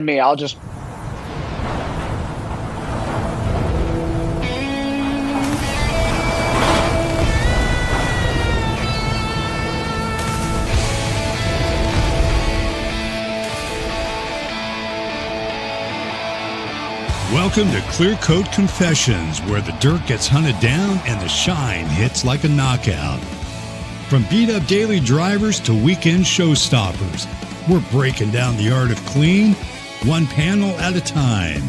me, I'll just. Welcome to Clearcoat Confessions, where the dirt gets hunted down and the shine hits like a knockout. From beat-up daily drivers to weekend showstoppers, we're breaking down the art of clean, one panel at a time.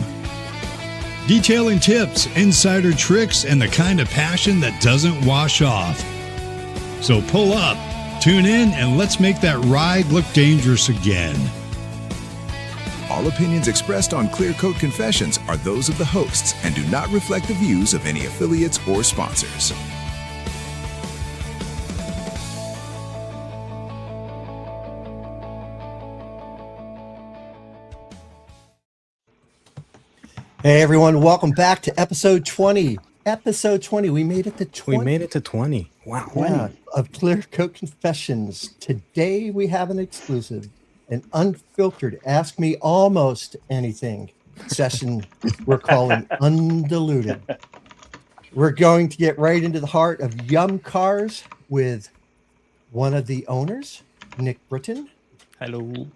Detailing tips, insider tricks, and the kind of passion that doesn't wash off. So pull up, tune in, and let's make that ride look dangerous again. All opinions expressed on Clearcoat Confessions are those of the hosts and do not reflect the views of any affiliates or sponsors. Hey everyone, welcome back to episode 20. Episode 20. We made it to 20. We made it to 20. Wow. Yeah, of Clearcoat Confessions. Today we have an exclusive, an unfiltered Ask Me Almost Anything session we're calling Undiluted. We're going to get right into the heart of Yumcars with one of the owners, Nick Britton. Hello.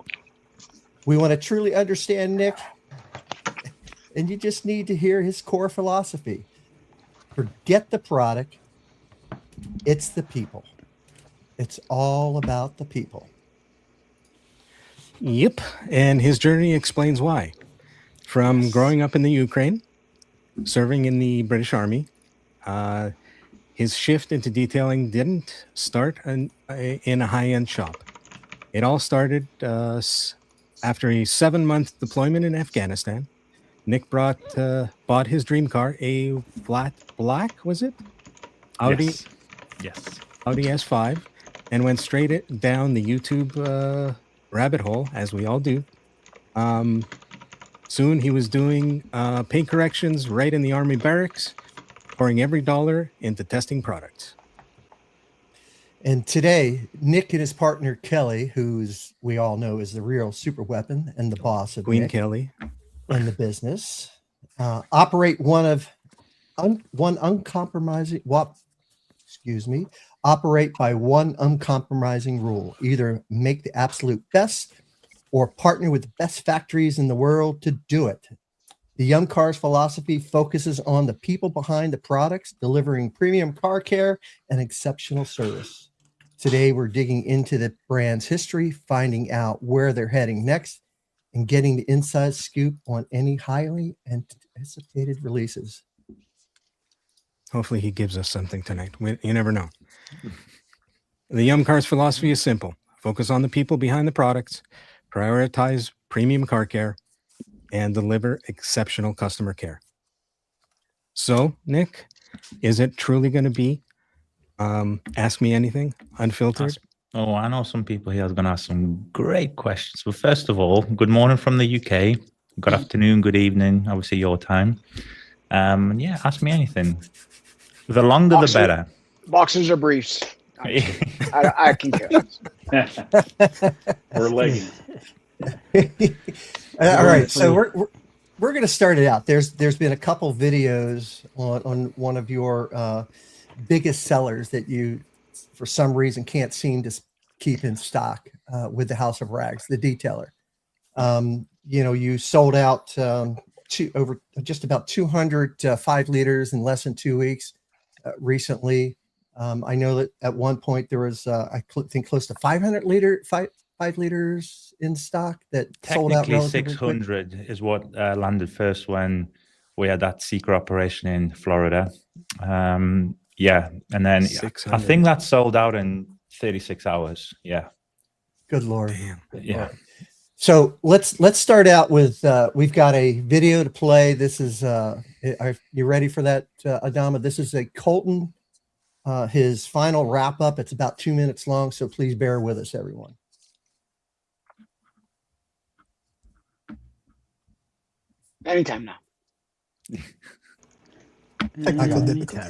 We want to truly understand Nick, and you just need to hear his core philosophy. Forget the product. It's the people. It's all about the people. Yep. And his journey explains why. From growing up in the Ukraine, serving in the British Army, his shift into detailing didn't start in a high-end shop. It all started after a 7-month deployment in Afghanistan. Nick bought his dream car, a flat black, was it? Audi. Yes. Audi S5, and went straight down the YouTube rabbit hole, as we all do. Soon he was doing paint corrections right in the Army barracks, pouring every dollar into testing products. And today, Nick and his partner Kelly, who's we all know is the real super weapon and the boss of Queen Nick Kelly. in the business, operate operate by one uncompromising rule: either make the absolute best or partner with the best factories in the world to do it. The Yumcars philosophy focuses on the people behind the products, delivering premium car care and exceptional service. Today, we're digging into the brand's history, finding out where they're heading next, and getting the inside scoop on any highly anticipated releases. Hopefully he gives us something tonight. You never know. The Yumcars philosophy is simple. Focus on the people behind the products, prioritize premium car care, and deliver exceptional customer care. So, Nick, is it truly going to be Ask Me Anything, unfiltered? Oh, I know some people here are going to ask some great questions. But first of all, good morning from the UK. Good afternoon, good evening, obviously your time. Yeah, ask me anything. The longer, the better. Boxers or briefs. I can care less. Or leggings. All right, so we're going to start it out. There's been a couple videos on one of your biggest sellers that you, for some reason, can't seem to keep in stock with the House of Rags, the detailer. You sold out over just about 200 5 liters in less than 2 weeks recently. I know that at one point there was, I think, close to 500 5 liters in stock that sold out. Technically, 600 is what landed first when we had that secret operation in Florida. Yeah, and then 600. I think that sold out in 36 hours. Yeah. Good Lord. Damn. Yeah. So let's start out with we've got a video to play. This is are you ready for that, Adama? This is a Colton, his final wrap up. It's about 2 minutes long, so please bear with us, everyone. Anytime now.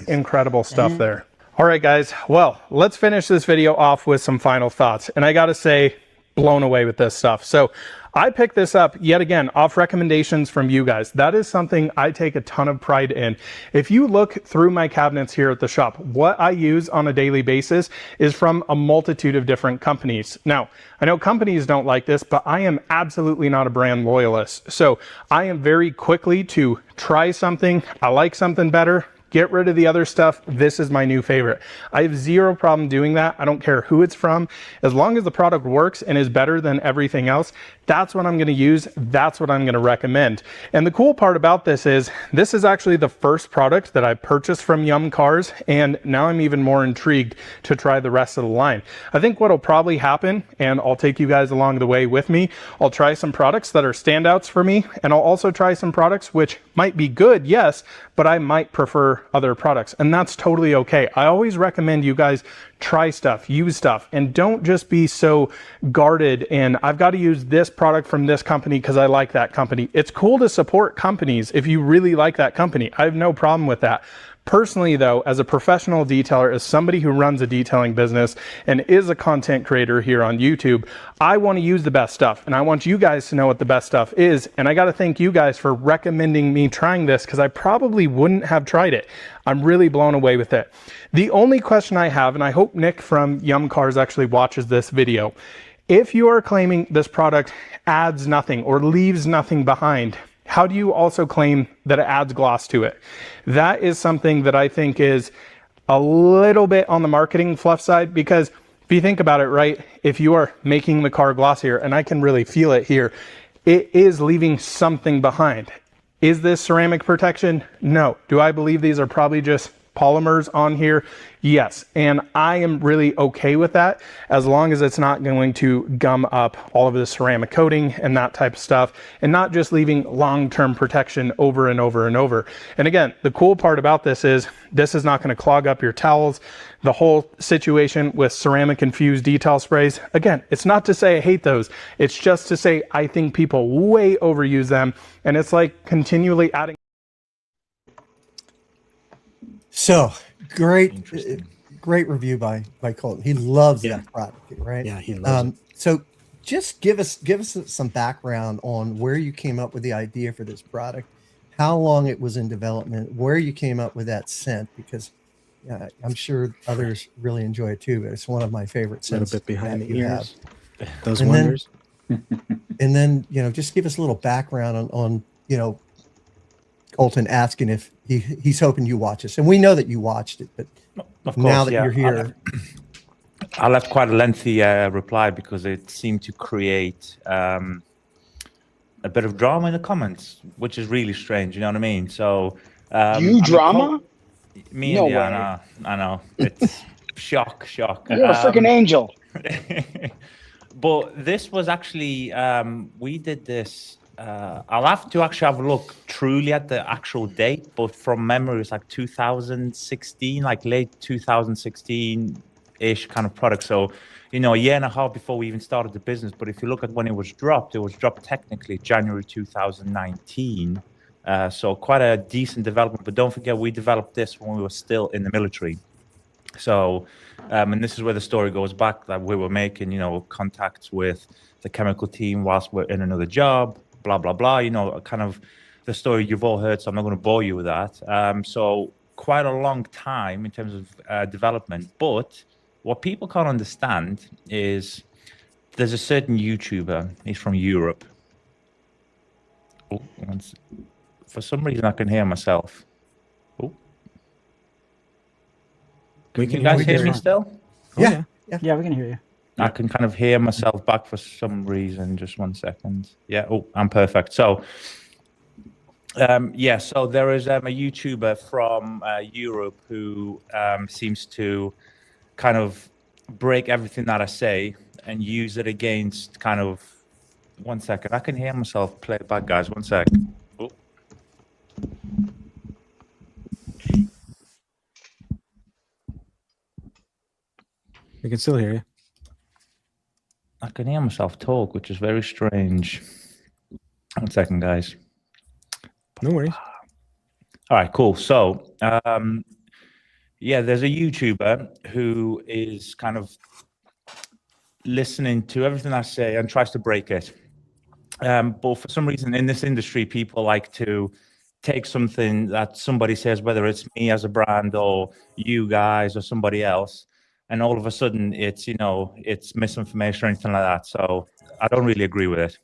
Incredible stuff there. All right, guys. Well, let's finish this video off with some final thoughts. And I got to say, blown away with this stuff. So I picked this up yet again off recommendations from you guys. That is something I take a ton of pride in. If you look through my cabinets here at the shop, what I use on a daily basis is from a multitude of different companies. Now, I know companies don't like this, but I am absolutely not a brand loyalist. So I am very quickly to try something. I like something better. Get rid of the other stuff. This is my new favorite. I have zero problem doing that. I don't care who it's from. As long as the product works and is better than everything else, that's what I'm going to use. That's what I'm going to recommend. And the cool part about this is actually the first product that I purchased from Yumcars, and now I'm even more intrigued to try the rest of the line. I think what'll probably happen, and I'll take you guys along the way with me, I'll try some products that are standouts for me, and I'll also try some products which might be good, yes, but I might prefer other products, and that's totally okay. I always recommend you guys try stuff, use stuff, and don't just be so guarded and I've got to use this product from this company because I like that company. It's cool to support companies if you really like that company. I have no problem with that. Personally, though, as a professional detailer, as somebody who runs a detailing business and is a content creator here on YouTube, I want to use the best stuff, and I want you guys to know what the best stuff is. And I got to thank you guys for recommending me trying this, because I probably wouldn't have tried it. I'm really blown away with it. The only question I have, and I hope Nick from Yumcars actually watches this video, if you are claiming this product adds nothing or leaves nothing behind, how do you also claim that it adds gloss to it? That is something that I think is a little bit on the marketing fluff side, because if you think about it, right, if you are making the car glossier, and I can really feel it here, it is leaving something behind. Is this ceramic protection? No. Do I believe these are probably just polymers on here? Yes. And I am really okay with that, as long as it's not going to gum up all of the ceramic coating and that type of stuff, and not just leaving long-term protection over and over and over. And again, the cool part about this is not going to clog up your towels. The whole situation with ceramic infused detail sprays, again, it's not to say I hate those. It's just to say I think people way overuse them, and it's like continually adding. So great review by Colton. He loves that product, right? Yeah, he loves it. So just give us some background on where you came up with the idea for this product, how long it was in development, where you came up with that scent, because I'm sure others really enjoy it too, but it's one of my favorite scents. A little bit behind the ears. Those wonders. And then, just give us a little background on Colton asking if he's hoping you watch this, and we know that you watched it, but of course, now that you're here, I left quite a lengthy reply because it seemed to create a bit of drama in the comments, which is really strange. You know what I mean? So drama? Me no and way. I know. It's shock. You're a freaking angel. But this was actually we did this. I'll have to actually have a look truly at the actual date, but from memory, it's like 2016, like late 2016-ish kind of product. So, a year and a half before we even started the business. But if you look at when it was dropped technically January 2019. So quite a decent development. But don't forget, we developed this when we were still in the military. So, and this is where the story goes back, that we were making, contacts with the chemical team whilst we're in another job. Blah, blah, blah, kind of the story you've all heard, so I'm not going to bore you with that. So quite a long time in terms of development. But what people can't understand is there's a certain YouTuber, he's from Europe. Oh, for some reason, I can hear myself. Oh. Can you guys hear me still? Yeah, we can hear you. I can kind of hear myself back for some reason. Just 1 second. Yeah. Oh, I'm perfect. So, so there is a YouTuber from Europe who seems to kind of break everything that I say and use it against kind of. 1 second. I can hear myself play it back, guys. 1 sec. Oh. We can still hear you. I can hear myself talk, which is very strange. 1 second, guys. No worries. All right, cool. So, there's a YouTuber who is kind of listening to everything I say and tries to break it. But for some reason in this industry, people like to take something that somebody says, whether it's me as a brand or you guys or somebody else, and all of a sudden it's, it's misinformation or anything like that. So I don't really agree with it.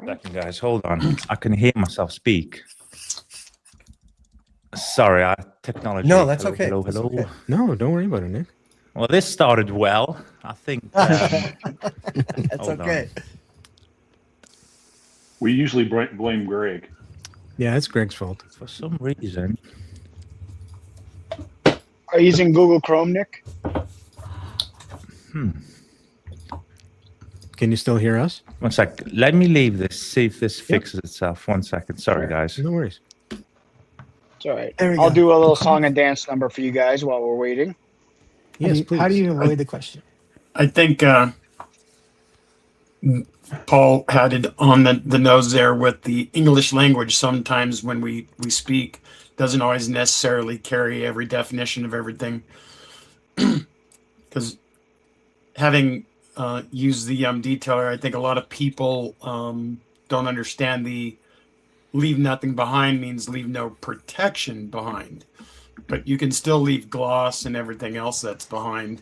Second, guys, hold on. I can hear myself speak. Sorry, technology. No, that's okay. Hello. That's okay. No, don't worry about it, Nick. Well, this started well. I think. That's hold okay. on. We usually blame Greg. Yeah, it's Greg's fault. For some reason. Are you using Google Chrome, Nick? Can you still hear us? One sec. Let me leave this. See if this fixes itself. 1 second. Sorry, guys. No worries. It's all right. There we I'll go. do a little song and dance number for you guys while we're waiting. Yes, please. How do you avoid the question? I think Paul had it on the nose there with the English language. Sometimes when we speak, doesn't always necessarily carry every definition of everything. Because having used the detailer, I think a lot of people don't understand the leave nothing behind means leave no protection behind. But you can still leave gloss and everything else that's behind,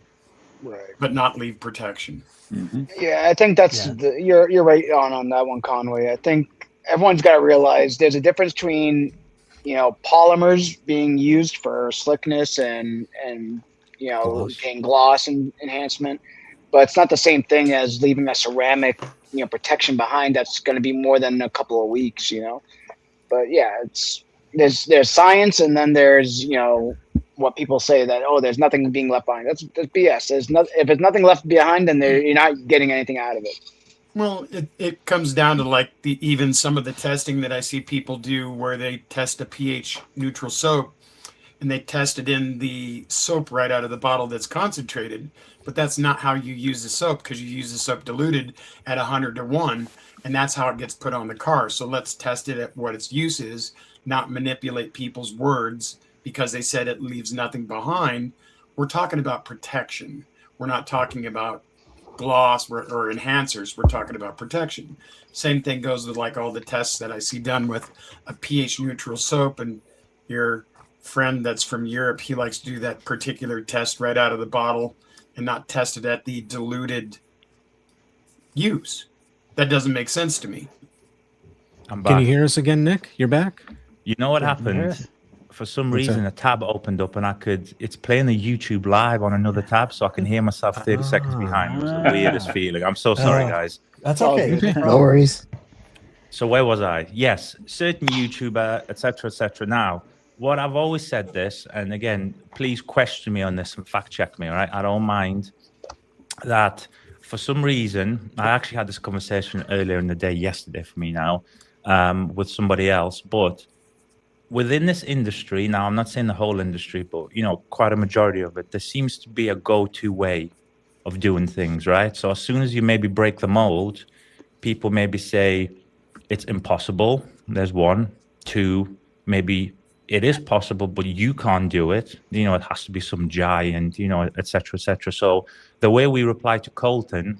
Right. but not leave protection. Mm-hmm. Yeah, I think that's you're right on that one, Conway. I think everyone's got to realize there's a difference between polymers being used for slickness and gloss and enhancement, but it's not the same thing as leaving a ceramic protection behind that's going to be more than a couple of weeks. But yeah, there's science, and then there's what people say that there's nothing being left behind. That's BS. If there's nothing left behind, then you're not getting anything out of it. Well, it comes down to even some of the testing that I see people do where they test a pH neutral soap and they test it in the soap right out of the bottle that's concentrated, but that's not how you use the soap, because you use the soap diluted at 100 to 1, and that's how it gets put on the car. So let's test it at what its use is, not manipulate people's words because they said it leaves nothing behind. We're talking about protection. We're not talking about gloss or enhancers. We're talking about protection. Same thing goes with all the tests that I see done with a pH neutral soap, and your friend that's from Europe, he likes to do that particular test right out of the bottle and not test it at the diluted use. That doesn't make sense to me. I'm back. Can you hear us again, Nick? You're back? You know what happened? For some What's reason, that? a tab opened up and it's playing the YouTube live on another tab, so I can hear myself 30 seconds behind. It was the weirdest feeling. I'm so sorry, guys. That's okay. No worries. So where was I? Yes, certain YouTuber, etc., etc. Now, what I've always said this, and again, please question me on this and fact check me, all right? I don't mind that. For some reason, I actually had this conversation earlier in the day, yesterday for me now, with somebody else, but within this industry, now I'm not saying the whole industry, but quite a majority of it, there seems to be a go-to way of doing things, right? So as soon as you maybe break the mold, people maybe say it's impossible. There's one. Two, maybe it is possible, but you can't do it. It has to be some giant, et cetera, et cetera. So the way we reply to Colton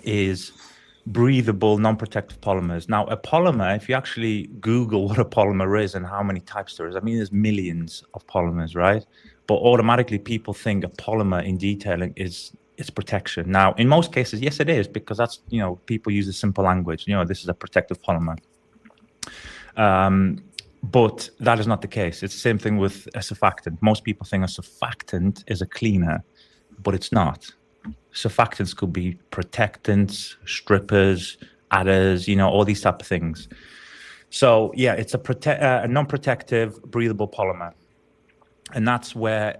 is breathable, non-protective polymers. Now, a polymer, if you actually Google what a polymer is and how many types there is, there's millions of polymers, right? But automatically people think a polymer in detailing is protection. Now, in most cases, yes, it is, because that's, people use a simple language. This is a protective polymer. But that is not the case. It's the same thing with a surfactant. Most people think a surfactant is a cleaner, but it's not. Surfactants could be protectants, strippers, adders, all these type of things. So yeah, it's a non-protective, breathable polymer. And that's where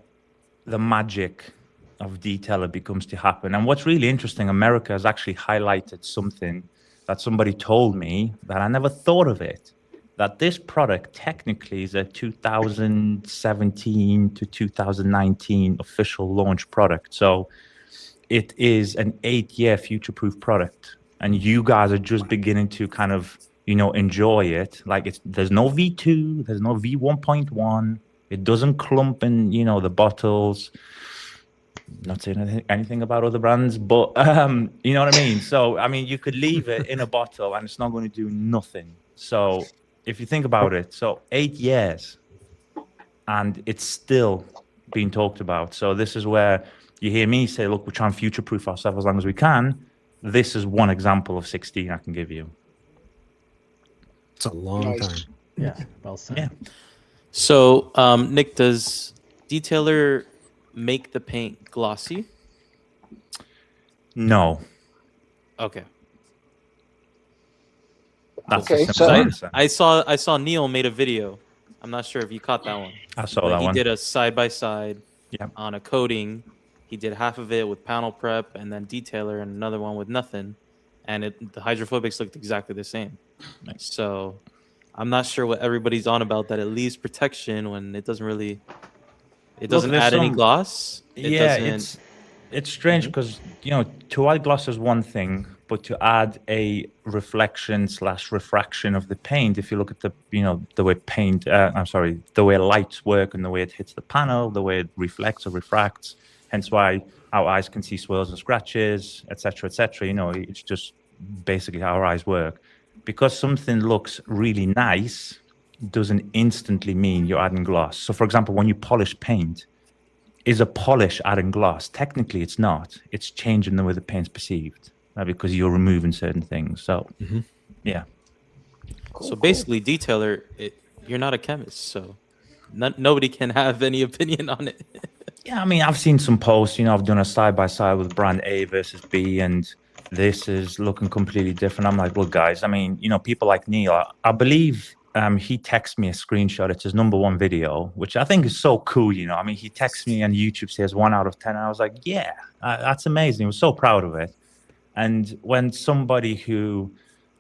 the magic of detailer becomes to happen. And what's really interesting, America has actually highlighted something that somebody told me that I never thought of it, that this product technically is a 2017 to 2019 official launch product. So it is an 8-year future-proof product, and you guys are just beginning to kind of, enjoy it. There's no V2, there's no V1.1, It doesn't clump in, the bottles. Not saying anything about other brands, but you know what I mean? So, I mean, you could leave it in a bottle and it's not going to do nothing. So, if you think about it, so 8 years and it's still being talked about. So, this is where you hear me say, look, we're trying to future proof ourselves as long as we can. This is one example of 16 I can give you. It's a long time. Yeah, well said. Yeah. So, Nick, does Detailer make the paint glossy? No. Okay. That's Okay, a simple answer. I saw Neil made a video. I'm not sure if you caught that one. I saw that he one. did a side-by-side Yep. on a coating. He did half of it with panel prep and then Detailer and another one with nothing. And the hydrophobics looked exactly the same. Nice. So I'm not sure what everybody's on about that it leaves protection when it doesn't really, it doesn't there's add any some- gloss. Yeah, doesn't, it's strange because to add gloss is one thing, but to add a reflection/refraction of the paint, if you look at the way the way lights work and the way it hits the panel, the way it reflects or refracts, hence why our eyes can see swirls and scratches, etc., etc. It's just basically how our eyes work. Because something looks really nice doesn't instantly mean you're adding gloss. So, for example, when you polish paint, is a polish adding gloss? Technically, it's not. It's changing the way the paint's perceived, right? Because you're removing certain things. So, yeah. so basically, Detailer, you're not a chemist, so nobody can have any opinion on it. Yeah, I mean, I've seen some posts. I've done a side-by-side with brand A versus B, and this is looking completely different. I'm like, look, guys, I mean, people like Neil, I believe he texted me a screenshot. It's his #1 video, which I think is so cool. I mean, he texts me and YouTube says 1 out of 10. I was like, yeah, that's amazing. I was so proud of it. And when somebody who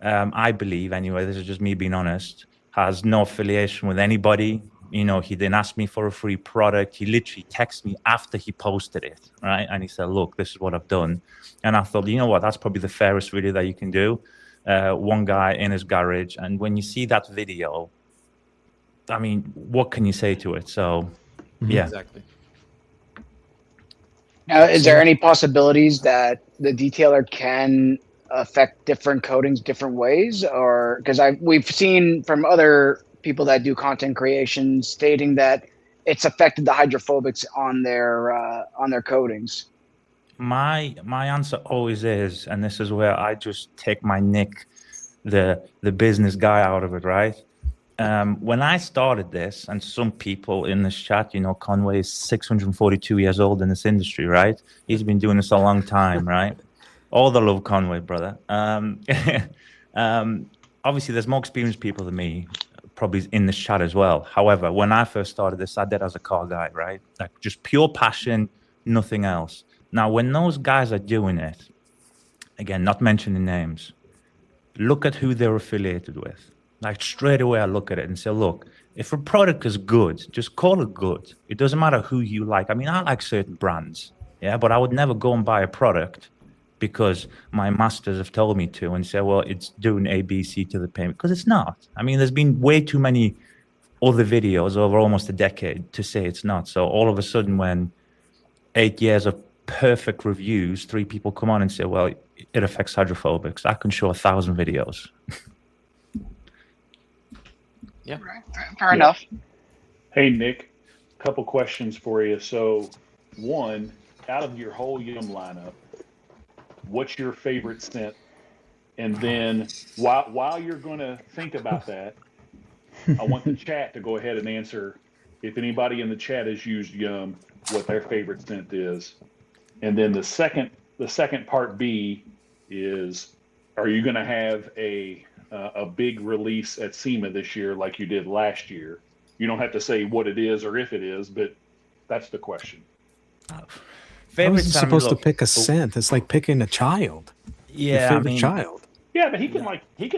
I believe, anyway, this is just me being honest, has no affiliation with anybody, he didn't ask me for a free product. He literally texted me after he posted it, right? And he said, look, this is what I've done. And I thought, you know what, that's probably the fairest video that you can do. One guy in his garage. And when you see that video, I mean, what can you say to it? So, yeah. Exactly. Now, is there any possibilities that the Detailer can affect different coatings different ways? Or because we've seen from other people that do content creation stating that it's affected the hydrophobics on their coatings. My answer always is, and this is where I just take my Nick, the business guy out of it, right? When I started this, and some people in this chat, Conway is 642 years old in this industry, right? He's been doing this a long time, right? All the love, Conway, brother. Obviously, there's more experienced people than me, probably in this chat as well. However, when I first started this, I did as a car guy, right? Like just pure passion, nothing else. Now, when those guys are doing it, again, not mentioning names, look at who they're affiliated with. Like straight away, I look at it and say, look, if a product is good, just call it good. It doesn't matter who you like. I mean, I like certain brands, yeah, but I would never go and buy a product because my masters have told me to and say, well, it's doing A, B, C to the paint, because it's not. I mean, there's been way too many other videos over almost a decade to say it's not. So all of a sudden, when 8 years of perfect reviews, 3 people come on and say, well, it affects hydrophobics, I can show 1,000 videos. Yeah. Fair enough. Hey, Nick, a couple questions for you. So, one, out of your whole Yum lineup, what's your favorite scent? And then while you're going to think about that, I want the chat to go ahead and answer, if anybody in the chat has used Yum, what their favorite scent is. And then the second part B is, are you going to have a big release at SEMA this year like you did last year? You don't have to say what it is or if it is, but that's the question. How is he supposed to pick a scent? It's like picking a child. Yeah, Your favorite child. Yeah, but he can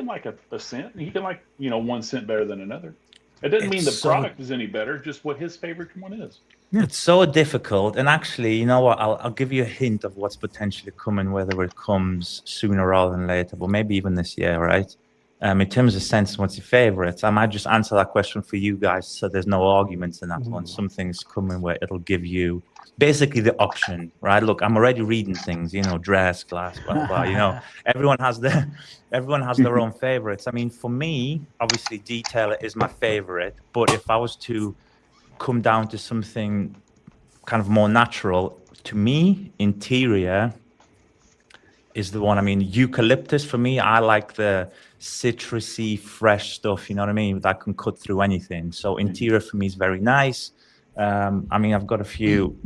like a scent. He can like, one scent better than another. It doesn't mean the product is any better, just what his favorite one is. It's so difficult. And actually, you know what? I'll give you a hint of what's potentially coming, whether it comes sooner rather than later, but maybe even this year, right? In terms of sense, what's your favorites? I might just answer that question for you guys, so there's no arguments in that one. Something's coming where it'll give you basically the option, right? Look, I'm already reading things, dress, glass, blah, blah, blah. Everyone has their own favorites. I mean, for me, obviously, detailer is my favorite. But if I was to come down to something kind of more natural, to me, interior is the one. I mean, eucalyptus for me, I like the citrusy, fresh stuff, you know what I mean? That can cut through anything. So interior for me is very nice. I mean, I've got a few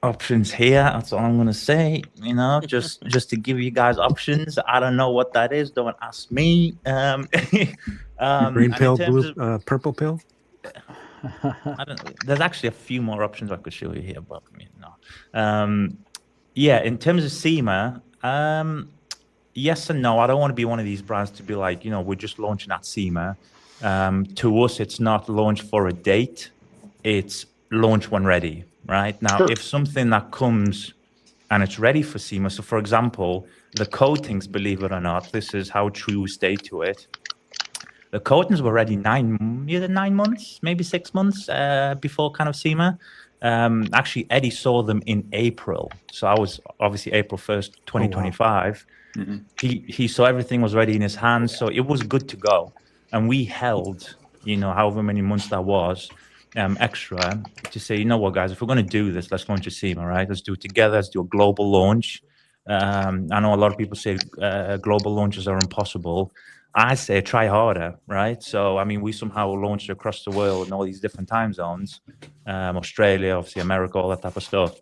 options here. That's all I'm going to say, just to give you guys options. I don't know what that is. Don't ask me. Green pill, blue, purple pill. There's actually a few more options I could show you here, but no. Yeah, in terms of SEMA, yes and no. I don't want to be one of these brands to be like, we're just launching at SEMA. To us, it's not launch for a date. It's launch when ready, right? Now, if something that comes and it's ready for SEMA, so for example, the coatings, believe it or not, this is how true we stay to it. The coatings were ready 9 months, maybe 6 months before kind of SEMA. Actually, Eddie saw them in April. So I was obviously April 1st, 2025. Oh, wow. He saw everything was ready in his hands. So it was good to go. And we held, however many months that was, extra to say, what, guys, if we're going to do this, let's launch a SEMA, right? Let's do it together. Let's do a global launch. I know a lot of people say global launches are impossible. I say try harder, right? So, I mean, we somehow launched across the world in all these different time zones, Australia, obviously America, all that type of stuff.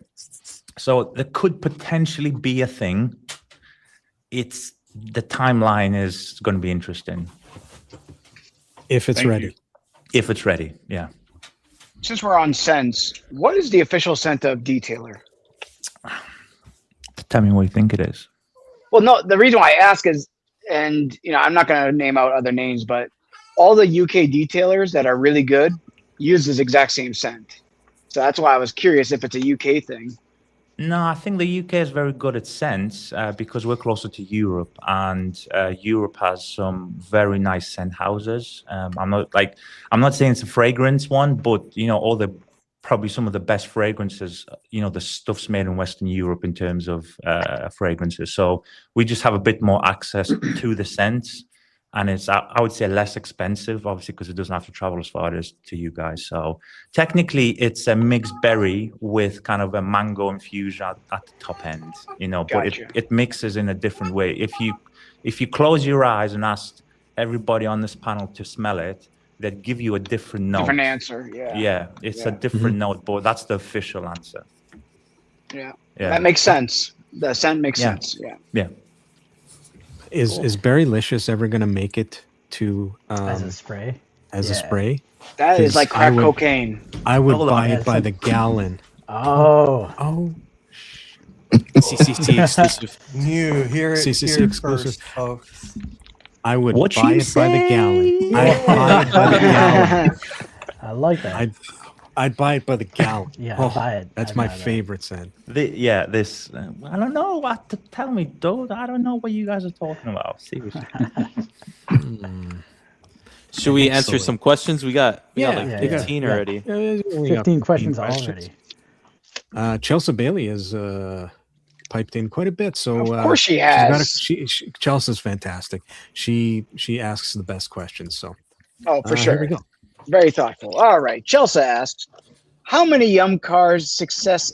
So there could potentially be a thing. The timeline is going to be interesting. If it's ready. If it's ready, yeah. Since we're on scents, what is the official scent of Detailer? Tell me what you think it is. Well, no, the reason why I ask is, and I'm not going to name out other names, but all the UK detailers that are really good use this exact same scent. So that's why I was curious if it's a UK thing. No, I think the UK is very good at scents because we're closer to Europe, and Europe has some very nice scent houses. I'm not saying it's a fragrance one, but probably some of the best fragrances, the stuff's made in Western Europe in terms of fragrances. So we just have a bit more access to the scents, and it's, I would say, less expensive, obviously, because it doesn't have to travel as far as to you guys. So technically it's a mixed berry with kind of a mango infusion at the top end, but it mixes in a different way. If you close your eyes and ask everybody on this panel to smell it, that give you a different note. Different answer, yeah. Yeah, it's a different note, but that's the official answer. Yeah, that makes sense. The scent makes sense, Yeah. Is Berrylicious ever going to make it to... as a spray? As a spray? That is like crack cocaine. I would buy it by the gallon. Oh. CCC exclusive. You hear it CCC here exclusive. first, folks. I would buy it by the gallon. I'd buy it by the gallon. I like that. I'd buy it by the gallon. Yeah, I'll buy it. That's my favorite scent. This I don't know what to tell me, dude. I don't know what you guys are talking about. Seriously. Should we answer some questions? We got like 15 yeah. already. 15 questions already. Chelsea Bailey has piped in quite a bit. So of course she has. Chelsea's fantastic. She asks the best questions. So for sure. Here we go. Very thoughtful. All right. Chelsea asks, how much of Yumcars' success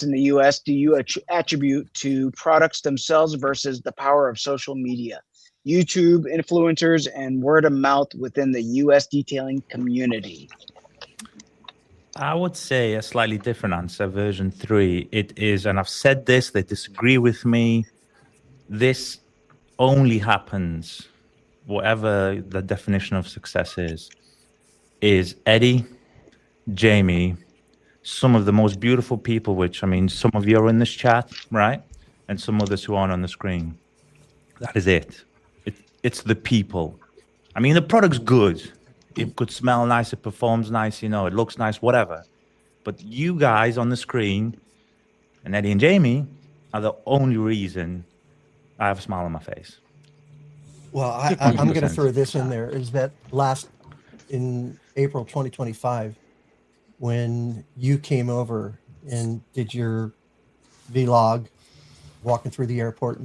in the US do you attribute to products themselves versus the power of social media, YouTube influencers, and word of mouth within the US detailing community? I would say a slightly different answer, version 3. It is, and I've said this, they disagree with me. This only happens, whatever the definition of success is Eddie, Jamie, some of the most beautiful people, which, I mean, some of you are in this chat, right? And some others who aren't on the screen. That is it. It's the people. I mean, the product's good. It could smell nice, it performs nice, it looks nice, whatever. But you guys on the screen, and Eddie and Jamie, are the only reason I have a smile on my face. Well, I'm going to throw this in there. Is that in April 2025, when you came over and did your vlog walking through the airport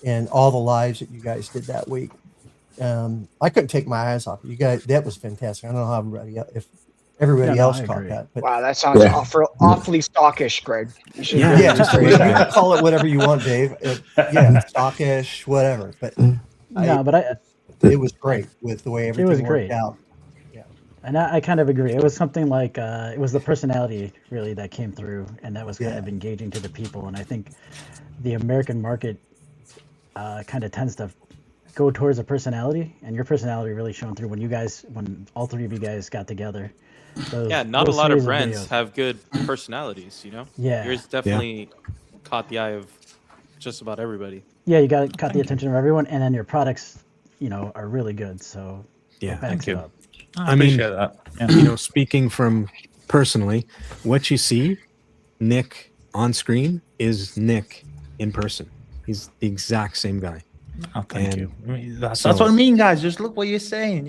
and all the lives that you guys did that week. I couldn't take my eyes off you guys. That was fantastic. I don't know how if everybody else caught that, but wow, that sounds awfully stockish, Greg. You should really just you can call it whatever you want, Dave. Stockish, whatever. But it was great with the way everything worked out. And I kind of agree. It was something like it was the personality really that came through, and that was kind of engaging to the people. And I think the American market kind of tends to go towards a personality, and your personality really shone through when all three of you guys got together. Not a lot of brands have good personalities, you know? Yeah. Yours definitely caught the eye of just about everybody. Yeah, you caught the attention of everyone, and then your products, are really good. So thank you. Up. I mean, that. Speaking from personally, what you see Nick on screen is Nick in person. He's the exact same guy. Oh, thank you. I mean, that's what I mean, guys. Just look what you're saying.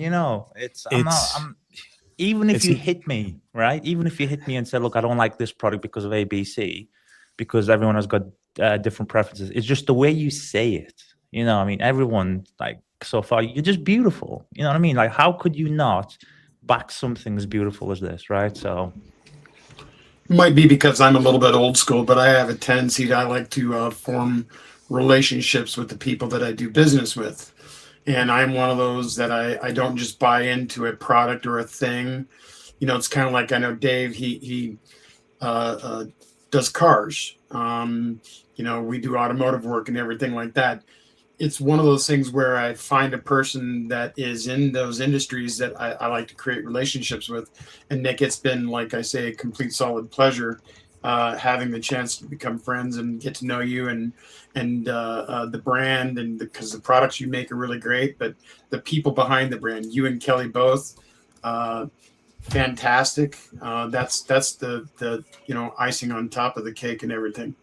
Even if you hit me, right? Even if you hit me and say, look, I don't like this product because of ABC, because everyone has got different preferences. It's just the way you say it. I mean, everyone, like, so far, you're just beautiful. You know what I mean? Like, how could you not back something as beautiful as this, right? So, might be because I'm a little bit old school, but I have a tendency that I like to form relationships with the people that I do business with. And I'm one of those that I don't just buy into a product or a thing. It's kind of like, I know Dave, he does cars. We do automotive work and everything like that. It's one of those things where I find a person that is in those industries that I like to create relationships with. And Nick, it's been, like I say, a complete solid pleasure having the chance to become friends and get to know you and the brand, and because the products you make are really great, but the people behind the brand, you and Kelly both, fantastic. That's the icing on top of the cake and everything.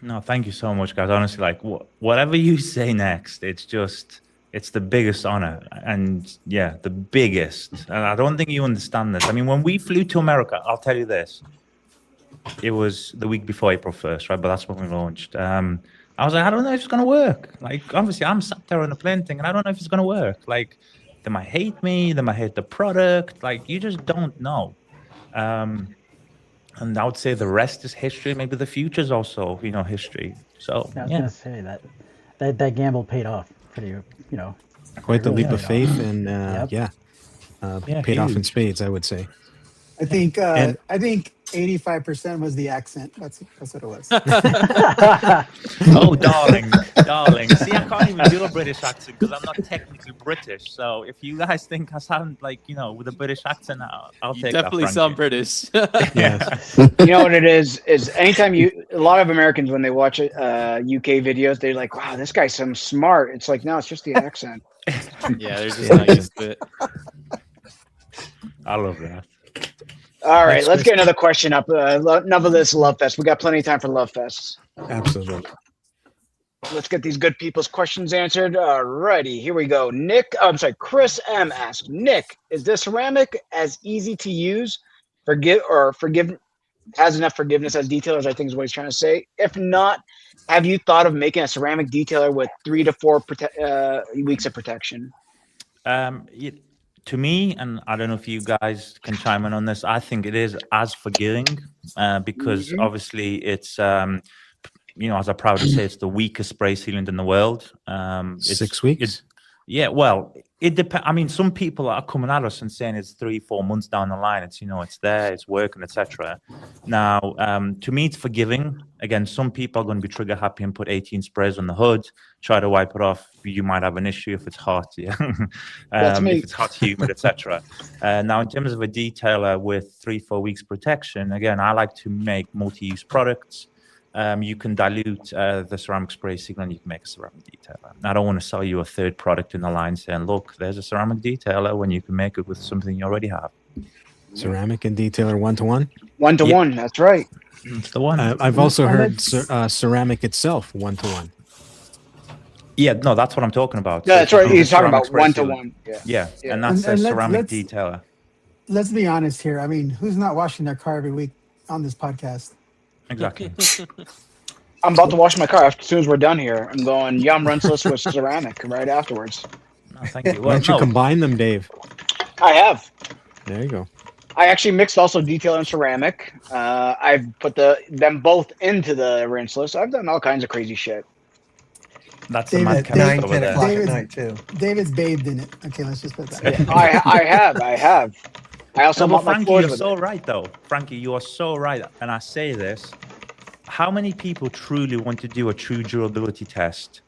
No, thank you so much, guys. Honestly, like whatever you say next, it's the biggest honor, and the biggest. And I don't think you understand this. I mean, when we flew to America, I'll tell you this. It was the week before April 1st, right? But that's when we launched. I was like, I don't know if it's going to work. Like, obviously, I'm sat there on the plane thing, and I don't know if it's going to work. Like, they might hate me. They might hate the product. Like, you just don't know. And I would say the rest is history. Maybe the future is also, history. So, I was going to say that gamble paid off pretty, Quite the leap of faith, and paid off in spades, I would say. I think 85% was the accent. That's what it was. Oh, darling. See, I can't even do a British accent because I'm not technically British. So if you guys think I sound like, with a British accent, I'll take that. Definitely sound British. Yes. You know what it is anytime a lot of Americans, when they watch UK videos, they're like, wow, this guy's so smart. It's like, no, it's just the accent. Yeah, they're just not used to it. I love that. All right, let's get another question up. Enough of this Love Fest. We got plenty of time for Love Fest. Absolutely. Let's get these good people's questions answered. All righty, here we go. Chris M asked, Nick, is the ceramic as easy to use, has enough forgiveness as detailers, I think is what he's trying to say. If not, have you thought of making a ceramic detailer with 3 to 4 weeks of protection? To me, and I don't know if you guys can chime in on this, I think it is as forgiving because obviously it's, as I proudly say, it's the weakest spray sealant in the world. 6 weeks? Well, it depends. I mean, some people are coming at us and saying it's 3-4 months down the line. It's, it's there, it's working, etc. Now, to me, it's forgiving. Again, some people are going to be trigger happy and put 18 sprays on the hood, try to wipe it off. You might have an issue if it's hot, if it's hot, humid, etc. Now, in terms of a detailer with 3-4 weeks protection, again, I like to make multi-use products. You can dilute the ceramic spray sealant, you can make a ceramic detailer. I don't want to sell you a third product in the line saying, look, there's a ceramic detailer when you can make it with something you already have. Ceramic and detailer 1-to-1? 1-to-1, that's right. It's the one. I've also heard ceramic itself 1-to-1. Yeah, no, that's what I'm talking about. Yeah, So that's if you right. do the He's talking ceramic about spray one to sealer- one. Yeah. Yeah, Yeah. and that's a And ceramic detailer. let's be honest here. I mean, who's not washing their car every week on this podcast? Exactly. I'm about to wash my car as soon as we're done here. I'm going Yum Rinseless with ceramic right afterwards. No, thank you. Why Well, don't you no, combine them, Dave? I have. There you go. I actually mixed also detail and ceramic. I've put them both into the rinseless. I've done all kinds of crazy shit. that's the David, mad At chemist 9, over 10 there. o'clock at David's- night too. David's bathed in it. Okay, let's just put that. Yeah, I have. I also No, but mop my Frankie, floors you're with so it. right, though. Frankie, you are so right. And I say this: how many people truly want to do a true durability test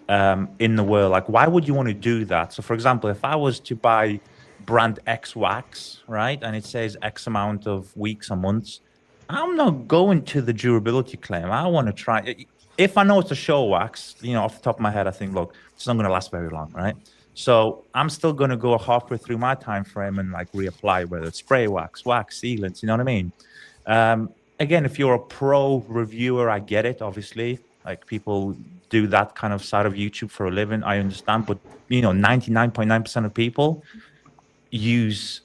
in the world? Like, why would you want to do that? So, for example, if I was to buy brand X wax, right, and it says X amount of weeks or months, I'm not going to the durability claim. I want to try. If I know it's a show wax, off the top of my head, I think, look, it's not going to last very long, right? So I'm still going to go halfway through my time frame and like reapply, whether it's spray wax, sealants, you know what I mean? Again, if you're a pro reviewer, I get it, obviously. Like, people do that kind of side of YouTube for a living, I understand. But, 99.9% of people use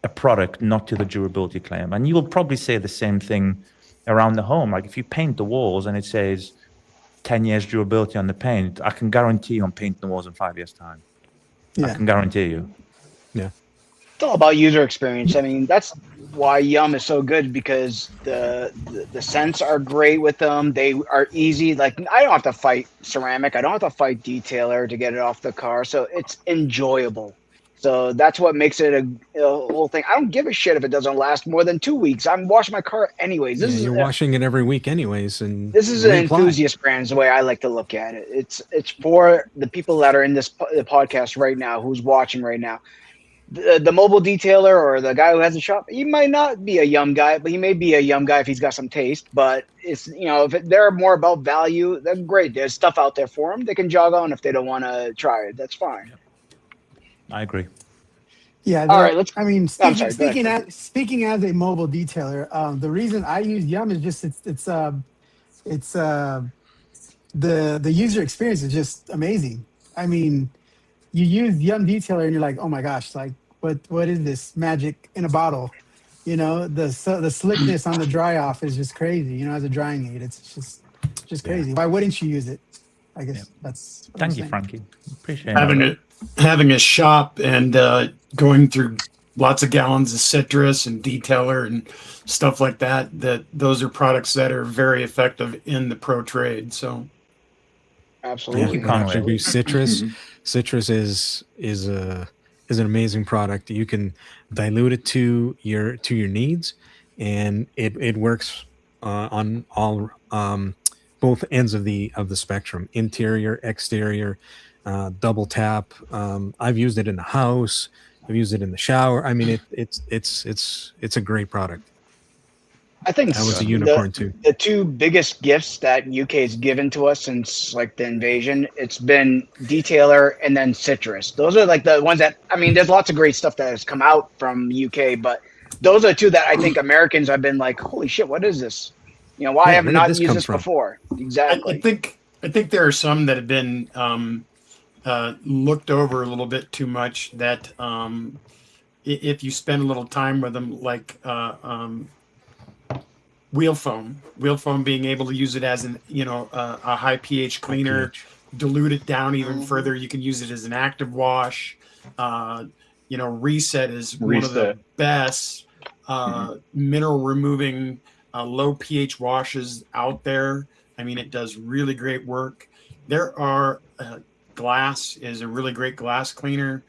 a product not to the durability claim. And you will probably say the same thing around the home. Like, if you paint the walls and it says 10 years durability on the paint, I can guarantee you I'm painting the walls in 5 years' time. I Yeah. can guarantee you. Yeah. It's all about user experience. I mean, that's why Yum is so good, because the scents are great with them. They are easy. Like, I don't have to fight ceramic. I don't have to fight detailer to get it off the car. So it's enjoyable. So that's what makes it a whole thing. I don't give a shit if it doesn't last more than 2 weeks. I'm washing my car anyways. Yeah, you're washing it every week anyways, and This is an reapply. enthusiast brand, is the way I like to look at it. It's for the people that are in the podcast right now, who's watching right now. The mobile detailer or the guy who has a shop, he might not be a Yum guy, but he may be a Yum guy if he's got some taste. But it's, if they're more about value, then great. There's stuff out there for them. They can jog on if they don't want to try it. That's fine. I agree. Yeah. All right, let's. I mean, I'm sorry, go ahead. speaking as a mobile detailer, the reason I use Yum is just it's the user experience is just amazing. I mean, you use Yum detailer and you're like, oh my gosh, like what is this magic in a bottle? The slickness on the dry off is just crazy. As a drying aid, it's just crazy. Why wouldn't you use it? I guess that's. What I'm Thank you, saying. Frankie. Appreciate it. Having a shop and going through lots of gallons of citrus and detailer and stuff like that. Those are products that are very effective in the pro trade. So, Absolutely. Yeah, actually, citrus. Citrus is an amazing product. You can dilute it to your needs, and it works on all both ends of the spectrum: interior, exterior, double tap. I've used it in the house. I've used it in the shower. I mean, it's a great product. I think That was a unicorn too. The two biggest gifts that UK has given to us since like the invasion, it's been detailer and then citrus. Those are like the ones that, I mean, there's lots of great stuff that has come out from UK, but those are two that I think Americans have been like, holy shit, what is this? Why have I not used this before? Exactly. I think there are some that have been looked over a little bit too much. That if you spend a little time with them, like wheel foam being able to use it as a high pH cleaner, dilute it down even further. You can use it as an active wash. Reset is one of the best mineral removing low pH washes out there. I mean, it does really great work. There are glass is a really great glass cleaner.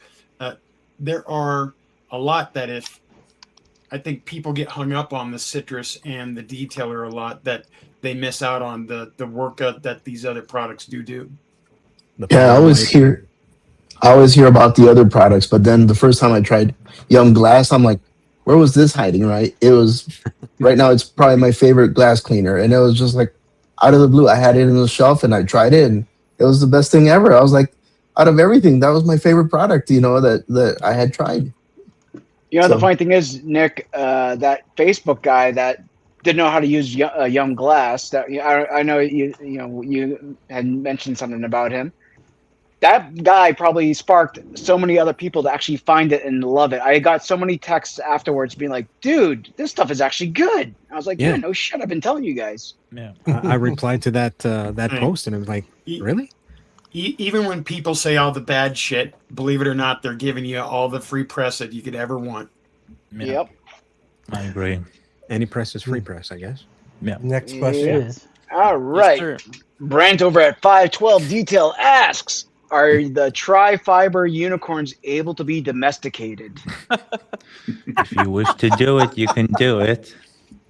There are a lot that I think people get hung up on the citrus and the detailer a lot, that they miss out on the work that these other products do. Yeah, I always hear about the other products, but then the first time I tried Yum Glass, I'm like, where was this hiding? Right? It was right now. It's probably my favorite glass cleaner, and it was just like out of the blue. I had it in the shelf, and I tried it, and it was the best thing ever. I was like, out of everything, that was my favorite product. That I had tried. The funny thing is, Nick, that Facebook guy that didn't know how to use Yum Glass. That I know you had mentioned something about him. That guy probably sparked so many other people to actually find it and love it. I got so many texts afterwards being like, dude, this stuff is actually good. I was like, yeah, no shit, I've been telling you guys. Yeah. I replied to that post, and it was like, really? Even when people say all the bad shit, believe it or not, they're giving you all the free press that you could ever want. Yeah. Yep. I agree. Any press is free press, I guess. Yeah. Next question. All right. Yes, Brant over at 512 Detail asks, are the tri-fiber unicorns able to be domesticated? If you wish to do it, you can do it.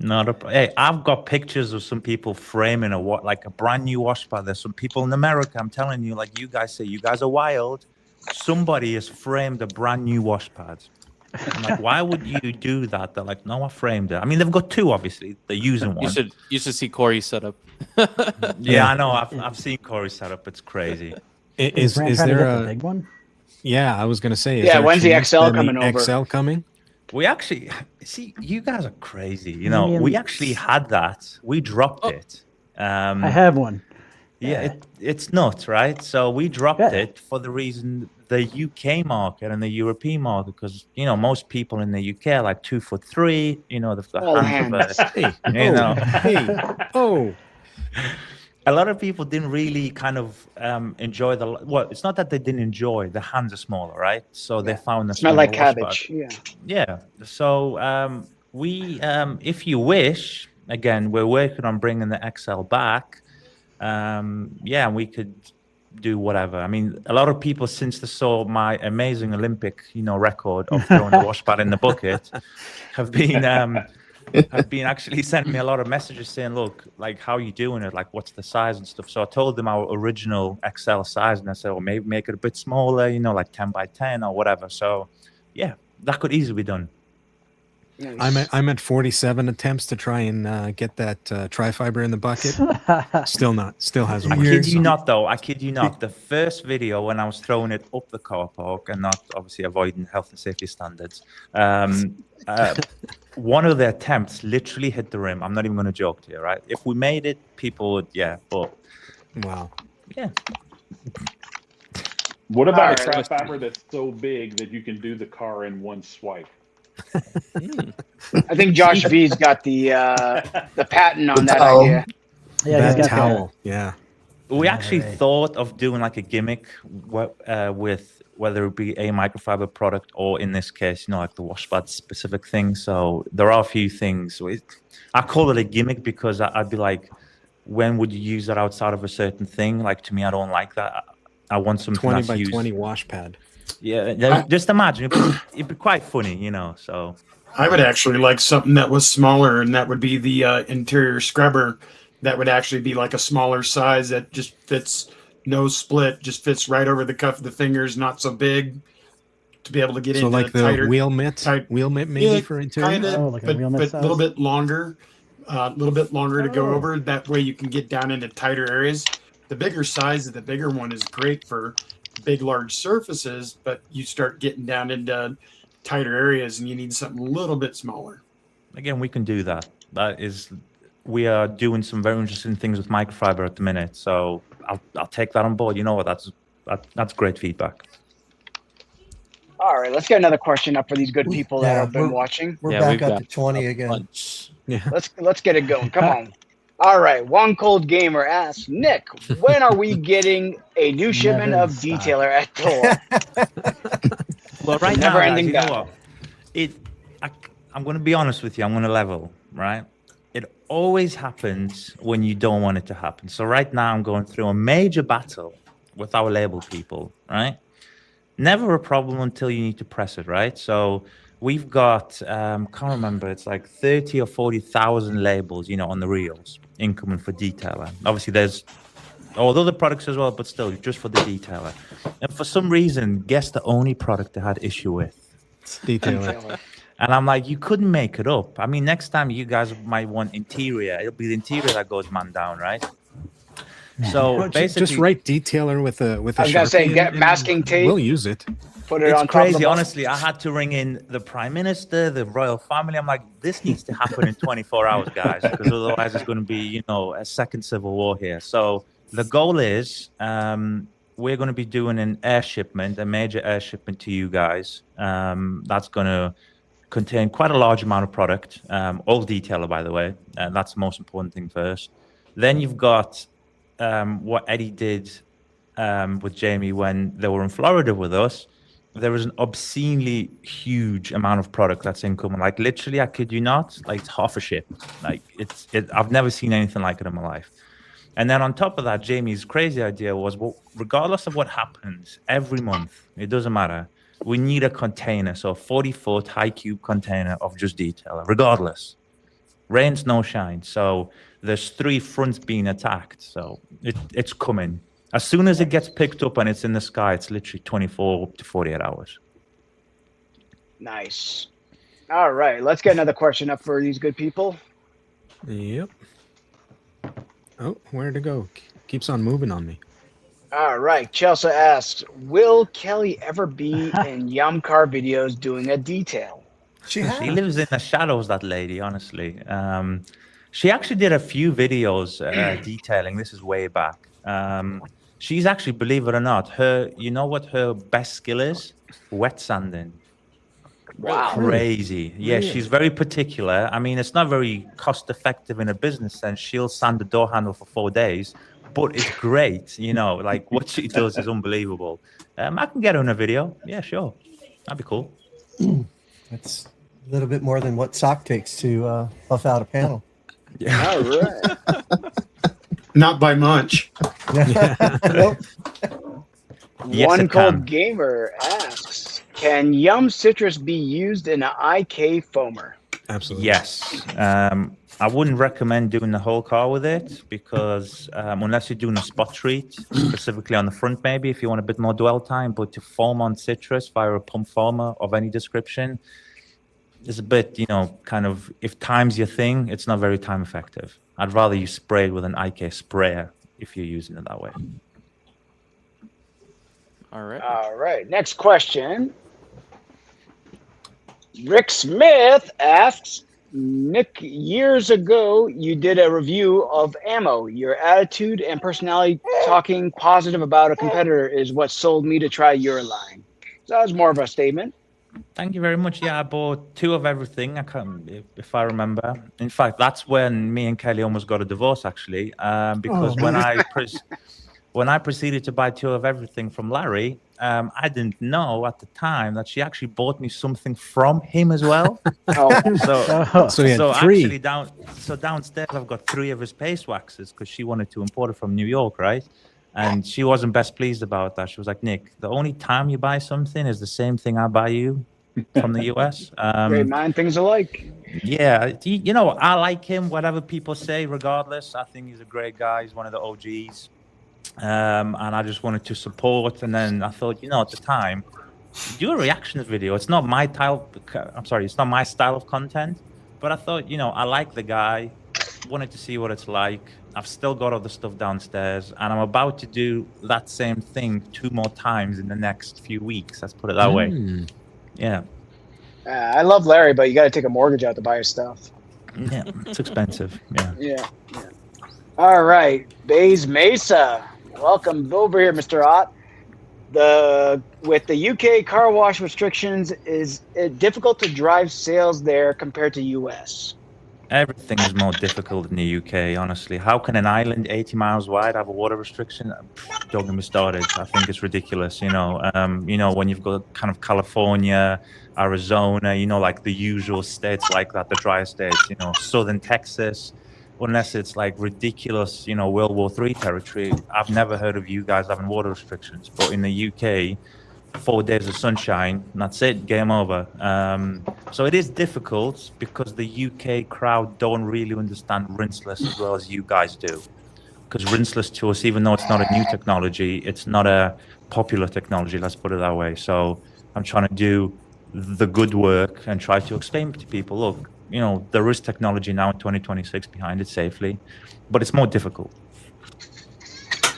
Hey, I've got pictures of some people framing a brand new wash pad. There's some people in America, I'm telling you, like you guys say, you guys are wild. Somebody has framed a brand new wash pad. I'm like, why would you do that? They're like, no, I framed it. I mean, they've got two, obviously. They're using one. You should see Corey's setup. Yeah, I know. I've seen Corey's setup. It's crazy. Is there a big one? Yeah, I was going to say. Yeah, when's the XL coming over? XL coming? We actually see. You guys are crazy. You know, we actually had that. We dropped it. I have one. Yeah, it's nuts, right? So we dropped it for the reason the UK market and the European market, because most people in the UK are like 2'3". They've got hands of a lot of people didn't really kind of enjoy it's not that they didn't enjoy, the hands are smaller, right? So they found the smell like cabbage. Yeah. So we if you wish, again, we're working on bringing the XL back. We could do whatever. I mean, a lot of people, since they saw my amazing Olympic record of throwing the wash pad in the bucket, have been actually sending me a lot of messages saying, look, like, how are you doing it? Like, what's the size and stuff? So I told them our original XL size, and I said, well, maybe make it a bit smaller, like 10 by 10 or whatever. So yeah, that could easily be done. Nice. I'm at 47 attempts to try and get that tri-fiber in the bucket. Still hasn't I worked. kid you not, though. I kid you not. The first video when I was throwing it up the car park and not obviously avoiding health and safety standards, one of the attempts literally hit the rim. I'm not even going to joke here, right? If we made it, people would, but wow. Yeah. What about a tri-fiber that's so big that you can do the car in one swipe? I think Josh V's got the patent on that towel. idea. Yeah, that he's got towel. Yeah. We actually thought of doing like a gimmick with whether it be a microfiber product or, in this case, like the wash pad specific thing. So there are a few things. I call it a gimmick because I'd be like, when would you use that outside of a certain thing? Like, to me, I don't like that. I want something 20 that's by used. 20 wash pad. Yeah, just imagine. It'd be quite funny, So I would actually like something that was smaller, and that would be the interior scrubber. That would actually be like a smaller size that just fits, no split, just fits right over the cuff of the fingers, not so big, to be able to get into like the tighter, wheel mitt maybe for interior. Kinda, like a wheel mitt but a little bit longer, to go over. That way you can get down into tighter areas. The bigger size of the bigger one is great for big, large surfaces, but you start getting down into tighter areas and you need something a little bit smaller. Again, we can do that. We are doing some very interesting things with microfiber at the minute. So I'll take that on board. You know what? That's great feedback. All right, let's get another question up for these good people that have been watching. We're back up to 20 again. Yeah. Let's get it going. Come on. All right, One Cold Gamer asks, Nick, when are we getting a new shipment Never of stop. detailer at door? Well, right Never now, ending you know battle. what? I'm going to be honest with you. I'm going to level, right? It always happens when you don't want it to happen. So right now, I'm going through a major battle with our label people, right? Never a problem until you need to press it, right? So we've got, can't remember, it's like 30 or 40,000 labels, on the reels incoming for detailer. Obviously, there's all the other products as well, but still, just for the detailer. And for some reason, guess the only product they had issue with? Detailer. And I'm like, you couldn't make it up. I mean, next time you guys might want interior. It'll be the interior that goes man down, right? So Well, basically, just write detailer with a I was gonna say, Sharpie get and masking tape. We'll use it. Put it It's on top of the crazy. box. Honestly, I had to ring in the prime minister, the royal family. I'm like, this needs to happen in 24 hours, guys, because otherwise there's going to be, a second civil war here. So the goal is we're going to be doing an air shipment, a major air shipment to you guys. That's going to contain quite a large amount of product, all detailer, by the way. That's the most important thing first. Then you've got what Eddie did with Jamie when they were in Florida with us. There was an obscenely huge amount of product that's incoming. Like literally, I kid you not, like it's half a ship. Like I've never seen anything like it in my life. And then on top of that, Jamie's crazy idea was, well, regardless of what happens, every month, it doesn't matter, we need a container, so a 40-foot high cube container of just detailer, regardless. Rain, snow, shine. So there's 3 fronts being attacked. So it's coming. As soon as it gets picked up and it's in the sky, it's literally 24 to 48 hours. Nice. All right, let's get another question up for these good people. Yep. Oh, where'd it go? Keeps on moving on me. All right, Chelsea asks, will Kelly ever be in Yumcar videos doing a detail? She lives in the shadows, that lady, honestly. She actually did a few videos detailing. This is way back. She's actually, believe it or not, you know what her best skill is? Wet sanding. Wow. Crazy. Yeah, she's very particular. I mean, it's not very cost effective in a business sense. She'll sand the door handle for 4 days, but it's great. Like what she does is unbelievable. I can get her in a video. Yeah, sure. That'd be cool. That's a little bit more than what sock takes to buff out a panel. Yeah. All right. Not by much. Nope. Yes, One it Cold can. Gamer asks, can Yum Citrus be used in an IK foamer? Absolutely. Yes. I wouldn't recommend doing the whole car with it because unless you're doing a spot treat, specifically on the front, maybe if you want a bit more dwell time, but to foam on citrus via a pump foamer of any description is a bit, kind of, if time's your thing, it's not very time effective. I'd rather you spray it with an IK sprayer if you're using it that way. All right. All right, next question. Rick Smith asks, Nick, years ago, you did a review of ammo. Your attitude and personality talking positive about a competitor is what sold me to try your line. So that was more of a statement. Thank you very much. Yeah, I bought 2 of everything. I can't, if I remember. In fact, that's when me and Kelly almost got a divorce, actually, because when I proceeded to buy 2 of everything from Larry, I didn't know at the time that she actually bought me something from him as well. So you had 3. Actually downstairs I've got 3 of his paste waxes because she wanted to import it from New York, right? And she wasn't best pleased about that. She was like, Nick, the only time you buy something is the same thing I buy you from the US. Great mind things alike. Yeah, I like him, whatever people say, regardless. I think he's a great guy. He's one of the OGs. And I just wanted to support. And then I thought, at the time, do a reaction video. It's not my style. It's not my style of content. But I thought, I like the guy. Wanted to see what it's like. I've still got all the stuff downstairs, and I'm about to do that same thing 2 more times in the next few weeks. Let's put it that way. Yeah. I love Larry, but you got to take a mortgage out to buy his stuff. Yeah, it's expensive. Yeah. Yeah. All right, Bays Mesa. Welcome over here, Mr. Ott. With the UK car wash restrictions, is it difficult to drive sales there compared to US? Everything is more difficult in the UK, honestly. How can an island 80 miles wide have a water restriction? Don't get me started. I think it's ridiculous, when you've got kind of California, Arizona, like the usual states like that, the dry states, southern Texas, unless it's like ridiculous, World War III territory. I've never heard of you guys having water restrictions, but in the UK, 4 days of sunshine, and that's it, game over. So it is difficult because the UK crowd don't really understand rinseless as well as you guys do. Because rinseless to us, even though it's not a new technology, it's not a popular technology, let's put it that way. So I'm trying to do the good work and try to explain to people, look, there is technology now in 2026 behind it safely, but it's more difficult.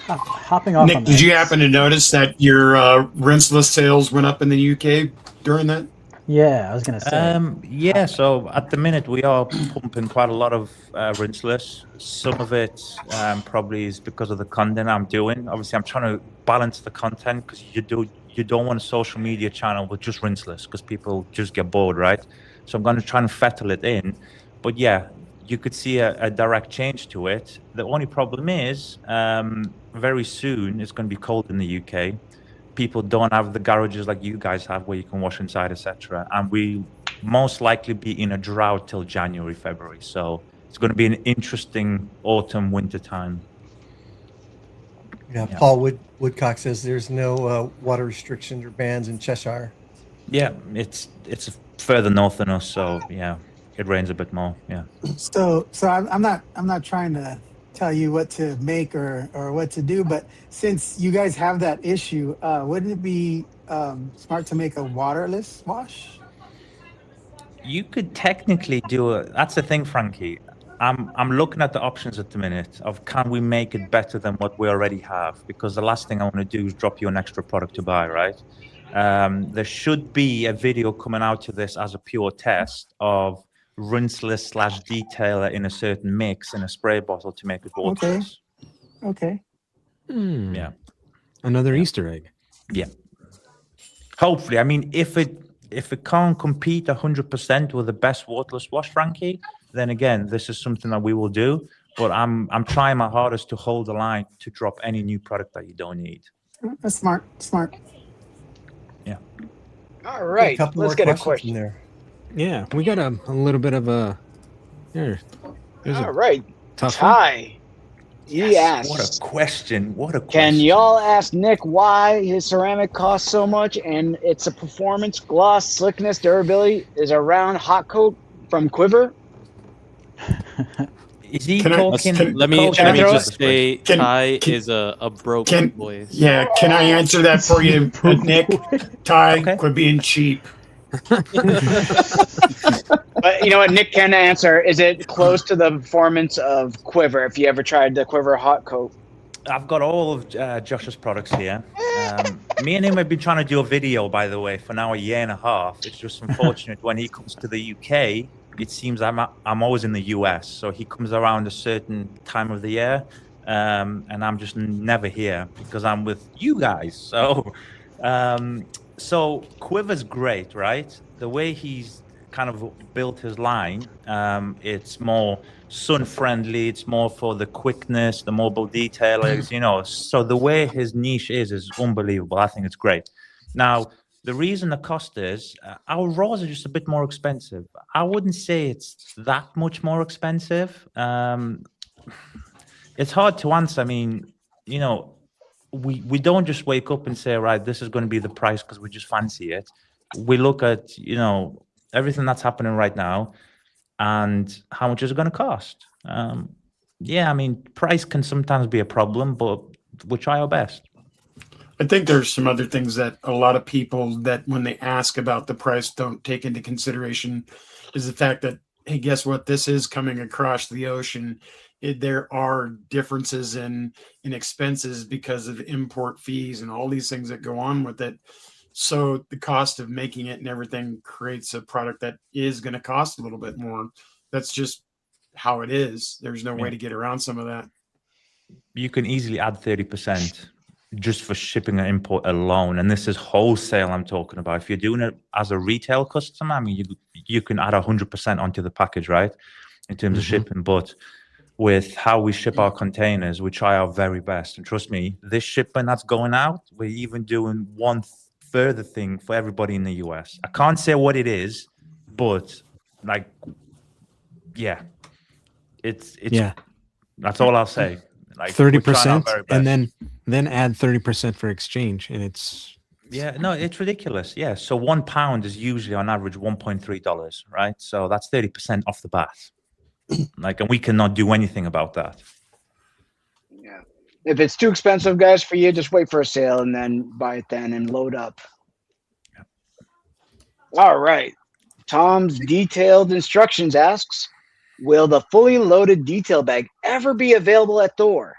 Hopping off Nick, on did that. you happen to notice that your rinseless sales went up in the UK during that? Yeah, I was gonna say. Yeah, so at the minute we are pumping quite a lot of rinseless. Some of it probably is because of the content I'm doing. Obviously, I'm trying to balance the content because you don't want a social media channel with just rinseless because people just get bored, right? So I'm going to try and fettle it in. But yeah, you could see a direct change to it. The only problem is very soon it's going to be cold in the UK. People don't have the garages like you guys have where you can wash inside, etc. And we most likely be in a drought till January, February. So it's going to be an interesting autumn, winter time. Yeah, Paul Woodcock says there's no water restrictions or bans in Cheshire. Yeah, it's further north than us, so yeah, it rains a bit more. Yeah. So I'm not trying to tell you what to make or what to do, but since you guys have that issue, wouldn't it be smart to make a waterless wash? You could technically do it. That's the thing, Frankie. I'm looking at the options at the minute of can we make it better than what we already have? Because the last thing I want to do is drop you an extra product to buy, right? There should be a video coming out to this as a pure test of rinseless / detailer in a certain mix in a spray bottle to make it waterless. Okay. Yeah. Another Easter egg. Yeah. Hopefully, I mean, if it can't compete 100% with the best waterless wash, Frankie, then again, this is something that we will do. But I'm trying my hardest to hold the line to drop any new product that you don't need. That's smart. Yeah. All right. Let's get a question there. Yeah, we got a little bit of a. There's all right. tough one. Ty. He asks, What a question. can y'all ask Nick why his ceramic costs so much and it's a performance, gloss, slickness, durability is around hot coat from Quiver? Is he Can I- talking? Let me just say, Can- Ty can- is a broke Can voice. yeah? Can I answer that for you, Nick? Ty, Okay. quit being cheap. But you know what? Nick can answer. Is it close to the performance of Quiver if you ever tried the Quiver hot coat? I've got all of Josh's products here. Me and him have been trying to do a video, by the way, for now a year and a half. It's just unfortunate when he comes to the UK, it seems I'm always in the US. So he comes around a certain time of the year, and I'm just never here because I'm with you guys. So Quiver's great, right? The way he's kind of built his line, it's more sun friendly, it's more for the quickness, the mobile detailers, you know. So the way his niche is unbelievable. I think it's great. Now, the reason the cost is our raws are just a bit more expensive. I wouldn't say it's that much more expensive. It's hard to answer. I mean, you know, we don't just wake up and say, right, this is going to be the price because we just fancy it. We look at, you know, everything that's happening right now and how much is it going to cost. Yeah, I mean, price can sometimes be a problem, but we try our best. I think there's some other things that a lot of people that when they ask about the price don't take into consideration is the fact that, hey, guess what? This is coming across the ocean. There are differences in expenses because of import fees and all these things that go on with it. So the cost of making it and everything creates a product that is going to cost a little bit more. That's just how it is. There's no way to get around some of that. You can easily add 30% just for shipping and import alone. And this is wholesale I'm talking about. If you're doing it as a retail customer, I mean, you can add 100% onto the package, right? In terms of shipping. But with how we ship our containers, we try our very best. And trust me, this shipment that's going out, we're even doing one further thing for everybody in the US. I can't say what it is, but like, yeah, it's Yeah. That's all I'll say. Like 30%, and then add 30% for exchange, and it's no, it's ridiculous. Yeah, so £1 is usually on average $1.3, right? So that's 30% off the bat. Like, and we cannot do anything about that. Yeah. If it's too expensive, guys, for you, just wait for a sale and then buy it then and load up. Yeah. All right. Tom's detailed instructions asks, will the fully loaded detail bag ever be available at door?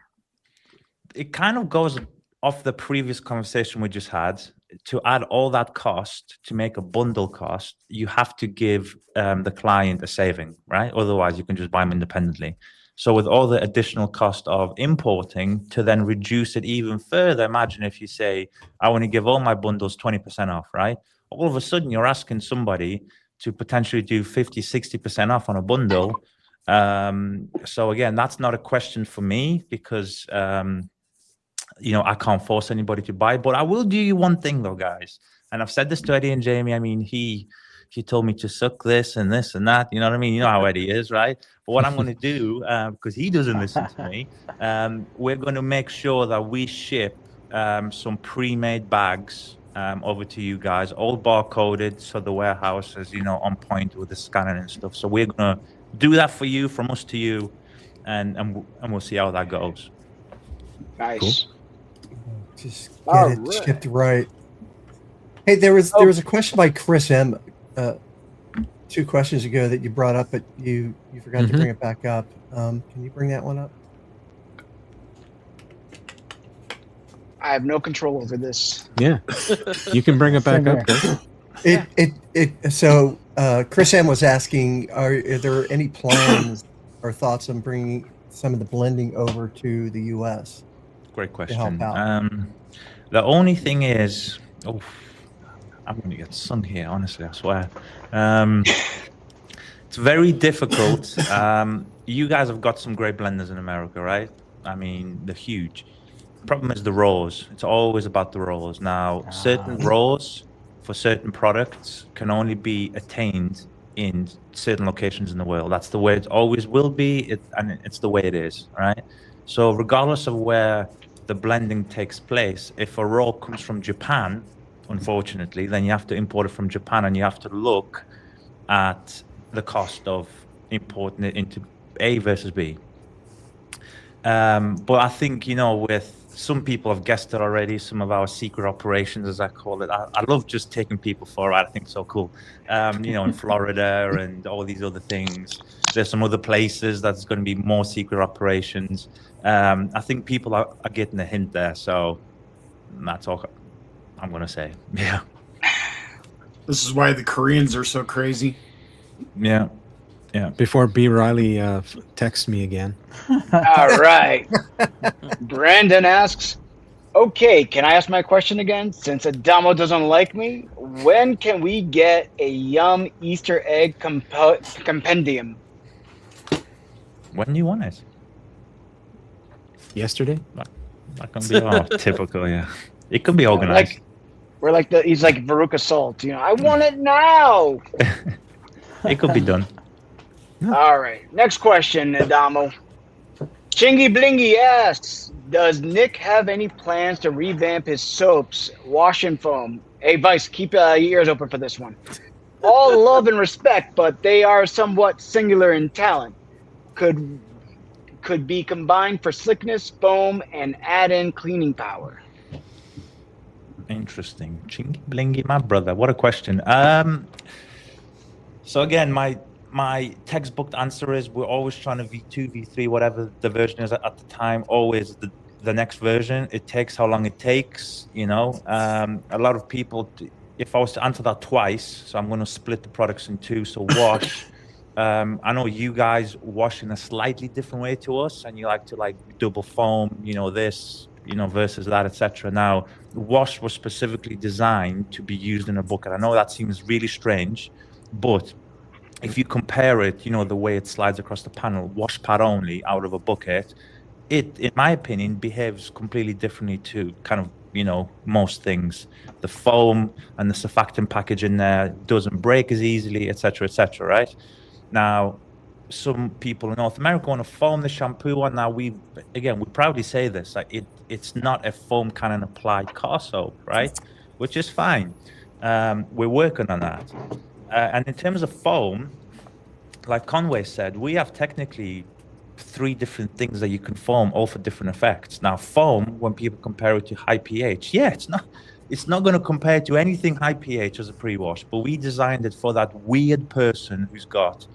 it kind of goes off the previous conversation we just had. To add all that cost to make a bundle cost, you have to give the client a saving, right? Otherwise, you can just buy them independently. So with all the additional cost of importing, to then reduce it even further, imagine if you say, I want to give all my bundles 20% off, right? All of a sudden, you're asking somebody to potentially do 50, 60% off on a bundle. So again, that's not a question for me because, I can't force anybody to buy, but I will do you one thing though, guys. And I've said this to Eddie and Jamie. I mean, he told me to suck this and this and that. You know what I mean? You know how Eddie is, right? But what I'm going to do, because he doesn't listen to me, we're going to make sure that we ship some pre-made bags over to you guys, all barcoded, so the warehouse is, on point with the scanning and stuff. So we're going to do that for you, from us to you, and we'll see how that goes. Nice. Cool. Just get it shipped right. Hey, there was a question by Chris M. 2 questions ago that you brought up, but you forgot to bring it back up. Can you bring that one up? I have no control over this. Yeah, you can bring it back up. So Chris M was asking, are there any plans or thoughts on bringing some of the blending over to the U.S.? Great question. The only thing is, I'm going to get sung here, honestly, I swear. It's very difficult. You guys have got some great blenders in America, right? I mean, they're huge. The problem is the raws. It's always about the raws. Now, certain raws for certain products can only be attained in certain locations in the world. That's the way it always will be, and it's the way it is, right? So regardless of where the blending takes place, if a raw comes from Japan, unfortunately, then you have to import it from Japan, and you have to look at the cost of importing it into A versus B. But I think, with some people have guessed it already, some of our secret operations, as I call it. I love just taking people for a ride. I think it's so cool. In Florida and all these other things. There's some other places that's going to be more secret operations. I think people are getting a hint there. So that's all I'm going to say. Yeah. This is why the Koreans are so crazy. Yeah. Yeah. Before B. Riley texts me again. All right. Brandon asks, okay, can I ask my question again? Since Adamo doesn't like me, when can we get a Yum Easter egg compendium? When do you want it? Yesterday? That can be typical, yeah. It can be organized. He's like Veruca Salt, I want it now. It could be done. All right. Next question, Adamo. Chingy Blingy asks, does Nick have any plans to revamp his soaps, wash and foam? Hey, Vice, keep your ears open for this one. All love and respect, but they are somewhat singular in talent. Could be combined for slickness, foam, and add in cleaning power. Interesting. Chingy Blingy, my brother. What a question. So again, my textbook answer is we're always trying to V2, V3, whatever the version is at the time, always the next version. It takes how long it takes, A lot of people, if I was to answer that twice, so I'm going to split the products in two. So wash, I know you guys wash in a slightly different way to us, and you like to double foam, this, versus that, etc. Now, wash was specifically designed to be used in a bucket. I know that seems really strange, but if you compare it, the way it slides across the panel, wash pad only out of a bucket, it, in my opinion, behaves completely differently to kind of, most things. The foam and the surfactant package in there doesn't break as easily, etc., right? Now, some people in North America want to foam the shampoo one. Now, we proudly say this, it's not a foam can and apply car soap, right? Which is fine. We're working on that. And in terms of foam, like Conway said, we have technically 3 different things that you can foam, all for different effects. Now, foam, when people compare it to high pH, it's not going to compare to anything high pH as a pre-wash, but we designed it for that weird person who's got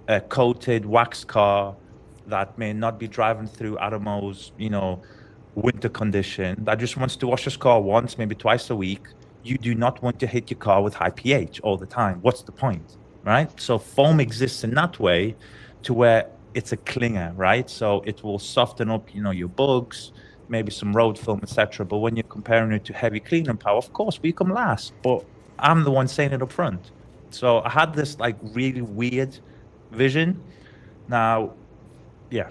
a coated wax car that may not be driving through Adamo's, winter condition that just wants to wash his car once, maybe twice a week, you do not want to hit your car with high pH all the time. What's the point, right? So foam exists in that way to where it's a clinger, right? So it will soften up, your bugs, maybe some road film, etc. But when you're comparing it to heavy cleaning power, of course we come last. But I'm the one saying it up front. So I had this like really weird vision. Now, yeah,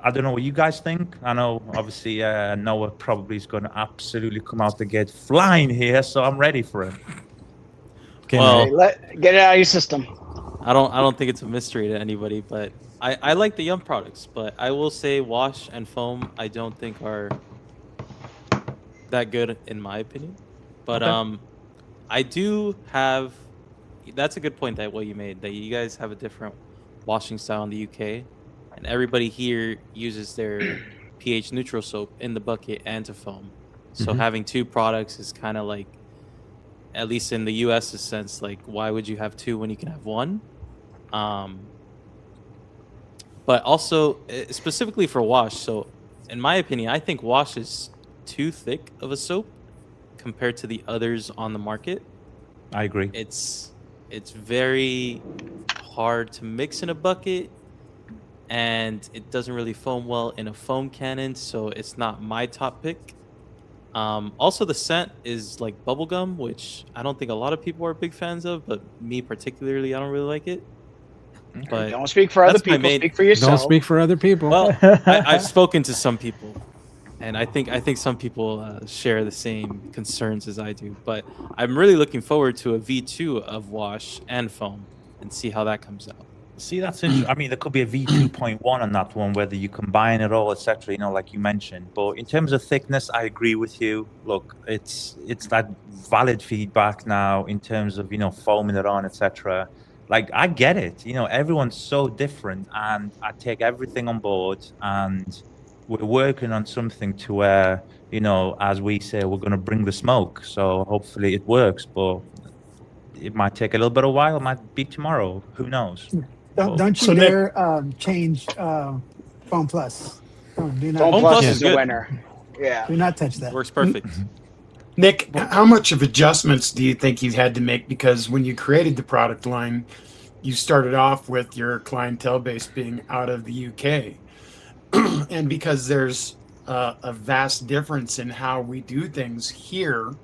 I don't know what you guys think. I know obviously Noah probably is going to absolutely come out the gate flying here, so I'm ready for him. Okay, Well, Get it out of your system. I don't think it's a mystery to anybody, but I like the Yum products, but I will say wash and foam I don't think are that good in my opinion. But Okay. I do have, that's a good point that what you made, that you guys have a different washing style in the UK, and everybody here uses their pH neutral soap in the bucket and to foam. So Mhm. having two products is kind of like, at least in the US's sense, like why would you have two when you can have one? But also specifically for wash. So in my opinion, I think wash is too thick of a soap compared to the others on the market. I agree. It's very hard to mix in a bucket, and it doesn't really foam well in a foam cannon, so it's not my top pick. Also, the scent is like bubblegum, which I don't think a lot of people are big fans of, but me particularly, I don't really like it. But Don't speak for other that's my people. main. Speak for yourself. Don't speak for other people. Well, I've spoken to some people, and I think some people share the same concerns as I do. But I'm really looking forward to a V2 of wash and foam and see how that comes out. See, that's interesting. I mean, there could be a V2.1 on that one, whether you combine it all, etc. Like you mentioned. But in terms of thickness, I agree with you. Look, it's that valid feedback now in terms of foaming it on, etc. Like I get it. Everyone's so different, and I take everything on board. And we're working on something to where as we say, we're going to bring the smoke. So hopefully it works. But it might take a little bit of while. It might be tomorrow. Who knows? Don't you So, Nick- dare change Phone Plus. Do not. Phone Phone Plus Plus is is the good. winner. Yeah. Do not touch that. Works perfect. Nick, how much of adjustments do you think you've had to make? Because when you created the product line, you started off with your clientele base being out of the UK. And because there's a vast difference in how we do things here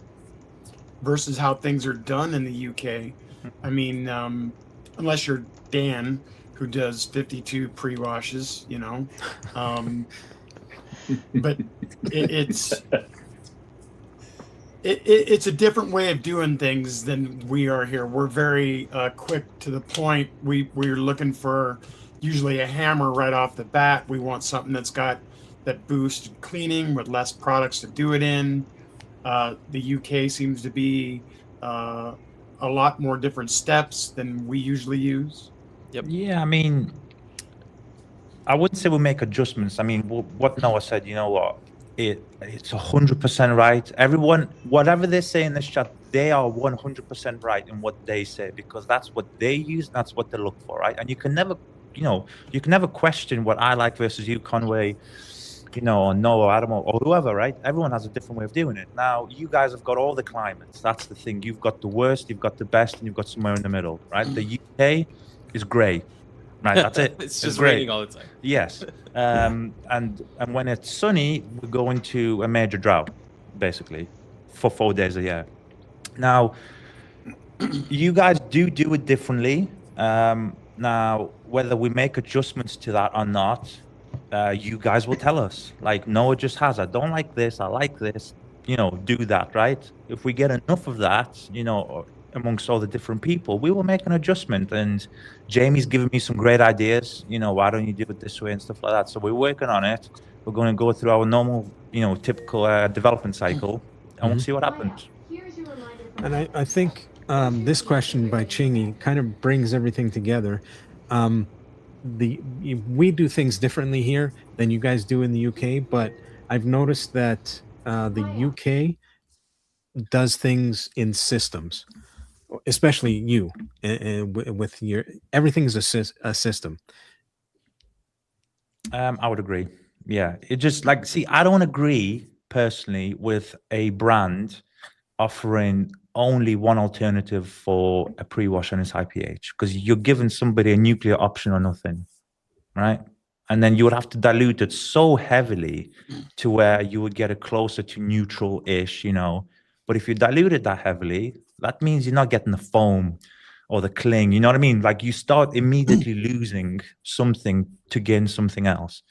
versus how things are done in the UK. I mean, unless you're Dan, who does 52 pre-washes, but it's a different way of doing things than we are here. We're very quick to the point. We're looking for usually a hammer right off the bat. We want something that's got that boost cleaning with less products to do it in. The UK seems to be a lot more different steps than we usually use. Yep. Yeah, I mean, I wouldn't say we make adjustments. I mean, what Noah said, you know what? It's 100% right. Everyone, whatever they say in this chat, they are 100% right in what they say because that's what they use. That's what they look for, right? And you can never, question what I like versus you, Conway, or Noah, Adam, or whoever, right? Everyone has a different way of doing it. Now, you guys have got all the climates. That's the thing. You've got the worst, you've got the best, and you've got somewhere in the middle, right? The UK is great. Right, that's it. It's just great. raining all the time. Yes, and when it's sunny, we go into a major drought, basically, for 4 days a year. Now, you guys do it differently. Now, whether we make adjustments to that or not, you guys will tell us. Like Noah just has, I don't like this, I like this. Do that, right? If we get enough of that, amongst all the different people, we will make an adjustment. And Jamie's given me some great ideas. Why don't you do it this way and stuff like that? So we're working on it. We're going to go through our normal, typical development cycle, and we'll see what happens. And I think this question by Chingy kind of brings everything together. We do things differently here than you guys do in the UK, but I've noticed that the UK does things in systems, especially you, with your everything's a system. I would agree. Yeah, it just like, see, I don't agree personally with a brand offering only one alternative for a pre-wash and its IPH, because you're giving somebody a nuclear option or nothing, right? And then you would have to dilute it so heavily to where you would get it closer to neutral-ish, you know. But if you dilute it that heavily, that means you're not getting the foam or the cling, you know what I mean? Like you start immediately losing something to gain something else.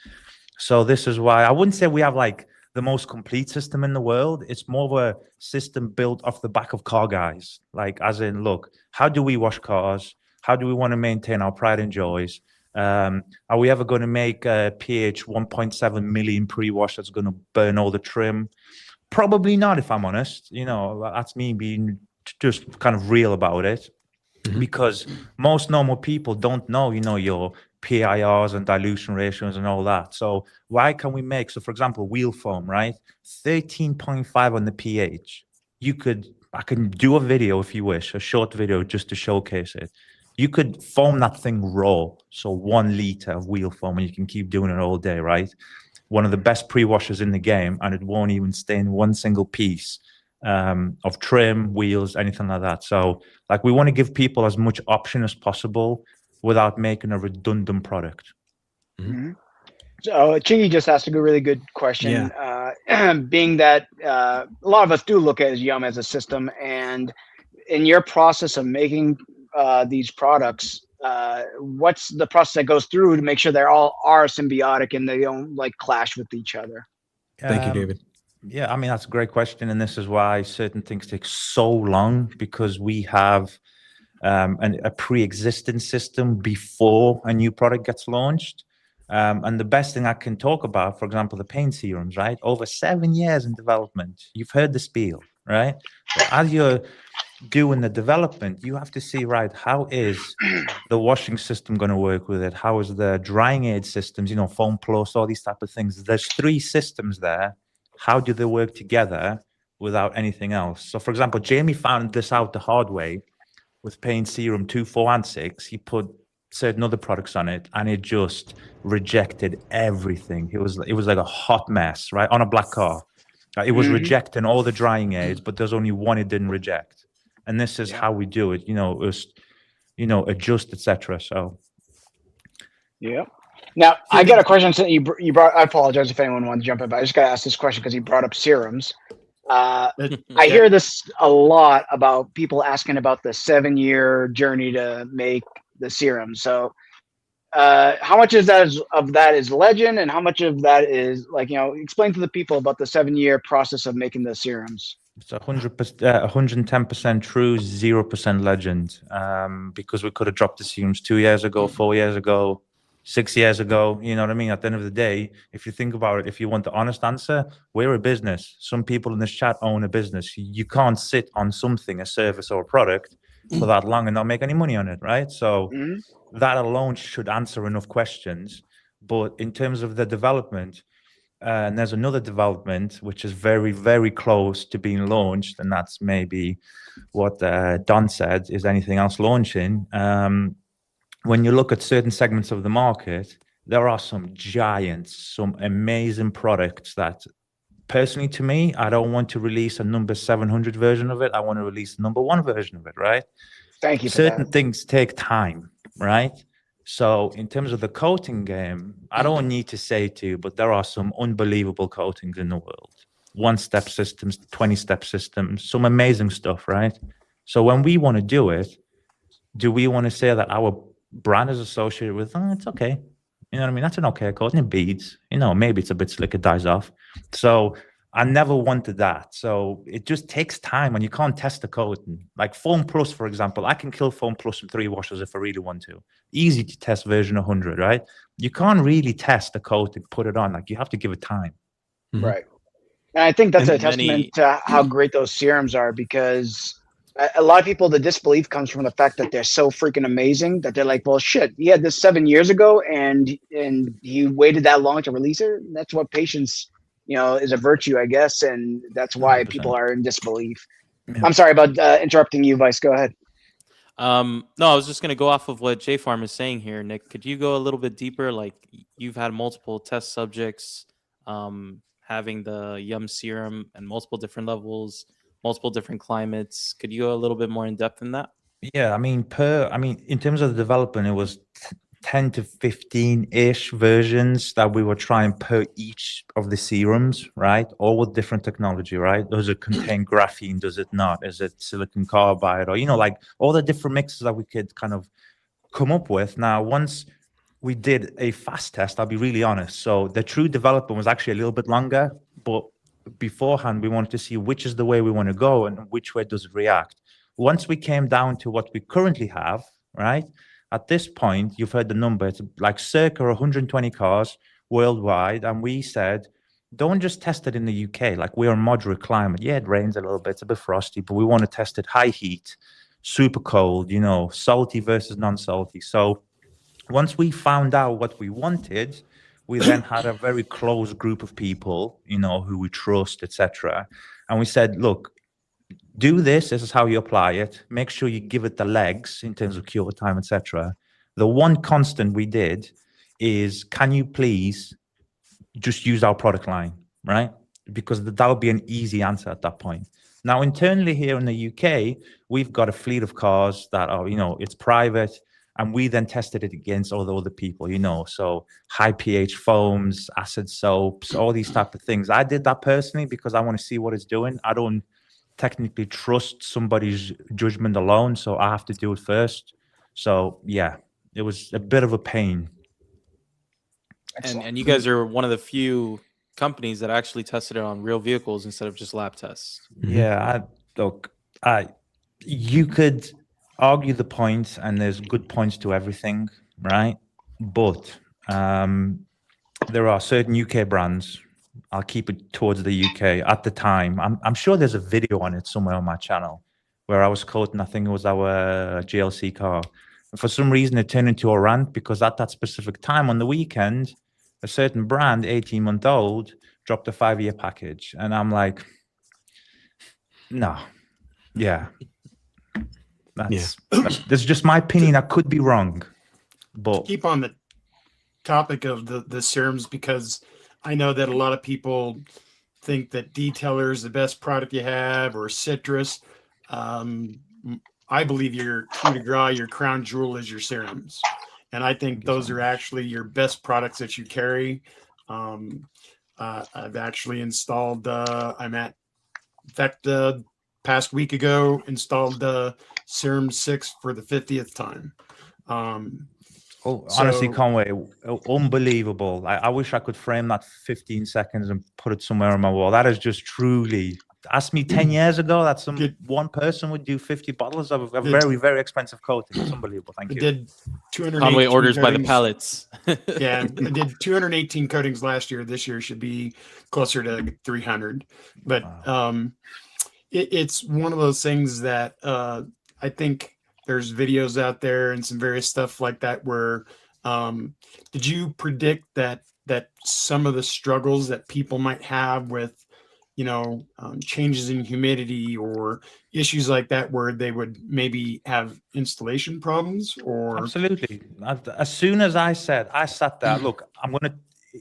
So this is why I wouldn't say we have like the most complete system in the world. It's more of a system built off the back of car guys. Like, as in, look, how do we wash cars? How do we want to maintain our pride and joys? Are we ever going to make a pH 1.7 million pre-wash that's going to burn all the trim? Probably not, if I'm honest. You know, that's me being just kind of real about it. Because most normal people don't know, you know, your PIRs and dilution ratios and all that. So why can we make, so for example, wheel foam, right? 13.5 on the pH. I can do a video if you wish, a short video just to showcase it. You could foam that thing raw. So 1 liter of wheel foam, and you can keep doing it all day, right? One of the best pre-washers in the game, and it won't even stain one single piece of trim, wheels, anything like that. So like we want to give people as much option as possible without making a redundant product. So Chingy just asked a really good question. Being that a lot of us do look at Yum as a system, and in your process of making these products, what's the process that goes through to make sure they all are symbiotic and they don't like clash with each other? Thank you, David. Yeah, I mean, that's a great question. And this is why certain things take so long, because we have a pre-existing system before a new product gets launched. And the best thing I can talk about, for example, the pain serums, right? Over 7 years in development. You've heard the spiel, right? But as you're doing the development, you have to see, right, how is the washing system going to work with it? How is the drying aid systems, you know, Foam Plus, all these type of things. There's 3 systems there. How do they work together without anything else? So, for example, Jamie found this out the hard way with Pain Serum 2, 4, and 6. He put certain other products on it, and it just rejected everything. It was like a hot mess, right, on a black car. It was rejecting all the drying aids, but there's only one it didn't reject. And this is how we do it, you know, adjust, etc. So, yeah. Now, I got a question that you brought. I apologize if anyone wants to jump in, but I just got to ask this question because you brought up serums. I hear this a lot about people asking about the 7-year journey to make the serum. So, how much of that is legend, and how much of that is like, you know, explain to the people about the 7-year process of making the serums. It's 100%, 110% true, 0% legend. Because we could have dropped the serums 2 years ago, 4 years ago, 6 years ago. You know what I mean? At the end of the day, if you think about it, if you want the honest answer, we're a business. Some people in this chat own a business. You can't sit on something, a service or a product, for that long and not make any money on it, right? So that alone should answer enough questions. But in terms of the development, and there's another development which is very, very close to being launched, and that's maybe what Don said, is anything else launching. When you look at certain segments of the market, there are some giants, some amazing products that, personally to me, I don't want to release a number 700 version of it. I want to release the number 1 version of it, right? Thank you for certain that. things take time, right? So in terms of the coating game, I don't need to say to you, but there are some unbelievable coatings in the world. 1-step systems, 20-step systems, some amazing stuff, right? So when we want to do it, do we want to say that our brand is associated with, oh, it's okay. You know what I mean? That's an okay coating. It beads. You know, maybe it's a bit slick, it dies off. So I never wanted that. So it just takes time, and you can't test the coating. Like Foam Plus, for example, I can kill Foam Plus in 3 washes if I really want to. Easy to test version 100, right? You can't really test the coating, put it on. Like, you have to give it time. Right. And I think that's a testament to how great those serums are, because a lot of people, the disbelief comes from the fact that they're so freaking amazing that they're like, well, shit, he had this 7 years ago and he waited that long to release it. That's what patience, you know, is a virtue, I guess. And that's why 100%. people are in disbelief. Yeah. I'm sorry about interrupting you, Vice. Go ahead. No, I was just gonna go off of what J Farm is saying here, Nick. Could you go a little bit deeper? Like you've had multiple test subjects, having the Yum serum and multiple different levels, multiple different climates. Could you go a little bit more in depth in that? Yeah, I mean, in terms of the development, it was 10 to 15-ish versions that we were trying per each of the serums, right? All with different technology, right? Does it contain graphene? Does it not? Is it silicon carbide? Or, like all the different mixes that we could kind of come up with. Now, once we did a fast test, I'll be really honest. So the true development was actually a little bit longer, but beforehand, we wanted to see which is the way we want to go and which way does it react. Once we came down to what we currently have, right? At this point, you've heard the number, it's like circa 120 cars worldwide. And we said, don't just test it in the UK. Like we're a moderate climate. Yeah, it rains a little bit, it's a bit frosty, but we want to test it high heat, super cold, salty versus non-salty. So once we found out what we wanted, we then had a very close group of people, who we trust, etc. And we said, look, do this. This is how you apply it. Make sure you give it the legs in terms of cure time, etc. The one constant we did is, can you please just use our product line, right? Because that would be an easy answer at that point. Now, internally here in the UK, we've got a fleet of cars that are, it's private. And we then tested it against all the other people, so high pH foams, acid soaps, all these type of things. I did that personally because I want to see what it's doing. I don't technically trust somebody's judgment alone, so I have to do it first. So yeah, it was a bit of a pain. And you guys are one of the few companies that actually tested it on real vehicles instead of just lab tests. Yeah, you could argue the points, and there's good points to everything, right? But there are certain UK brands. I'll keep it towards the UK at the time. I'm sure there's a video on it somewhere on my channel where I was quoting, I think it was our GLC car. And for some reason, it turned into a rant because at that specific time on the weekend, a certain brand, 18-month-old, dropped a 5-year package. And I'm like, no, yeah. That's just my opinion. I could be wrong, but keep on the topic of the serums, because I know that a lot of people think that Detailer is the best product you have, or Citrus. I believe your coup de grace, your crown jewel, is your serums, and I think those are actually your best products that you carry. I've actually installed. Past week ago, installed the Serum 6 for the 50th time. Honestly, Conway, unbelievable. I wish I could frame that 15 seconds and put it somewhere on my wall. That is just truly, ask me 10 years ago that one person would do 50 bottles of a very, very expensive coating. It's unbelievable. Thank you. Did 218 Conway orders coatings. by the pallets. Yeah, I did 218 coatings last year. This year should be closer to 300. But it's one of those things that I think there's videos out there and some various stuff like that where did you predict that some of the struggles that people might have with changes in humidity or issues like that, where they would maybe have installation problems? Or absolutely. As soon as I sat there, look,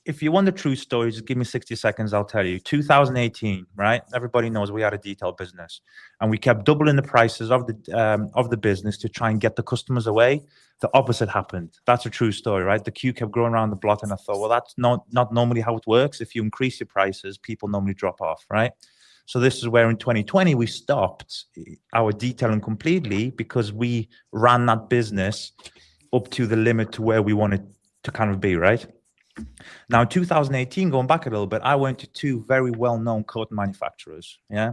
if you want the true story, just give me 60 seconds, I'll tell you. 2018, right? Everybody knows we had a detail business, and we kept doubling the prices of the business to try and get the customers away. The opposite happened. That's a true story, right? The queue kept growing around the block, and I thought, well, that's not normally how it works. If you increase your prices, people normally drop off, right? So this is where in 2020, we stopped our detailing completely because we ran that business up to the limit to where we wanted to kind of be, right? Now, in 2018, going back a little bit, I went to 2 very well-known coat manufacturers, yeah?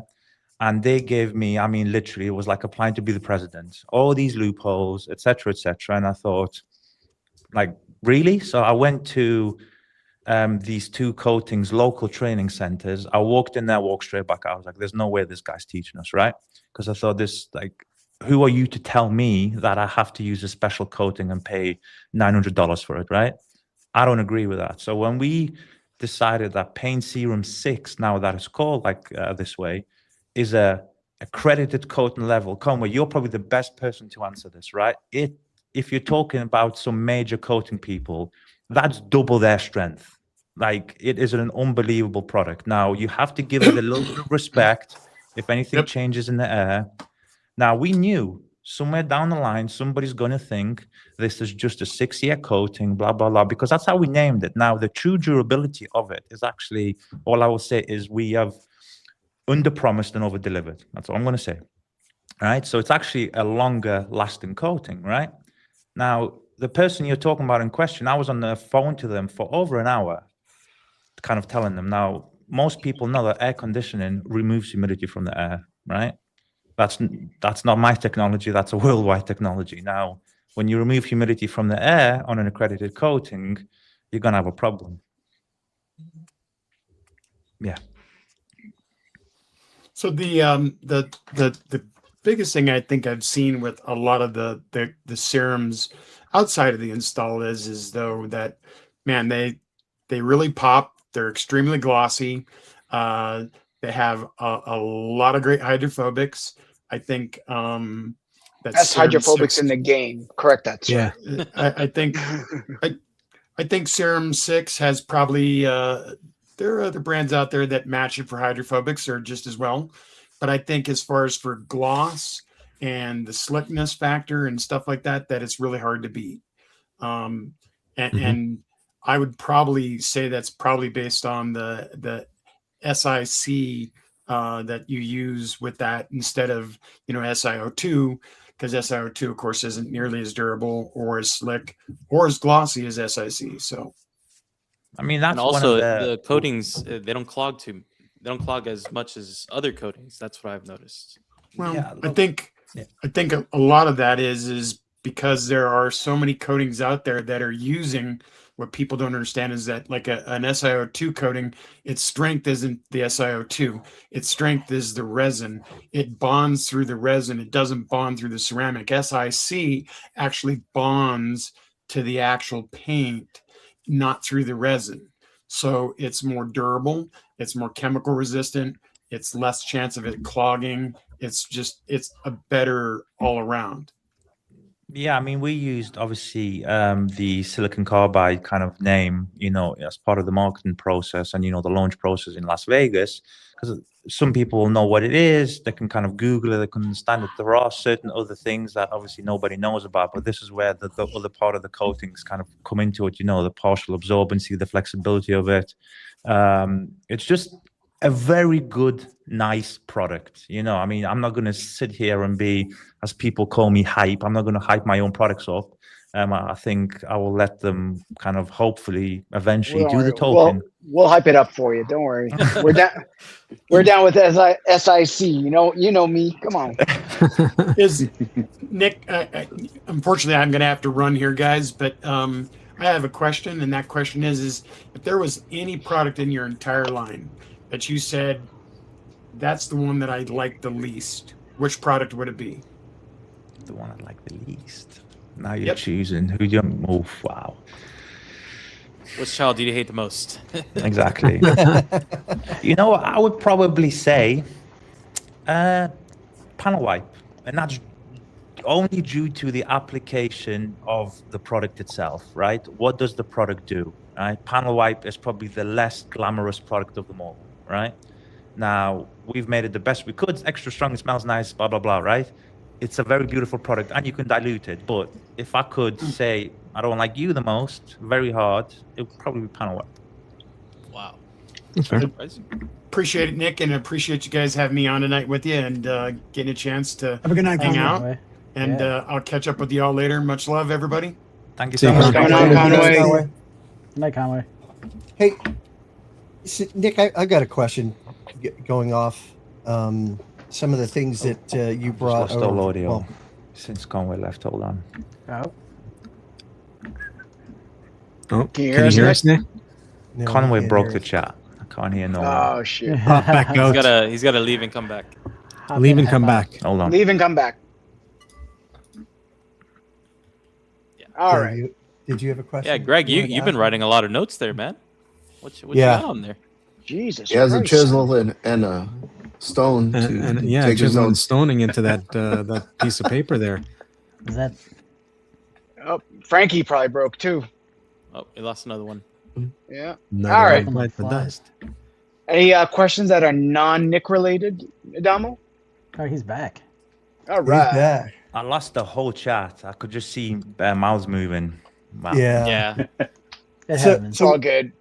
And they gave me, I mean, literally, it was like applying to be the president. All these loopholes, et cetera, et cetera. And I thought, like, really? So I went to these 2 coatings, local training centers. I walked in there, walked straight back out. I was like, there's no way this guy's teaching us, right? Because I thought who are you to tell me that I have to use a special coating and pay $900 for it, right? I don't agree with that. So when we decided that Paint Serum 6, now that it's called this way, is a accredited coating level, Conway, you're probably the best person to answer this, right? If you're talking about some major coating people, that's double their strength. Like, it is an unbelievable product. Now, you have to give it a little bit of respect if anything changes in the air. Now, we knew somewhere down the line, somebody's going to think this is just a 6-year coating, blah, blah, blah, because that's how we named it. Now, the true durability of it is actually, all I will say is we have under-promised and over-delivered. That's all I'm going to say. All right? So it's actually a longer-lasting coating, right? Now, the person you're talking about in question, I was on the phone to them for over an hour, kind of telling them. Now, most people know that air conditioning removes humidity from the air, right? That's not my technology. That's a worldwide technology. Now, when you remove humidity from the air on an accredited coating, you're going to have a problem. Yeah. So the biggest thing I think I've seen with a lot of the serums outside of the install is though that, man, they really pop. They're extremely glossy. They have a lot of great hydrophobics. I think Best hydrophobics in the game. Correct that, sir. Yeah. I think I think Serum 6 has probably there are other brands out there that match it for hydrophobics or just as well. But I think as far as for gloss and the slickness factor and stuff like that, that it's really hard to beat. And I would probably say that's probably based on the SIC that you use with that instead of, SiO2, because SiO2, of course, isn't nearly as durable or as slick or as glossy as SIC. So, I mean, that's and also one of the coatings, they don't clog as much as other coatings. That's what I've noticed. well, Yeah, I think a lot of that is because there are so many coatings out there that are using what people don't understand is that like an SiO2 coating, its strength isn't the SiO2. Its strength is the resin. It bonds through the resin. It doesn't bond through the ceramic. SiC actually bonds to the actual paint, not through the resin. So it's more durable. It's more chemical resistant. It's less chance of it clogging. It's a better all around. Yeah, I mean, we used obviously the silicon carbide kind of name, as part of the marketing process and, the launch process in Las Vegas, because some people know what it is. They can kind of Google it. They can understand it. There are certain other things that obviously nobody knows about, but this is where the other part of the coatings kind of come into it, the partial absorbency, the flexibility of it. It's just a very good, nice product. I mean, I'm not going to sit here and be, as people call me, hype. I'm not going to hype my own products up. I think I will let them kind of hopefully eventually do the talking. We'll hype it up for you. Don't worry. We're down with SIC. You know me. Come on. Is Nick? Unfortunately, I'm going to have to run here, guys. But I have a question, and that question is if there was any product in your entire line that you said that's the one that I like the least, which product would it be? The one I like the least. Now you're choosing who you move. Wow. Which child do you hate the most? Exactly. I would probably say panel wipe, and that's only due to the application of the product itself, right? What does the product do, right? Panel wipe is probably the less glamorous product of them all, right? Now, we've made it the best we could. It's extra strong, it smells nice, blah, blah, blah, right? It's a very beautiful product, and you can dilute it. But if I could say I don't like you the most, very hard, it would probably be panel wipe. Wow. That's fair. Appreciate it, Nick, and appreciate you guys having me on tonight with you and getting a chance to Have a good night, hang Conway. out. And I'll catch up with you all later. Much love, everybody. Thank you so much. Conway. Good night, Conway. Hey, Nick, I got a question going off some of the things that you brought Lost all audio well, since Conway left. Hold on. Oh, Can you can you hear us, Nick? no, Conway yeah, broke the there's- chat. I can't hear no more. Oh shit. Back out. He's gotta leave and come back. Leave and come back. Hold on. Leave and come back. All Greg, right. Did you have a question? Yeah, Greg, wanted to you've been ask? writing a lot of notes there, man. What you Yeah. got on there? Jesus. He has a Christ. chisel and a stone to and yeah, take his chiseling notes. stoning into that that piece of paper there. Is that Oh, Frankie probably broke too. Oh, we lost another one. Yeah. Another All right. one bite the Fly. dust. Any questions that are non-Nick related, Adamo? Oh, he's back. All He's right. back. I lost the whole chat. I could just see mouths moving. Wow. Yeah. It So- happens. It's all good.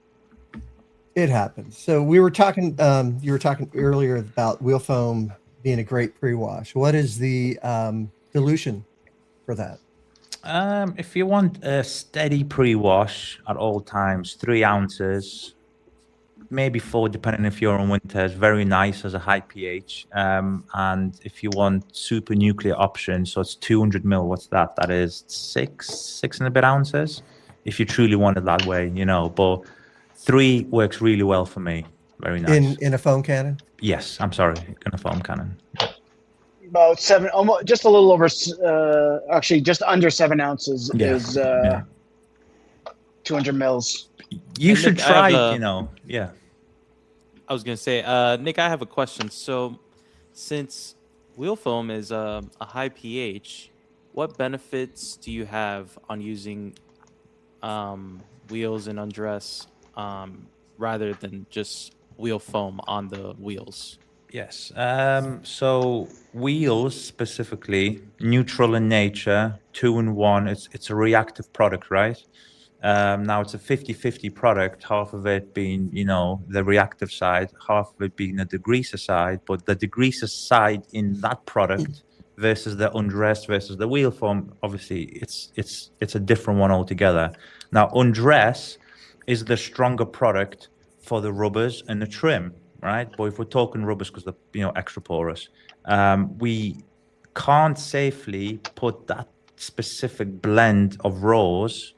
It happens. So we were talking. You were talking earlier about wheel foam being a great pre-wash. What is the dilution for that? If you want a steady pre-wash at all times, 3 ounces, maybe 4, depending if you're on winters. Very nice as a high pH. And if you want super nuclear option, so it's 200 mil. What's that? That is 6 and a bit ounces. If you truly want it that way, you know. But 3 works really well for me. Very nice. In a foam cannon? Yes, I'm sorry, in a foam cannon. About 7, almost just a little over. Actually, just under 7 ounces is 200 mils. You And should Nick, I have try. a- You know, yeah. I was gonna say, Nick, I have a question. So, since wheel foam is a high pH, what benefits do you have on using wheels and undress rather than just wheel foam on the wheels? Yes. So wheels specifically, neutral in nature, 2-in-1. It's a reactive product, right? Now it's a 50-50 product, half of it being, you know, the reactive side, half of it being the degreaser side. But the degreaser side in that product versus the undressed versus the wheel foam, obviously it's a different one altogether. Now undress is the stronger product for the rubbers and the trim, right? But if we're talking rubbers because they're, you know, extra porous, we can't safely put that specific blend of raws